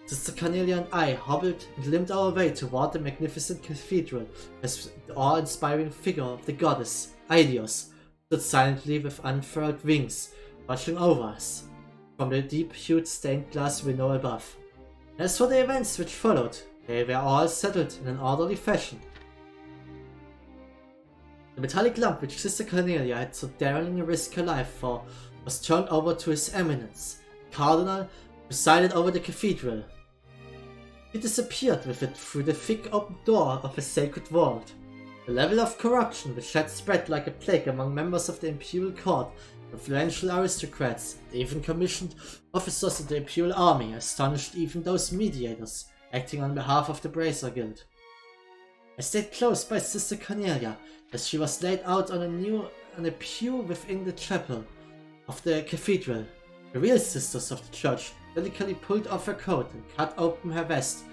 A: Sister Cornelia and I hobbled and limped our way toward the magnificent cathedral as the awe-inspiring figure of the goddess, Aidios, stood silently with unfurled wings, watching over us from the deep-hued stained glass window above. As for the events which followed, they were all settled in an orderly fashion. The metallic lump which Sister Cornelia had so daringly risked her life for was turned over to His Eminence, the Cardinal, who presided over the cathedral. He disappeared with it through the thick open door of a sacred vault. The level of corruption which had spread like a plague among members of the Imperial Court, influential aristocrats, and even commissioned officers of the Imperial Army astonished even those mediators acting on behalf of the Bracer Guild. I stayed close by Sister Cornelia as she was laid out on a pew within the chapel of the cathedral. The real sisters of the church delicately pulled off her coat and cut open her vest,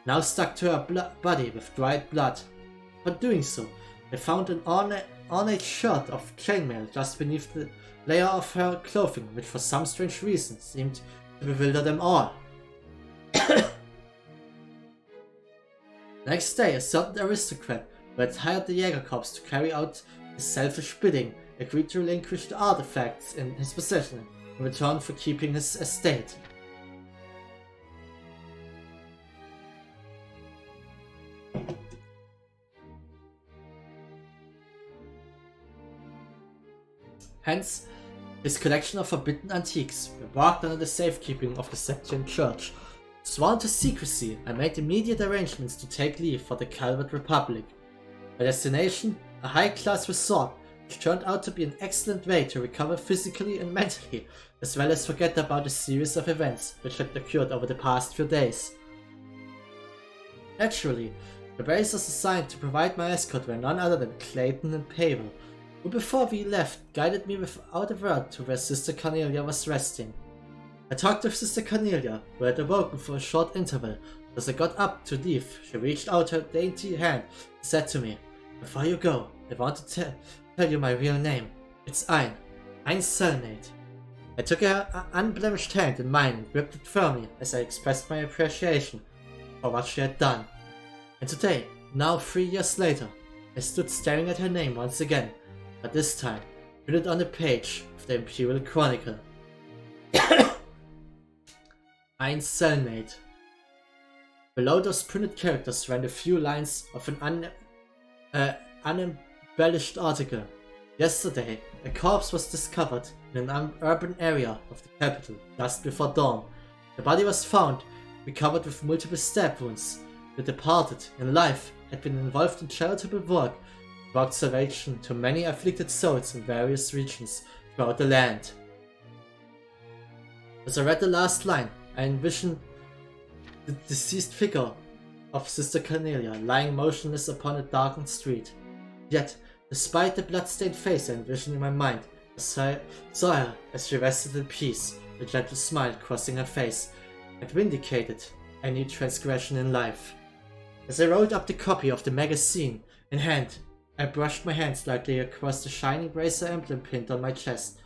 A: now stuck to her body with dried blood. Upon doing so, they found an ornate shirt of chainmail just beneath the layer of her clothing, which for some strange reason seemed to bewilder them all. Next day, a certain aristocrat who had hired the Jäger Corps to carry out his selfish bidding agreed to relinquish the artifacts in his possession in return for keeping his estate. Hence, his collection of forbidden antiques were parked under the safekeeping of the Septian Church. Sworn to secrecy, I made immediate arrangements to take leave for the Calvert Republic. My destination, a high-class resort, which turned out to be an excellent way to recover physically and mentally, as well as forget about a series of events which had occurred over the past few days. Naturally, the bracers assigned to provide my escort were none other than Clayton and Pavel, who before we left guided me without a word to where Sister Cornelia was resting. I talked with Sister Cornelia, who had awoken for a short interval. As I got up to leave, she reached out her dainty hand and said to me, "Before you go, I want to tell you my real name. It's Ein Selnate." I took her unblemished hand in mine and gripped it firmly as I expressed my appreciation for what she had done. And today, now 3 years later, I stood staring at her name once again, but this time, printed on a page of the Imperial Chronicle. Ein Cellmate. Below those printed characters ran a few lines of an unembellished article. Yesterday, a corpse was discovered in an urban area of the capital just before dawn. The body was found, covered with multiple stab wounds. The departed, in life, had been involved in charitable work, brought salvation to many afflicted souls in various regions throughout the land. As I read the last line, I envisioned the deceased figure of Sister Cornelia lying motionless upon a darkened street. Yet, despite the blood-stained face I envisioned in my mind, I saw her as she rested in peace, a gentle smile crossing her face, and vindicated any transgression in life. As I rolled up the copy of the magazine in hand, I brushed my hand slightly across the shiny bracer emblem pinned on my chest.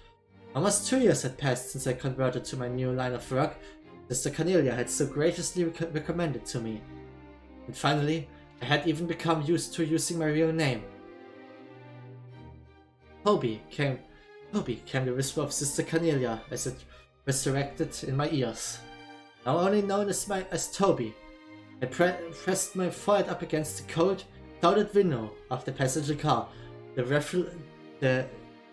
A: Almost 2 years had passed since I converted to my new line of work Sister Cornelia had so graciously recommended to me. And finally, I had even become used to using my real name. Toby came the whisper of Sister Cornelia as it resurrected in my ears. Now only known as Toby, I pressed my forehead up against the cold, clouded window of the passenger car, the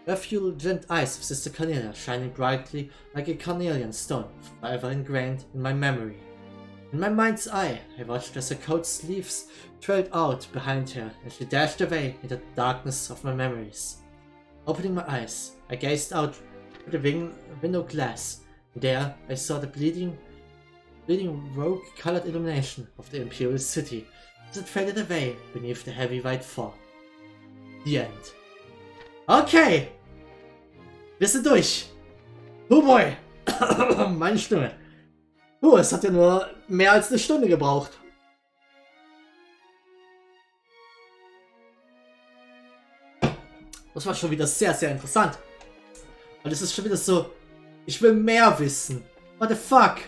A: refulgent eyes of Sister Cornelia shining brightly like a carnelian stone, forever ingrained in my memory. In my mind's eye, I watched as her coat sleeves trailed out behind her and she dashed away into the darkness of my memories. Opening my eyes, I gazed out through the window glass, and there I saw the bleeding rogue-colored illumination of the Imperial City as it faded away beneath the heavy white fog. The end. Okay! Wir sind durch! Oh boy! Meine Stimme. Es hat ja nur mehr als eine Stunde gebraucht. Das war schon wieder sehr, sehr interessant. Und es ist schon wieder so, ich will mehr wissen. What the fuck?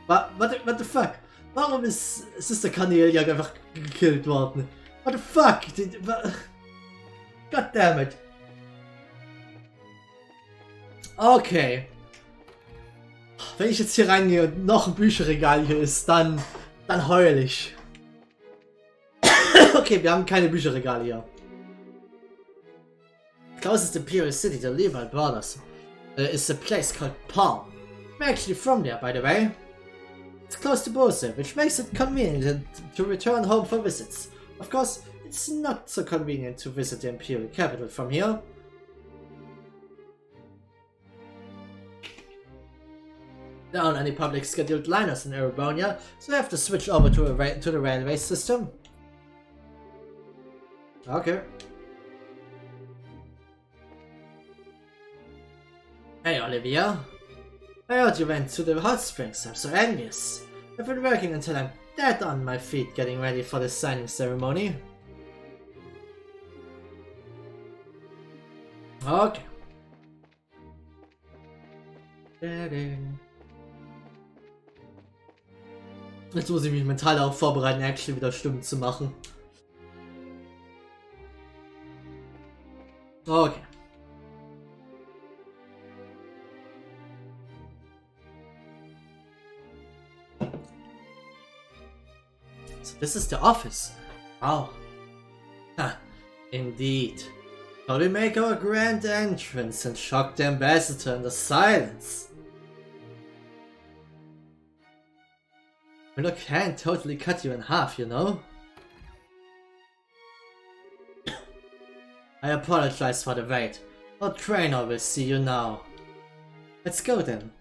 A: What the fuck? Warum ist Sister Cornelia einfach gekillt worden? What the fuck? God damn it. Okay. Wenn ich jetzt hier reingehe und noch ein Bücherregal hier ist, dann heul ich. Okay, wir haben keine Bücherregale hier. Closest Imperial City to Levi Brothers is a place called Palm. I'm actually from there, by the way. It's close to Bose, which makes it convenient to return home for visits. Of course, it's not so convenient to visit the Imperial capital from here. There aren't any public scheduled liners in Erebonia, so I have to switch over to the railway system. Okay. Hey, Olivia. I heard you went to the hot springs. I'm so envious. I've been working until I'm dead on my feet getting ready for the signing ceremony. Okay. Jetzt muss ich mich mental auch vorbereiten, actually wieder Stimmen zu machen. Okay. So this is the office. Wow. Ah, indeed. Shall we make our grand entrance and shock the ambassador into silence? My look can't totally cut you in half, you know? I apologize for the wait. Our trainer will see you now. Let's go then.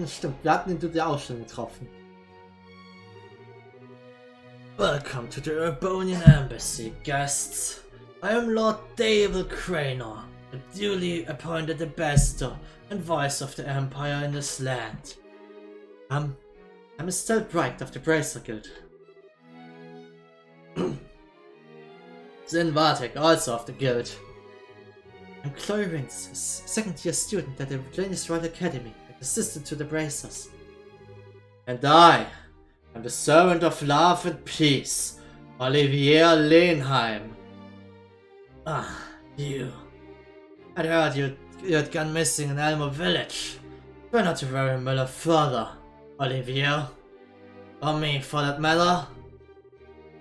A: Stimmt, wir hatten ihn ja auch schon getroffen. Welcome to the Urbonian Embassy, guests. I am Lord David Cranor, the duly appointed ambassador and voice of the Empire in this land. I'm Estelle Bright of the Bracer Guild. Zin Vartek, also of the Guild. I'm Chloe Rins, a second-year student at the Glenis Royal Academy, and assistant to the Bracers. And I am the servant of love and peace, Olivier Lehnheim. Ah, you. I'd heard you had gone missing in Elmo Village. Try not to worry Miller further, Olivier. Or me, for that matter.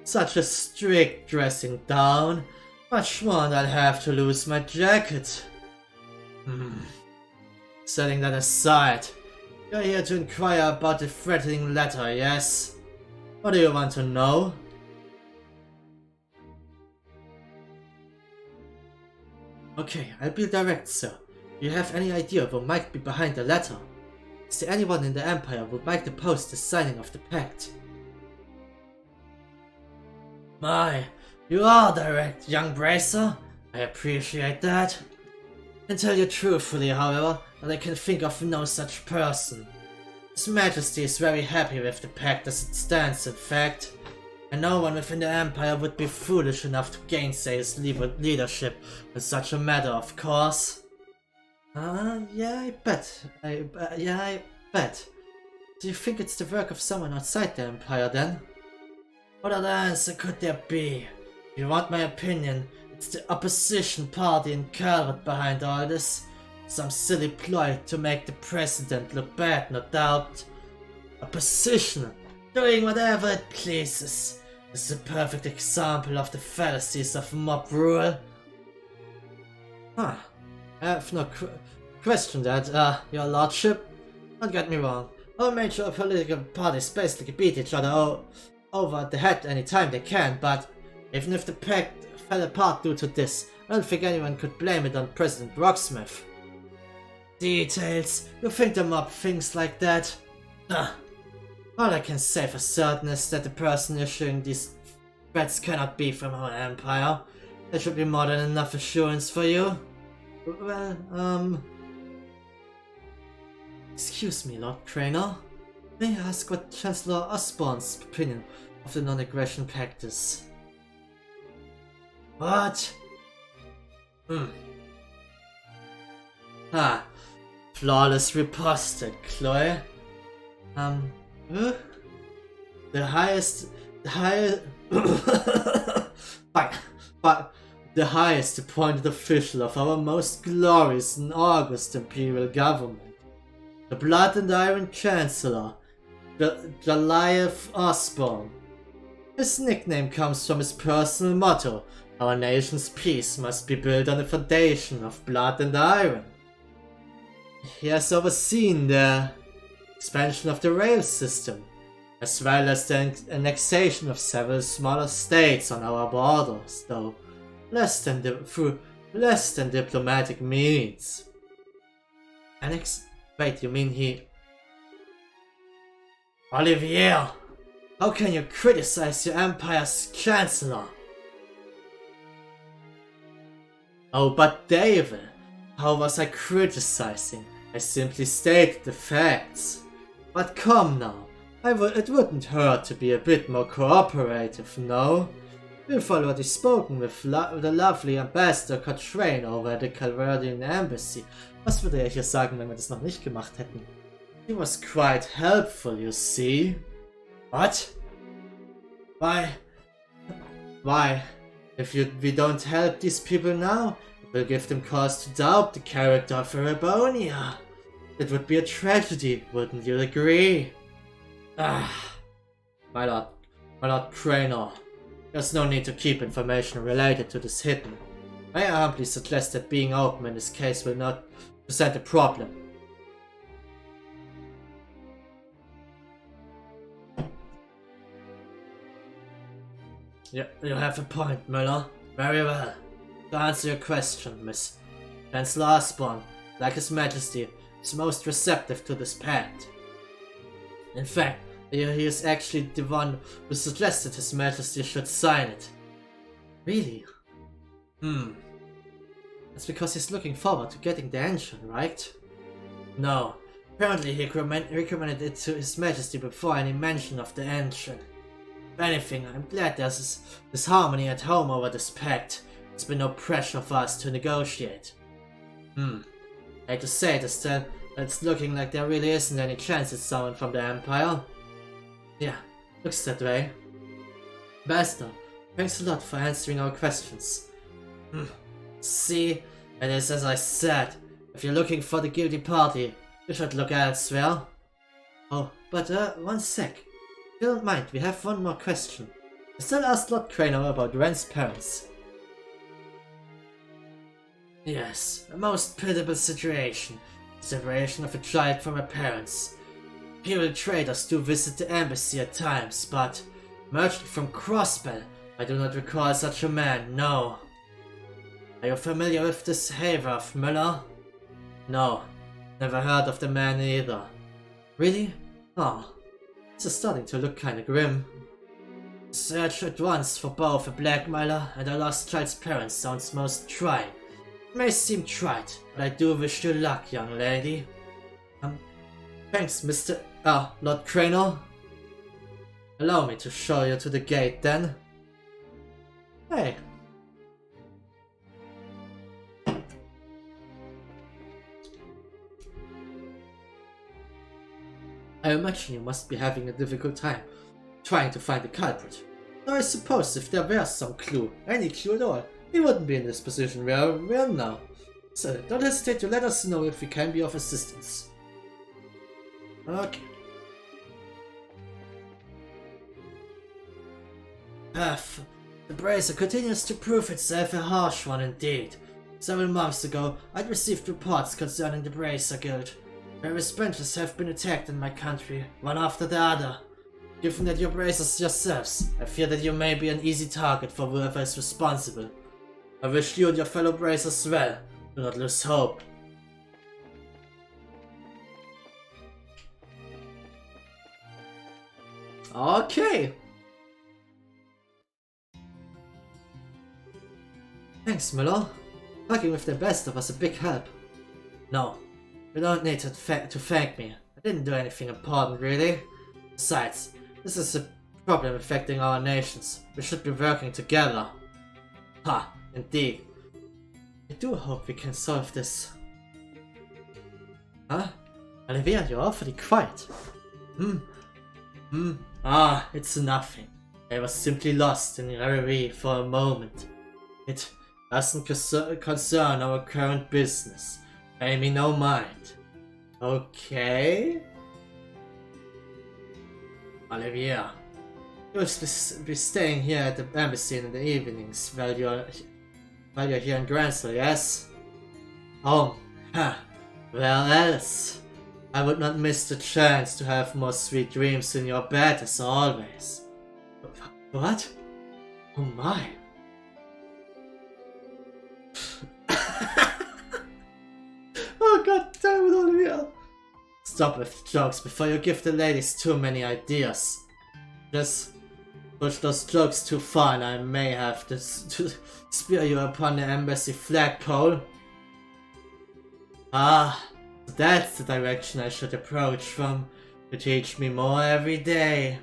A: Such a strict dressing down. Much more than I'd have to lose my jacket. Setting that aside, you're here to inquire about the threatening letter, yes? What do you want to know? Okay, I'll be direct, sir. Do you have any idea what might be behind the letter? Is there anyone in the Empire who might oppose the signing of the pact? My, you are direct, young Bracer. I appreciate that. I tell you truthfully, however, that I can think of no such person. His Majesty is very happy with the pact as it stands, in fact, and no one within the Empire would be foolish enough to gainsay his leadership in such a matter, of course. Yeah, I bet. Do you think it's the work of someone outside the Empire, then? What other answer could there be? If you want my opinion, it's the opposition party in Calvert behind all this. Some silly ploy to make the president look bad, no doubt. Opposition, doing whatever it pleases. This is a perfect example of the fallacies of mob rule. I have no question that, your lordship. Don't get me wrong. All major political parties basically beat each other over the head anytime they can, but even if the pact fell apart due to this, I don't think anyone could blame it on President Rocksmith. Details? You think the mob thinks like that? All I can say for certain is that the person issuing these threats cannot be from our empire. There should be more than enough assurance for you. Well, excuse me, Lord Cranor. May I ask what Chancellor Osborne's opinion of the non-aggression pact is? What? Flawless riposted, Chloe. The highest appointed official of our most glorious and august imperial government. The Blood and Iron Chancellor, Goliath Osborne. His nickname comes from his personal motto: our nation's peace must be built on a foundation of blood and iron. He has overseen the expansion of the rail system, as well as the annexation of several smaller states on our borders, though through less than diplomatic means. Wait, you mean he... Olivier! How can you criticize your empire's chancellor? Oh, but David, how was I criticizing? I simply stated the facts. But come now, it wouldn't hurt to be a bit more cooperative, no? We've already spoken with the lovely Ambassador Katrine over at the Calverdian Embassy. Was würde er hier sagen, wenn wir das noch nicht gemacht hätten? He was quite helpful, you see. What? Why? If we don't help these people now, it will give them cause to doubt the character of Erebonia. It would be a tragedy, wouldn't you agree? My Lord Cranor, there's no need to keep information related to this hidden. I humbly suggest that being open in this case will not present a problem. Yeah, you have a point, Müller. Very well. To answer your question, Miss, Chancellor Osborne, like His Majesty, is most receptive to this pact. In fact, he is actually the one who suggested His Majesty should sign it. Really? That's because he's looking forward to getting the engine, right? No. Apparently he recommended it to His Majesty before any mention of the engine. If anything, I'm glad there's this harmony at home over this pact. There's been no pressure for us to negotiate. I hate to say this then, but it's looking like there really isn't any chance it's someone from the Empire. Yeah, looks that way. Master, thanks a lot for answering our questions. See, it is as I said. If you're looking for the guilty party, you should look elsewhere. Oh, but one sec. If you don't mind, we have one more question. I still asked Lord Cranor about Ren's parents. Yes, a most pitiable situation. The separation of a child from her parents. Imperial traders do visit the embassy at times, but merchant from Crossbell, I do not recall such a man, no. Are you familiar with this Haworth, Müller? No, never heard of the man either. Really? Oh, this is starting to look kinda grim. Search at once for both a blackmailer and a lost child's parents sounds most trying. It may seem trite, but I do wish you luck, young lady. Thanks, Lord Cranor. Allow me to show you to the gate, then. Hey. I imagine you must be having a difficult time trying to find the culprit. Though I suppose if there were some clue, any clue at all, we wouldn't be in this position where we are now. So don't hesitate to let us know if we can be of assistance. Okay. The bracer continues to prove itself a harsh one indeed. Several months ago, I'd received reports concerning the Bracer Guild. Various branches have been attacked in my country, one after the other. Given that you're bracers yourselves, I fear that you may be an easy target for whoever is responsible. I wish you and your fellow bracers well. Do not lose hope. Okay. Thanks, Müller. Working with the best of us a big help. No, you don't need to thank me. I didn't do anything important, really. Besides, this is a problem affecting our nations. We should be working together. Ha, indeed. I do hope we can solve this. Huh? Olivia, you're awfully quiet. It's nothing. I was simply lost in reverie for a moment. It doesn't concern our current business. Pay me no mind. Okay? Olivia, you'll be staying here at the embassy in the evenings while you're here in Gransel, yes? Oh, well else. I would not miss the chance to have more sweet dreams in your bed as always. What? Oh my. Oh god damn it, Olivia. Stop with the jokes before you give the ladies too many ideas. Just push those jokes too far and I may have to spear you upon the embassy flagpole. Ah, that's the direction I should approach from. You teach me more every day.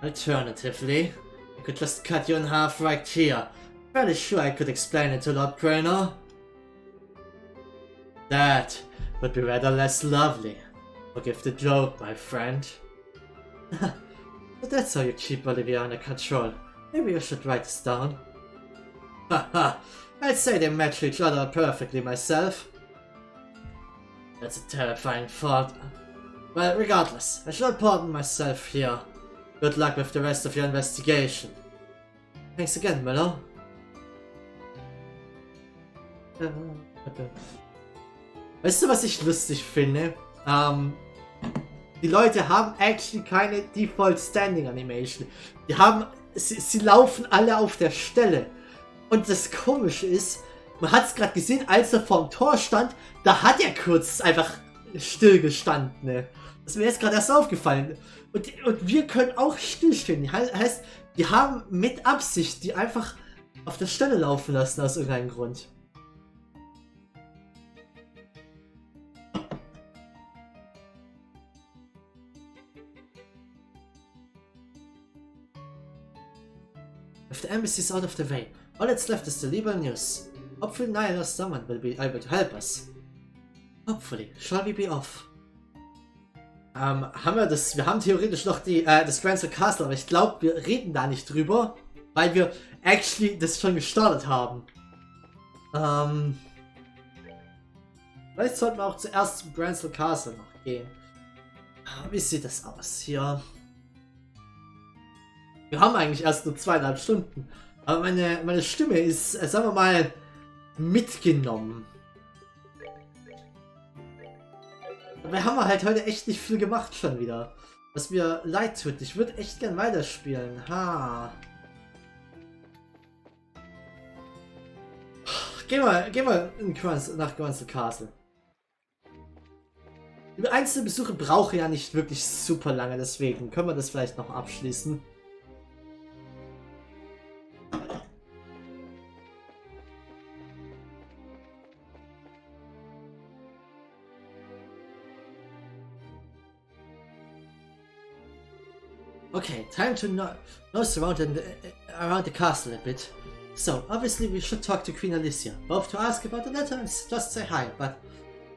A: Alternatively, I could just cut you in half right here. Fairly sure I could explain it to Lord Craner. That would be rather less lovely. Forgive the joke, my friend. But that's how you keep Olivia under control. Maybe you should write this down. Haha, I'd say they match each other perfectly myself. That's a terrifying thought. Well, regardless, I shall pardon myself here. Good luck with the rest of your investigation. Thanks again, Miller. Weißt du, was ich lustig finde? Die Leute haben actually keine Default Standing Animation. Die haben, sie laufen alle auf der Stelle. Und das Komische ist, man hat es gerade gesehen, als er vorm Tor stand, da hat er kurz einfach still gestanden. Ne? Das ist mir jetzt gerade erst aufgefallen. Und wir können auch stillstehen. Heißt, die haben mit Absicht die einfach auf der Stelle laufen lassen aus irgendeinem Grund. If the embassy is out of the way, all that's left is the legal news. Hopefully Niall or someone will be able to help us. Hopefully. Shall we be off? Wir haben theoretisch noch das Grand Castle, aber ich glaube, wir reden da nicht drüber, weil wir actually das schon gestartet haben. Vielleicht sollten wir auch zuerst zum Grand Castle noch gehen. Wie sieht das aus hier? Wir haben eigentlich erst nur 2,5 Stunden, aber meine Stimme ist, sagen wir mal, mitgenommen. Dabei haben wir halt heute echt nicht viel gemacht schon wieder. Was mir leid tut. Ich würde echt gern weiterspielen. Ha. Gehen wir nach Grand Castle. Die einzelnen Besuche brauchen ja nicht wirklich super lange, deswegen können wir das vielleicht noch abschließen. Okay, time to nose around the castle a bit. So, obviously we should talk to Queen Alicia, both to ask about the letter and just say hi, but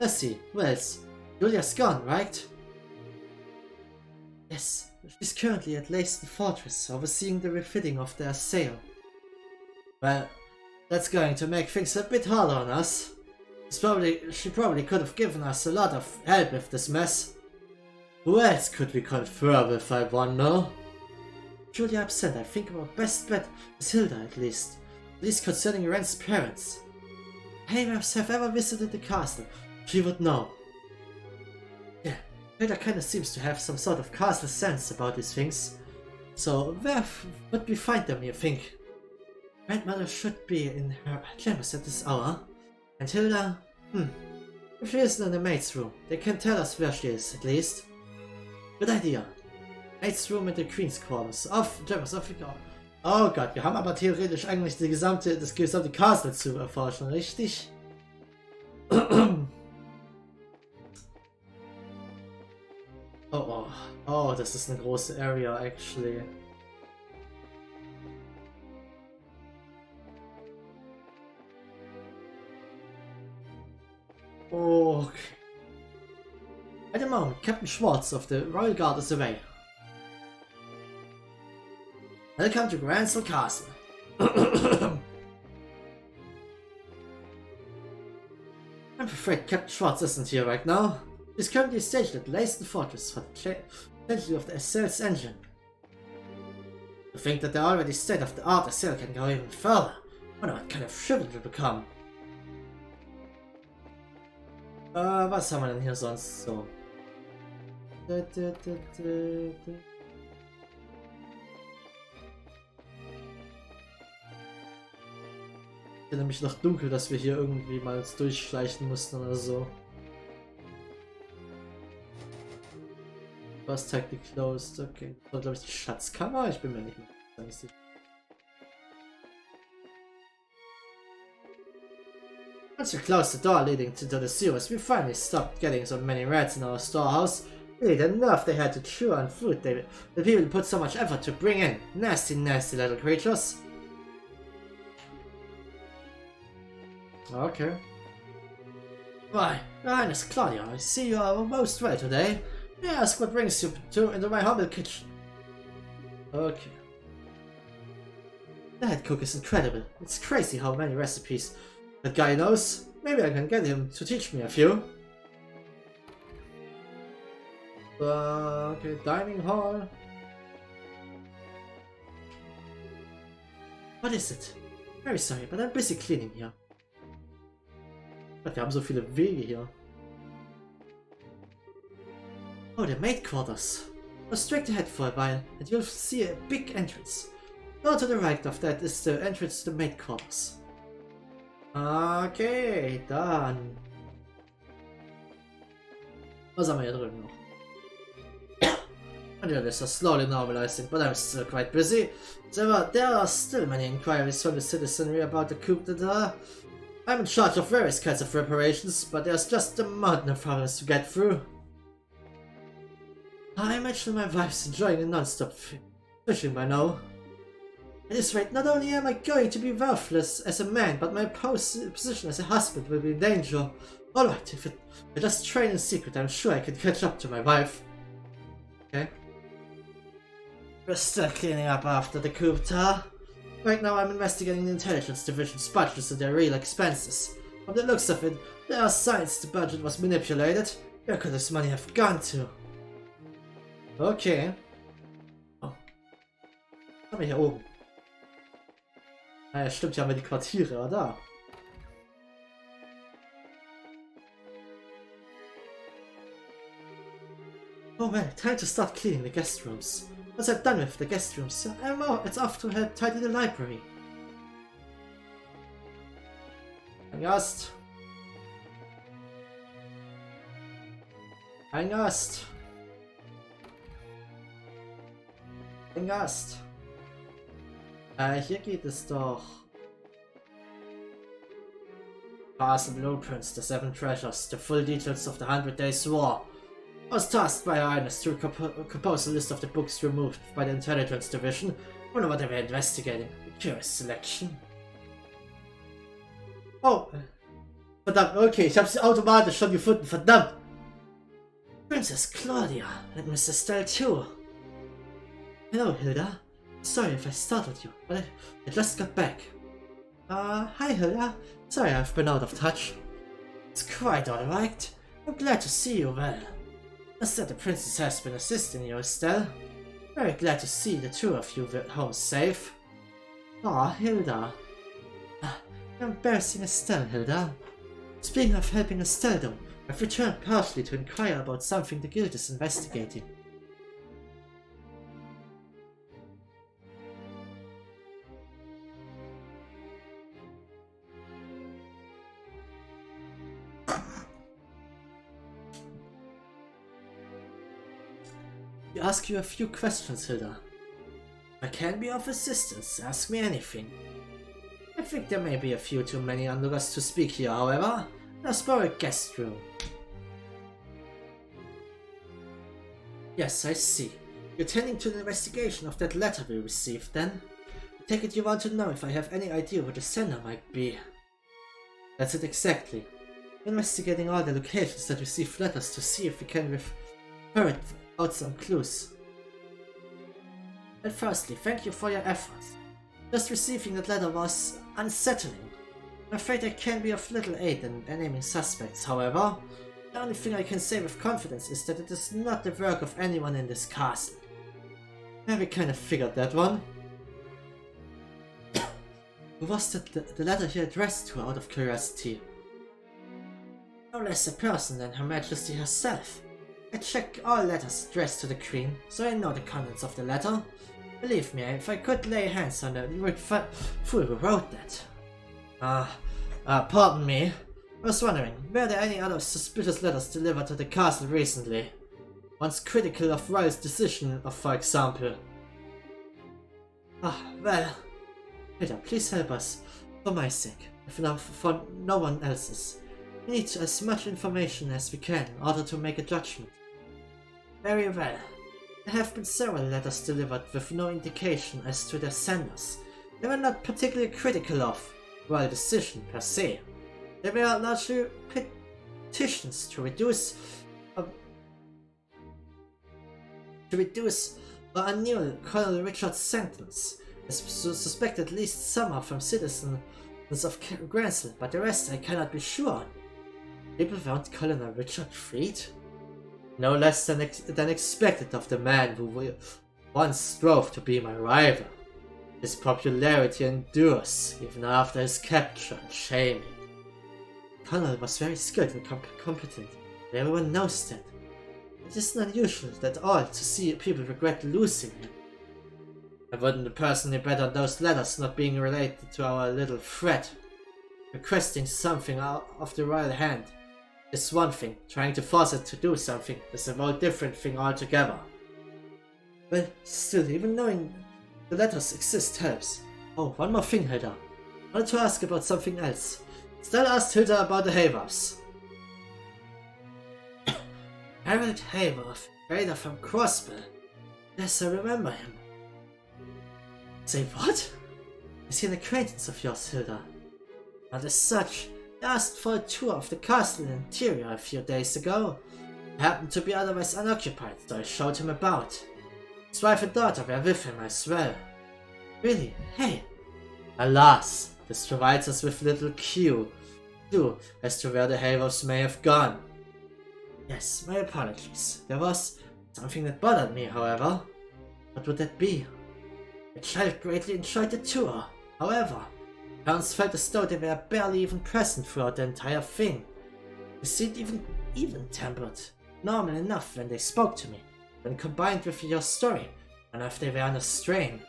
A: let's see, who else? Julia's gone, right? Yes, she's currently at Leyston Fortress, overseeing the refitting of their sail. Well, that's going to make things a bit harder on us. She probably could have given us a lot of help with this mess. Who else could we confer with, I wonder? Julia absent, I think our best bet is Hilda at least concerning Ren's parents. Haymaps have ever visited the castle, she would know. Yeah, Hilda kinda seems to have some sort of castle sense about these things. So where would we find them, you think? Grandmother should be in her chambers at this hour. And Hilda, if she isn't in the maid's room, they can tell us where she is, at least. Good idea. Maid's room in the Queen's Quarters. Off we go. Oh Gott, wir haben aber theoretisch eigentlich das gesamte Castle zu erforschen, richtig? Oh, das ist eine große Area, actually. Okay. At the moment, Captain Schwartz of the Royal Guard is away. Welcome to Gransel Castle. I'm afraid Captain Schwartz isn't here right now. He's currently stationed at Leyston Fortress for the potential of the Essel's engine. To think that the already state-of-the-art Essel can go even further. I wonder what kind of ship it will become. Was haben wir denn hier sonst so? Ich erinnere mich noch dunkel, dass wir hier irgendwie mal uns durchschleichen mussten oder so. Was zeigt die closed? Okay. Das war, glaube ich, die Schatzkammer? Ich bin mir nicht mehr Once we closed the door leading to the sewers, we finally stopped getting so many rats in our storehouse. Really, the nerve they had to chew on food the people put so much effort to bring in. Nasty, nasty little creatures. Okay. Why, Your Highness Claudia, I see you are most well today. May I ask what brings you into my humble kitchen? Okay. The head cook is incredible. It's crazy how many recipes that guy knows. Maybe I can get him to teach me a few. Okay, dining hall. What is it? Very sorry, but I'm busy cleaning here. Wir haben so viele Wege hier. Oh, the maid quarters. Go straight ahead for a while, and you'll see a big entrance. Go to the right of that is the entrance to the maid quarters. Okay, dann. Was haben wir hier drüben noch? And this is slowly normalizing, but I'm still quite busy. There are still many inquiries from the citizenry about the coup d'etat. I'm in charge of various kinds of reparations, but there's just a mountain of problems to get through. I imagine my wife's enjoying a non-stop fishing by now. At this rate, not only am I going to be worthless as a man, but my position as a husband will be in danger. Alright, if I just train in secret, I'm sure I can catch up to my wife. Okay. We're still cleaning up after the coup d'etat. Right now I'm investigating the intelligence division's budgets and their real expenses. From the looks of it, there are signs the budget was manipulated. Where could this money have gone to? Okay. Oh. Was haben wir hier oben? Ah ja, stimmt, hier haben wir die Quartiere, oder? Oh well, time to start cleaning the guest rooms. Once I'm done with the guest rooms, it's off to help tidy the library. Ein Gast. Ein Gast. Ein Gast. Hier geht es doch. Castle Blueprints, the 7 treasures, the full details of the 100 Days War. I was tasked by Your Highness to compose a list of the books removed by the Intelligence Division. Wonder what they were investigating. A curious selection. Oh! Verdammt, okay, ich habe sie automatisch schon gefunden, verdammt! Princess Claudia and Mr. Stell too. Hello, Hilda. Sorry if I startled you, but I just got back. Hi Hilda. Sorry I've been out of touch. It's quite alright. I'm glad to see you well. I said the princess has been assisting you, Estelle. Very glad to see the two of you home safe. Aw, Hilda. You're embarrassing Estelle, Hilda. Speaking of helping Estelle though, I've returned partially to inquire about something the guild is investigating. To ask you a few questions, Hilda. If I can be of assistance, ask me anything. I think there may be a few too many onlookers to speak here, however. Let's borrow a guest room. Yes, I see. You're tending to the investigation of that letter we received, then? I take it you want to know if I have any idea who the sender might be. That's it exactly. We're investigating all the locations that receive letters to see if we can ferret out some clues. And firstly, thank you for your efforts. Just receiving that letter was unsettling. I'm afraid I can be of little aid in naming suspects, however. The only thing I can say with confidence is that it is not the work of anyone in this castle. We kind of figured that one. Who was the letter here addressed to, out of curiosity? No less a person than Her Majesty herself. I check all letters addressed to the Queen, so I know the contents of the letter. Believe me, if I could lay hands on the fool who wrote that. Pardon me. I was wondering, were there any other suspicious letters delivered to the castle recently? Ones critical of Royal's decision, for example. Ah, well, Hilda, please help us. For my sake, if not for no one else's. We need as much information as we can in order to make a judgment. Very well. There have been several letters delivered with no indication as to their senders. They were not particularly critical of royal decision per se. They were largely petitions to reduce or annul Colonel Richard's sentence. I suspect at least some are from citizens of Gransel, but the rest I cannot be sure on. People want Colonel Richard freed? No less than expected of the man who once strove to be my rival. His popularity endures, even after his capture and shaming. Colonel was very skilled and competent, and everyone knows that. It is not usual at all to see people regret losing him. I wouldn't personally bet on those letters not being related to our little threat. Requesting something out of the royal hand is one thing, trying to force it to do something is a very different thing altogether. Well, still, even knowing the letters exist helps. Oh, one more thing, Hilda. I wanted to ask about something else. Still asked Hilda about the Havers. Harold Hayworth, raider from Crossbill. Yes, I remember him. Say what? Is he an acquaintance of yours, Hilda? Not as such. He asked for a tour of the castle interior a few days ago. He happened to be otherwise unoccupied, so I showed him about. His wife and daughter were with him as well. Really? Hey! Alas, this provides us with little clue as to where the Hayworths may have gone. Yes, my apologies. There was something that bothered me, however. What would that be? The child greatly enjoyed the tour. However, parents felt as though they were barely even present throughout the entire thing. They seemed even-tempered, normal enough when they spoke to me, when combined with your story, and if they were on a strain.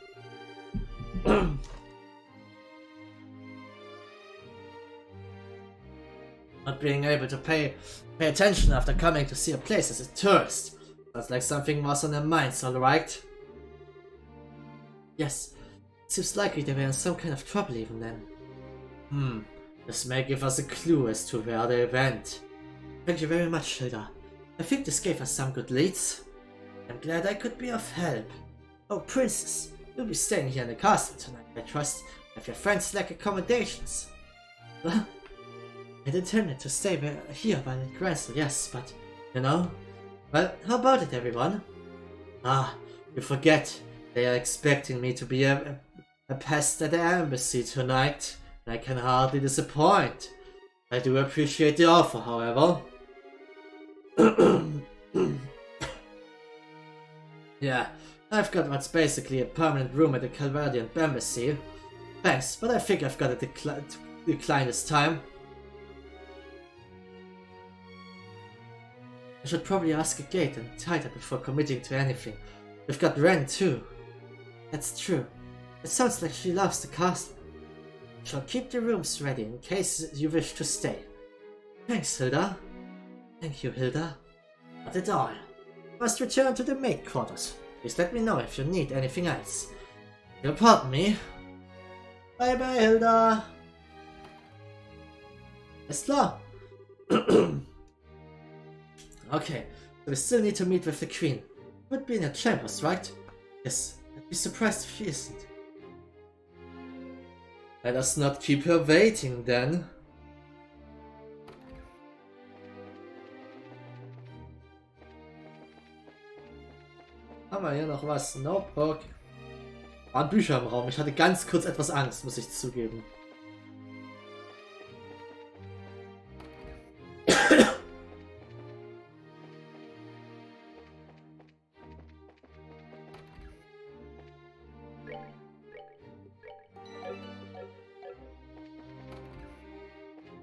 A: Not being able to pay attention after coming to see a place as a tourist. Sounds like something was on their minds, alright? Yes, it seems likely they were in some kind of trouble even then. This may give us a clue as to where they went. Thank you very much, Hilda. I think this gave us some good leads. I'm glad I could be of help. Oh, Princess, you'll be staying here in the castle tonight, I trust, if your friends lack accommodations. Well, I'd intended to stay here while in Gransel, yes, but, you know. Well, how about it, everyone? Ah, you forget. They are expecting me to be a pest at the embassy tonight, and I can hardly disappoint. I do appreciate the offer, however. Yeah, I've got what's basically a permanent room at the Calvardian embassy. Thanks, but I think I've got to decline this time. I should probably ask a gate and tighter before committing to anything. We've got Ren too. That's true. It sounds like she loves the castle. I shall keep the rooms ready in case you wish to stay. Thanks, Hilda. Thank you, Hilda. Not at all. Must return to the maid quarters. Please let me know if you need anything else. You'll pardon me. Bye bye, Hilda. Alles klar. Okay, so we still need to meet with the Queen. Would be in her chambers, right? Yes, I'd be surprised if she isn't. Let us not keep her waiting then. Haben wir hier noch was? Nope, okay. Waren Bücher im Raum. Ich hatte ganz kurz etwas Angst, muss ich zugeben.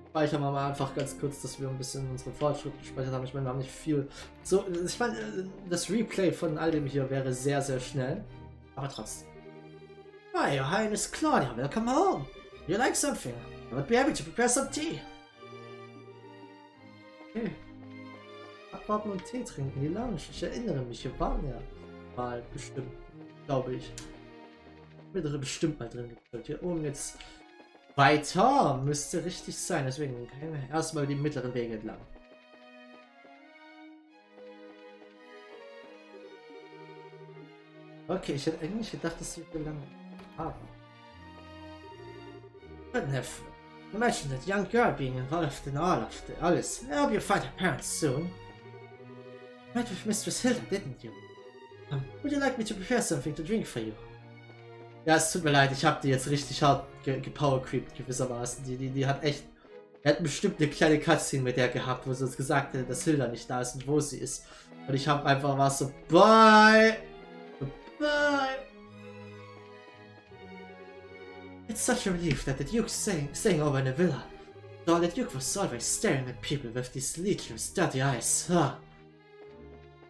A: Speichern wir mal einfach ganz kurz, dass wir ein bisschen unsere Fortschritte gespeichert haben. Ich meine, wir haben nicht viel. So, ich meine, das Replay von all dem hier wäre sehr, sehr schnell. Aber trotzdem. Hi, Your Highness Claudia, welcome home. You like something? I would be happy to prepare some tea. Okay. Abwarten und Tee trinken, die Lounge. Ich erinnere mich, wir waren ja mal bestimmt, glaube ich. mittlere bestimmt mal drin gedrückt. Hier oben jetzt weiter müsste richtig sein. Deswegen erstmal die mittleren Wege entlang. Okay, ich hätte eigentlich gedacht, dass wir so lange haben. Couldn't have imagined that young girl being involved in all of this. I hope you find her parents soon. You met with Mistress Hilda, didn't you? Would you like me to prepare something to drink for you? Ja, es tut mir leid, ich habe die jetzt richtig hart gepowercreept gewissermaßen. Die hat echt... Er hat bestimmt eine kleine Cutscene mit der gehabt, wo sie uns gesagt hätte, dass Hilda nicht da ist und wo sie ist. Und ich habe einfach was so... Bye! Bye! It's such a relief that the Duke's staying over in the villa. Though the Duke was always staring at people with these lecherous, dirty eyes.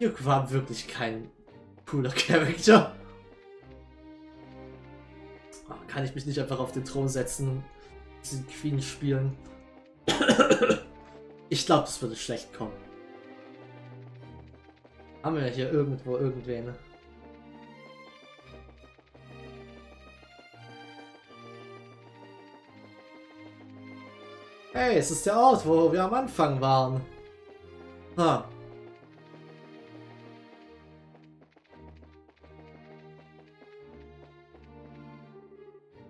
A: Duke war wirklich kein cooler Charakter. Oh, kann ich mich nicht einfach auf den Thron setzen und diesen Queen spielen? Ich glaube, das würde schlecht kommen. Haben wir hier irgendwo irgendwen? Hey, es ist der Ort, wo wir am Anfang waren.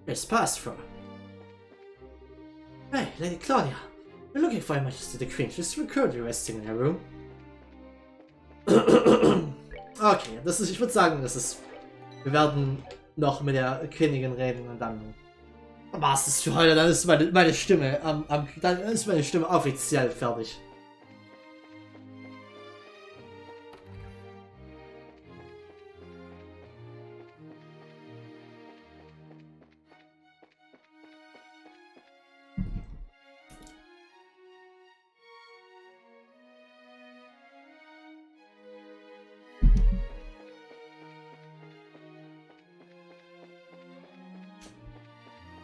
A: It's passed through. Hey, Lady Claudia. We're looking for Her Majesty the Queen. She's currently resting in her room. Okay, ich würde sagen, wir werden noch mit der Königin reden und dann war's das für heute. Dann ist meine Stimme dann ist meine Stimme offiziell fertig.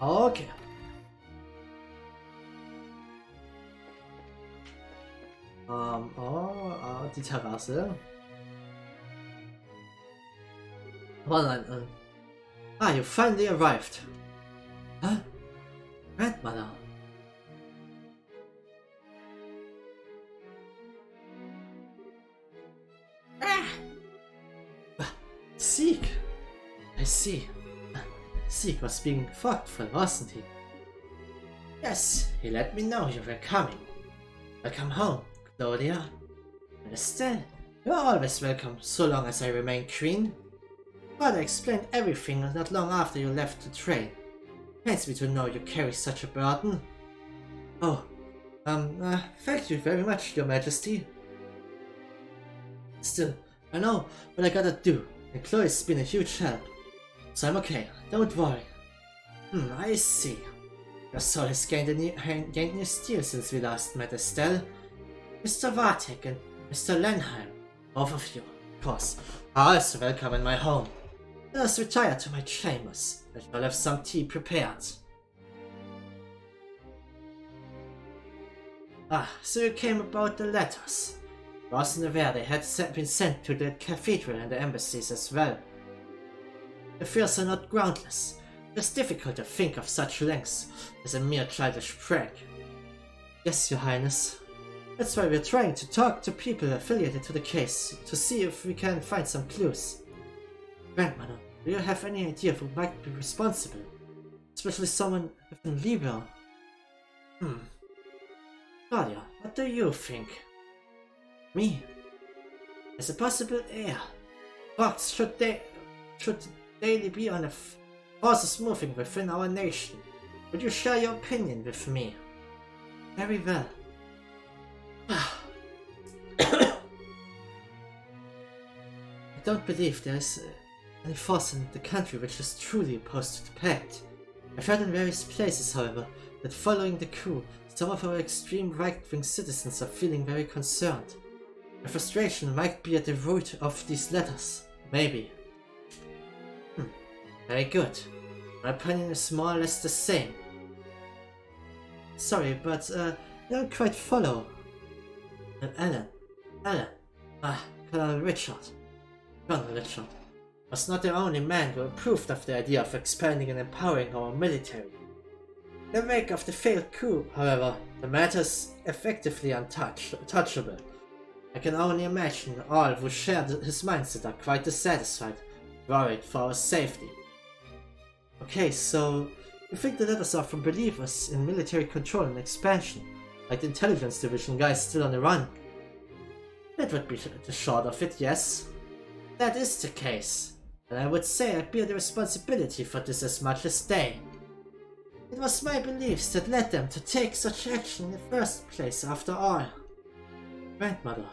A: Okay. Die Terrasse. Oh nein. You finally arrived. Huh? Grandmother. Sieg. I see. Sieg was being thoughtful, wasn't he? Yes, he let me know you were coming. Welcome home, Claudia. And Estelle, you're always welcome, so long as I remain queen. Father explained everything not long after you left the train. Pains me to know you carry such a burden. Oh, thank you very much, Your Majesty. Still, I know what I gotta do, and Chloe's been a huge help. So I'm okay, don't worry. I see. Your soul has gained new steel since we last met, Estelle. Mr. Vatek and Mr. Lenheim, both of you, of course, are also welcome in my home. Let us retire to my chambers. I shall have some tea prepared. So you came about the letters. I wasn't aware they had been sent to the cathedral and the embassies as well. The fears are not groundless. It's difficult to think of such lengths as a mere childish prank. Yes, Your Highness. That's why we're trying to talk to people affiliated to the case, to see if we can find some clues. Grandmother, do you have any idea who might be responsible? Especially someone with an legal. Claudia, what do you think? Me? As a possible heir, Fox should daily be on the forces moving within our nation. Would you share your opinion with me? Very well. I don't believe there is any force in the country which is truly opposed to the pact. I've heard in various places, however, that following the coup, some of our extreme right-wing citizens are feeling very concerned. The frustration might be at the root of these letters. Maybe. Very good. My opinion is more or less the same. Sorry, but I don't quite follow. Colonel Richard. was not the only man who approved of the idea of expanding and empowering our military. In the wake of the failed coup, however, the matter is effectively untouchable. I can only imagine all who share his mindset are quite dissatisfied, worried for our safety. Okay, so you think the letters are from believers in military control and expansion, like the intelligence division guys still on the run? That would be the short of it, yes. That is the case, and I would say I bear the responsibility for this as much as they. It was my beliefs that led them to take such action in the first place, after all. Grandmother.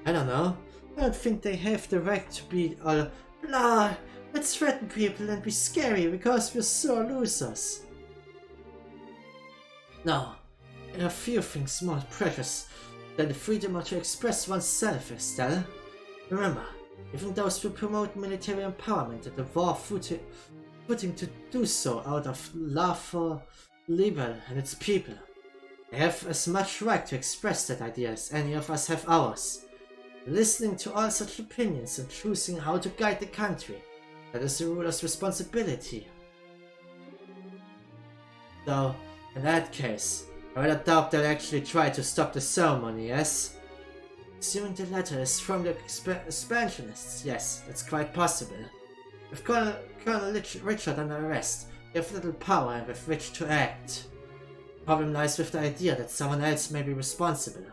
A: I don't know. I don't think they have the right to be all blah. Let's threaten people and be scary because we're sore losers. No. There are few things more precious than the freedom to express oneself, Estelle. Remember, even those who promote military empowerment and the war footing to do so out of love for Libel and its people. They have as much right to express that idea as any of us have ours. Listening to all such opinions and choosing how to guide the country, that is the ruler's responsibility. Though, in that case, I rather doubt they'll actually try to stop the ceremony, yes? Assuming the letter is from the expansionists, yes, that's quite possible. With Colonel Richard under arrest, they have little power and with which to act. The problem lies with the idea that someone else may be responsible.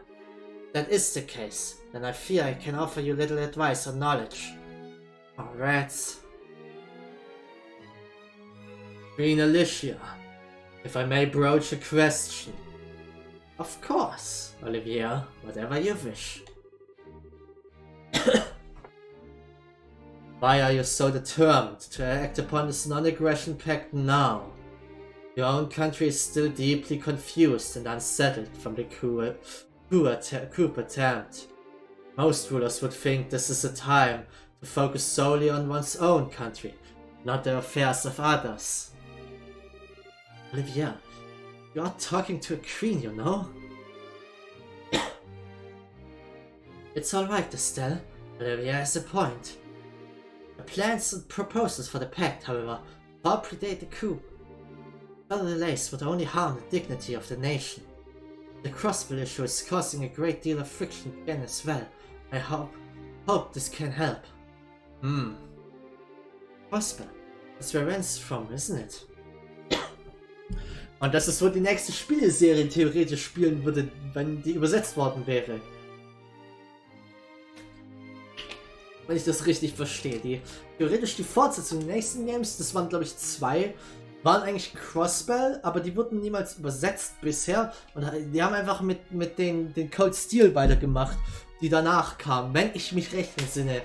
A: If that is the case, then I fear I can offer you little advice or knowledge. Oh, rats. Queen Alicia, if I may broach a question. Of course, Olivier, whatever you wish. Why are you so determined to act upon this non-aggression pact now? Your own country is still deeply confused and unsettled from the coup attempt. Most rulers would think this is a time to focus solely on one's own country, not the affairs of others. Olivier, you are talking to a queen, you know? It's alright, Estelle. Olivier has a point. The plans and proposals for the pact, however, far predate the coup. Further delays would only harm the dignity of the nation. The crossbill issue is causing a great deal of friction again as well. I hope this can help. Crossbill, that's where Ren's from, isn't it? Und das ist, wo die nächste Spieleserie theoretisch spielen würde, wenn die übersetzt worden wäre. Wenn ich das richtig verstehe. Theoretisch die Fortsetzung der nächsten Games, das waren glaube ich 2, waren eigentlich Crossbell, aber die wurden niemals übersetzt bisher. Und die haben einfach mit den Cold Steel weitergemacht, die danach kamen, wenn ich mich recht entsinne.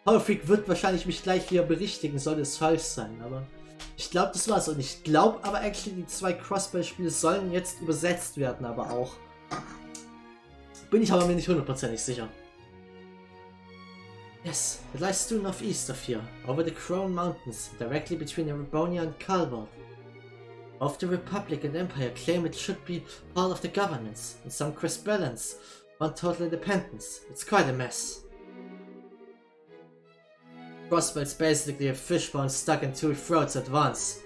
A: Horrorfreak wird wahrscheinlich mich gleich wieder berichtigen, sollte es falsch sein, aber ich glaube, das war's. Und ich glaube aber actually, die 2 Crossbell-Spiele sollen jetzt übersetzt werden, aber auch. Bin ich aber mir nicht hundertprozentig sicher. Yes, it lies due northeast of here, over the Crone Mountains, directly between Erebonia and Calvert. Both the Republic and Empire claim it should be part of the governance, and some Crossbellans want total independence. It's quite a mess. Crossbell's basically a fishbone stuck in 2 throats at once.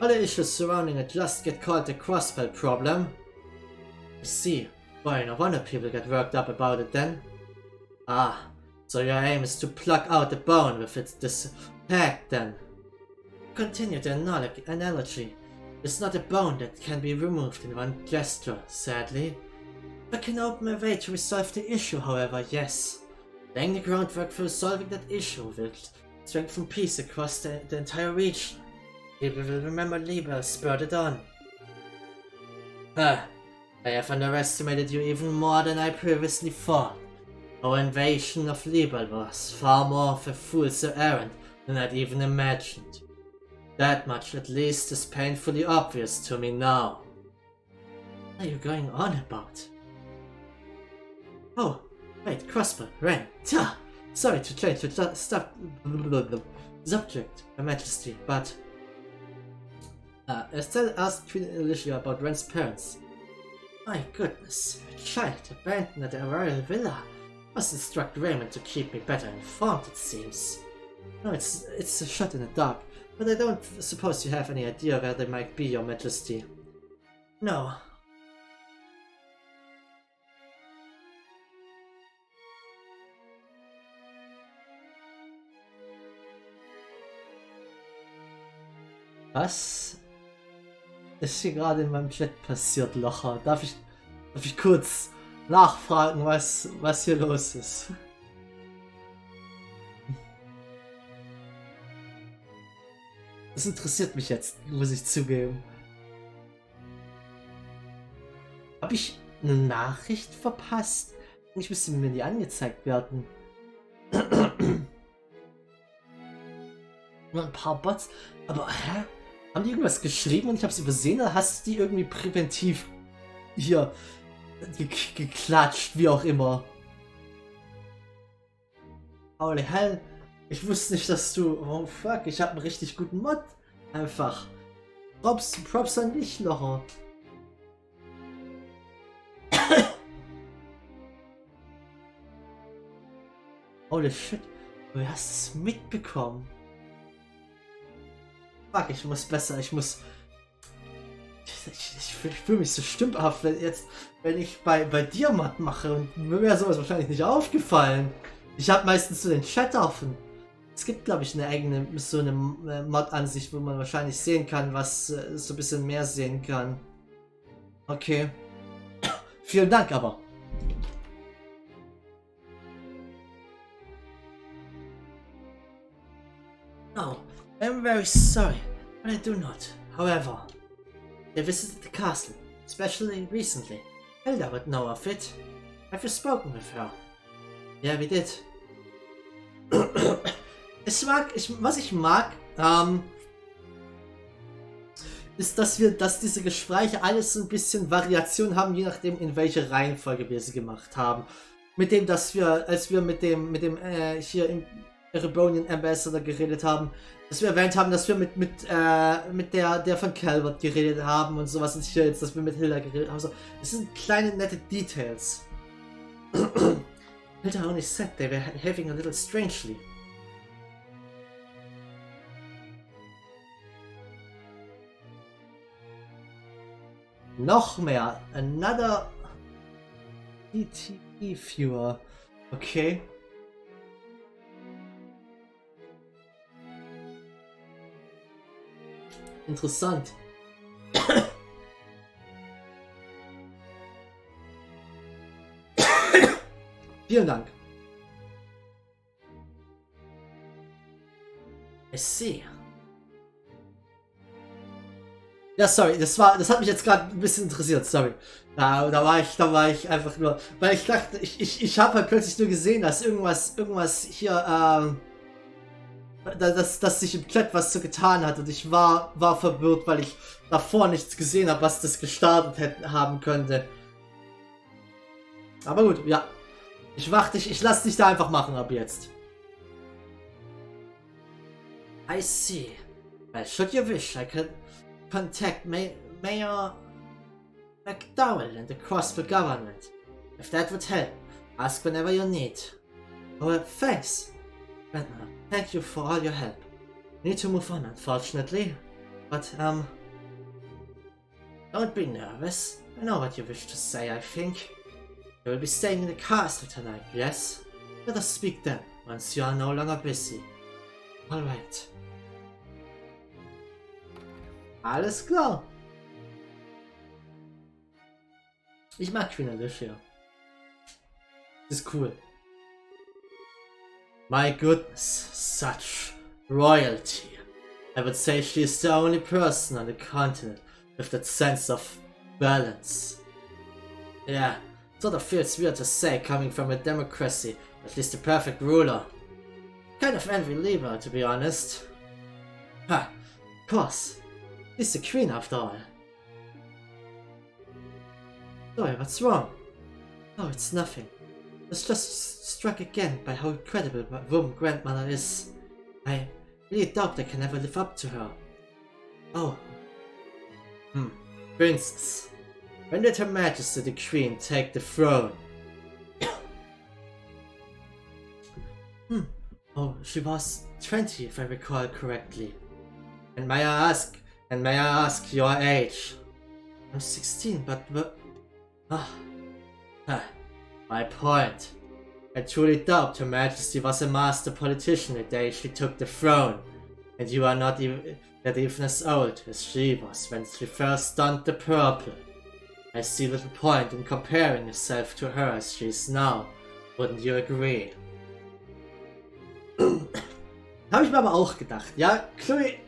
A: All the issues surrounding it just get called the Crossbell problem. I see. Boy, no wonder people get worked up about it then. Ah, so your aim is to pluck out the bone with this pact then. Continue the analogy. It's not a bone that can be removed in one gesture, sadly. I can open a way to resolve the issue, however, yes. Laying the groundwork for resolving that issue will strengthen peace across the entire region. People will remember Libel spurred it on. I have underestimated you even more than I previously thought. Our invasion of Libel was far more of a fool's errand than I'd even imagined. That much at least is painfully obvious to me now. What are you going on about? Oh, wait, Crossbow, Ren, ta! Sorry to change the subject, Her Majesty, but... Estelle asked Queen Alicia about Ren's parents. My goodness, a child abandoned at the royal villa. Must instruct Raymond to keep me better informed, it seems. No, it's a shot in the dark, but I don't suppose you have any idea where they might be, Your Majesty. No. Was ist hier gerade in meinem Chat passiert, Locher? Darf ich kurz nachfragen, was hier los ist? Das interessiert mich jetzt, muss ich zugeben. Habe ich eine Nachricht verpasst? Ich müsste mir die angezeigt werden. Nur ein paar Bots. Aber hä? Haben die irgendwas geschrieben und ich habe es übersehen? Oder hast du die irgendwie präventiv hier geklatscht, wie auch immer? Holy hell. Ich wusste nicht, dass du... Oh fuck, ich habe einen richtig guten Mod. Einfach. Props an dich, Locher. Holy shit. Du hast es mitbekommen. Fuck, ich muss besser, ich fühle mich so stümperhaft, wenn ich bei dir Mod mache und mir wäre sowas wahrscheinlich nicht aufgefallen. Ich habe meistens so den Chat offen. Es gibt, glaube ich, eine eigene, so eine Mod-Ansicht, wo man wahrscheinlich sehen kann, was so ein bisschen mehr sehen kann. Okay. Vielen Dank aber. No, I'm very sorry, but I do not. However, they visited the castle, especially recently. Hilda would know of it. Have you spoken with her? Yeah, we did. Was ich mag, ist, dass diese Gespräche alles so ein bisschen Variation haben, je nachdem, in welche Reihenfolge wir sie gemacht haben. Mit dem, als wir mit dem hier im Rebellion Ambassador geredet haben, dass wir erwähnt haben, dass wir mit der von Calvert geredet haben und sowas, und hier jetzt, dass wir mit Hilda geredet haben. So, das sind kleine nette Details. Hilda only said they were behaving a little strangely. Noch mehr. Another DTE Viewer. Okay. Interessant. Vielen Dank. I see. Ja, sorry, das hat mich jetzt gerade ein bisschen interessiert, sorry. Da war ich einfach nur, weil ich dachte, ich habe halt plötzlich nur gesehen, dass irgendwas hier, dass sich im Chat was so getan hat, und ich war verwirrt, weil ich davor nichts gesehen habe, was das gestartet haben könnte. Aber gut, ja. Ich lasse dich da einfach machen ab jetzt. I see. Well, should you wish, I could contact Mayor McDowell and the Crossville government. If that would help, ask whenever you need. Oh, thanks. Grandmother, thank you for all your help. Need to move on, unfortunately. But, don't be nervous. I know what you wish to say, I think. You will be staying in the castle tonight, yes? Let us speak then, once you are no longer busy. Alright. Alles klar. Ich mag Queen Alicia. Ist cool. My goodness, such royalty. I would say she is the only person on the continent with that sense of balance. Yeah, sort of feels weird to say coming from a democracy, at least a perfect ruler. Kind of envy Libra, to be honest. Ha, of course. She's the queen after all. Sorry, what's wrong? Oh, it's nothing. I was just struck again by how incredible my woman grandmother is. I really doubt I can ever live up to her. Oh. Princess. When did Her Majesty the Queen take the throne? Oh, she was 20 if I recall correctly. And may I ask your age? I'm 16, but my point. I truly doubt Her Majesty was a master politician the day she took the throne, and you are not even as old as she was when she first donned the purple. I see little point in comparing yourself to her as she is now. Wouldn't you agree? Habe ich mir aber auch gedacht, ja, Chloe,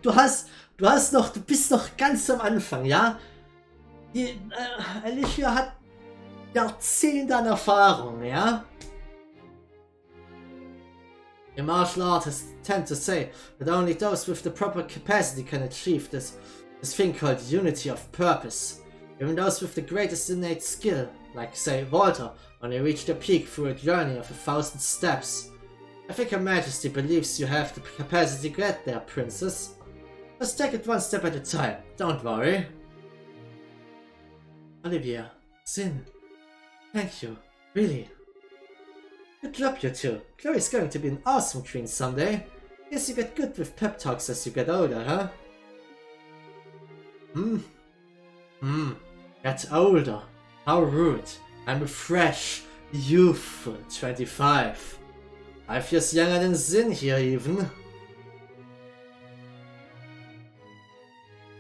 A: du bist noch ganz am Anfang, ja? Alicia hat Jahrzehnte an Erfahrung, ja? The martial artists tend to say that only those with the proper capacity can achieve this thing called unity of purpose. Even those with the greatest innate skill, like say Walter, only reach their peak through a journey of 1,000 steps. I think Her Majesty believes you have the capacity to get there, Princess. Just take it one step at a time, don't worry. Olivia, Sin, thank you, really. Good job, you two. Chloe's going to be an awesome queen someday. Guess you get good with pep talks as you get older, huh? Get older. How rude. I'm a fresh, youthful 25. 5 years younger than Sin here, even. You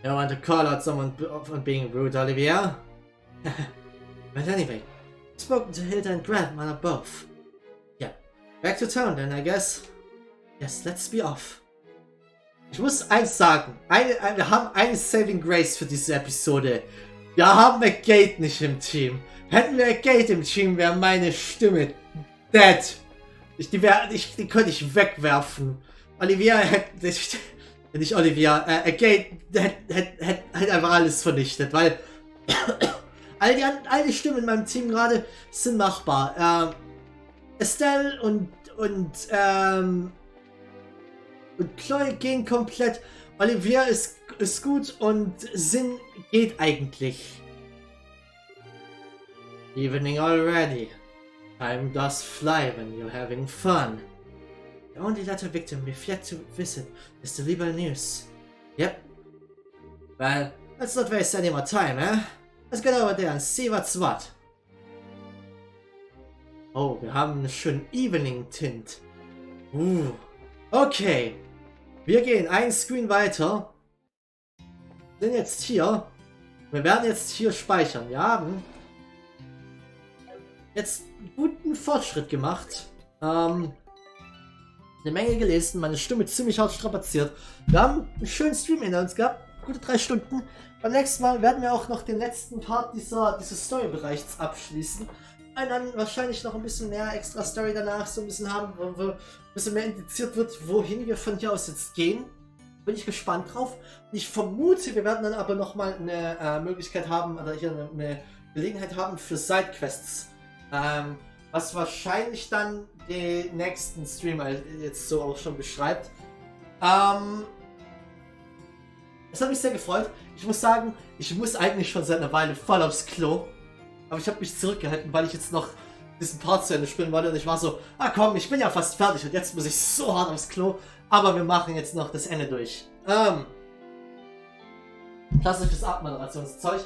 A: don't want to call out someone on being rude, Olivia? But anyway, I've spoken to Hilda and Grandmother both. Yeah, back to town then, I guess. Yes, let's be off. Ich muss eins sagen, wir haben eine Saving Grace für diese Episode. Wir haben McGate nicht im Team. Hätten wir McGate im Team, wäre meine Stimme dead. Die könnte ich wegwerfen. Olivia hätte... Nicht Olivia, McGate hätte einfach alles vernichtet, weil... all die Stimmen in meinem Team gerade sind machbar. Estelle und Chloe gehen komplett. Olivia ist gut und Sin geht eigentlich. Evening already. Time does fly when you're having fun. The only letter victim we've yet to visit is the Libel News. Yep. Well, let's not waste any more time, eh? Let's get over there and see what's what. Oh, wir haben einen schönen Evening-Tint. Okay. Wir gehen einen Screen weiter. Wir sind jetzt hier. Wir werden jetzt hier speichern. Wir haben jetzt einen guten Fortschritt gemacht. Eine Menge gelesen, meine Stimme ziemlich hart strapaziert. Wir haben einen schönen Stream hinter uns gehabt. Gute 3 Stunden. Beim nächsten Mal werden wir auch noch den letzten Part dieses Story-Bereichs abschließen. Und dann wahrscheinlich noch ein bisschen mehr extra Story danach so ein bisschen haben, wo ein bisschen mehr indiziert wird, wohin wir von hier aus jetzt gehen. Bin ich gespannt drauf. Und ich vermute, wir werden dann aber nochmal eine Möglichkeit haben, oder hier eine Gelegenheit haben für Sidequests. Was wahrscheinlich dann den nächsten Stream jetzt so auch schon beschreibt. Es hat mich sehr gefreut. Ich muss sagen, ich muss eigentlich schon seit einer Weile voll aufs Klo. Aber ich habe mich zurückgehalten, weil ich jetzt noch diesen Part zu Ende spielen wollte. Und ich war so, komm, ich bin ja fast fertig. Und jetzt muss ich so hart aufs Klo. Aber wir machen jetzt noch das Ende durch. Klassisches Abmoderationszeug.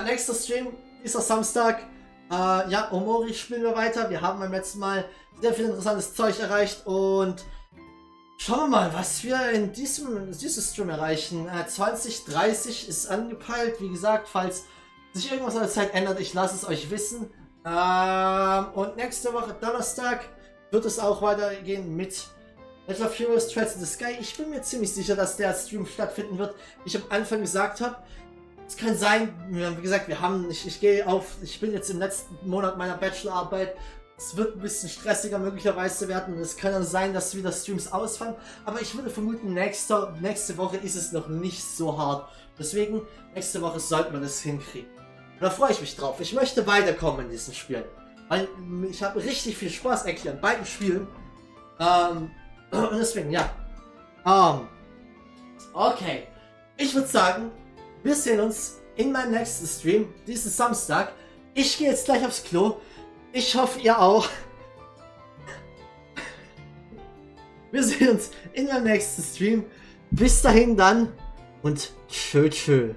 A: Nächster Stream, dieser Samstag. Ja, Omori spielen wir weiter. Wir haben beim letzten Mal sehr viel interessantes Zeug erreicht. Und schauen wir mal, was wir in diesem Stream erreichen. 20:30 ist angepeilt. Wie gesagt, falls sich irgendwas an der Zeit ändert, ich lasse es euch wissen. Und nächste Woche Donnerstag wird es auch weitergehen mit Legend of Heroes Threads in the Sky. Ich bin mir ziemlich sicher, dass der Stream stattfinden wird. Wie ich am Anfang gesagt habe, es kann sein, wie gesagt, ich bin jetzt im letzten Monat meiner Bachelorarbeit. Es wird ein bisschen stressiger möglicherweise werden und es kann dann sein, dass wieder Streams ausfallen. Aber ich würde vermuten, nächste Woche ist es noch nicht so hart. Deswegen, nächste Woche sollten wir das hinkriegen. Und da freue ich mich drauf. Ich möchte weiterkommen in diesen Spielen. Weil ich habe richtig viel Spaß eigentlich an beiden Spielen. Und deswegen, ja. Okay. Ich würde sagen, wir sehen uns in meinem nächsten Stream, diesen Samstag. Ich gehe jetzt gleich aufs Klo. Ich hoffe, ihr auch. Wir sehen uns in meinem nächsten Stream. Bis dahin dann und tschö tschö.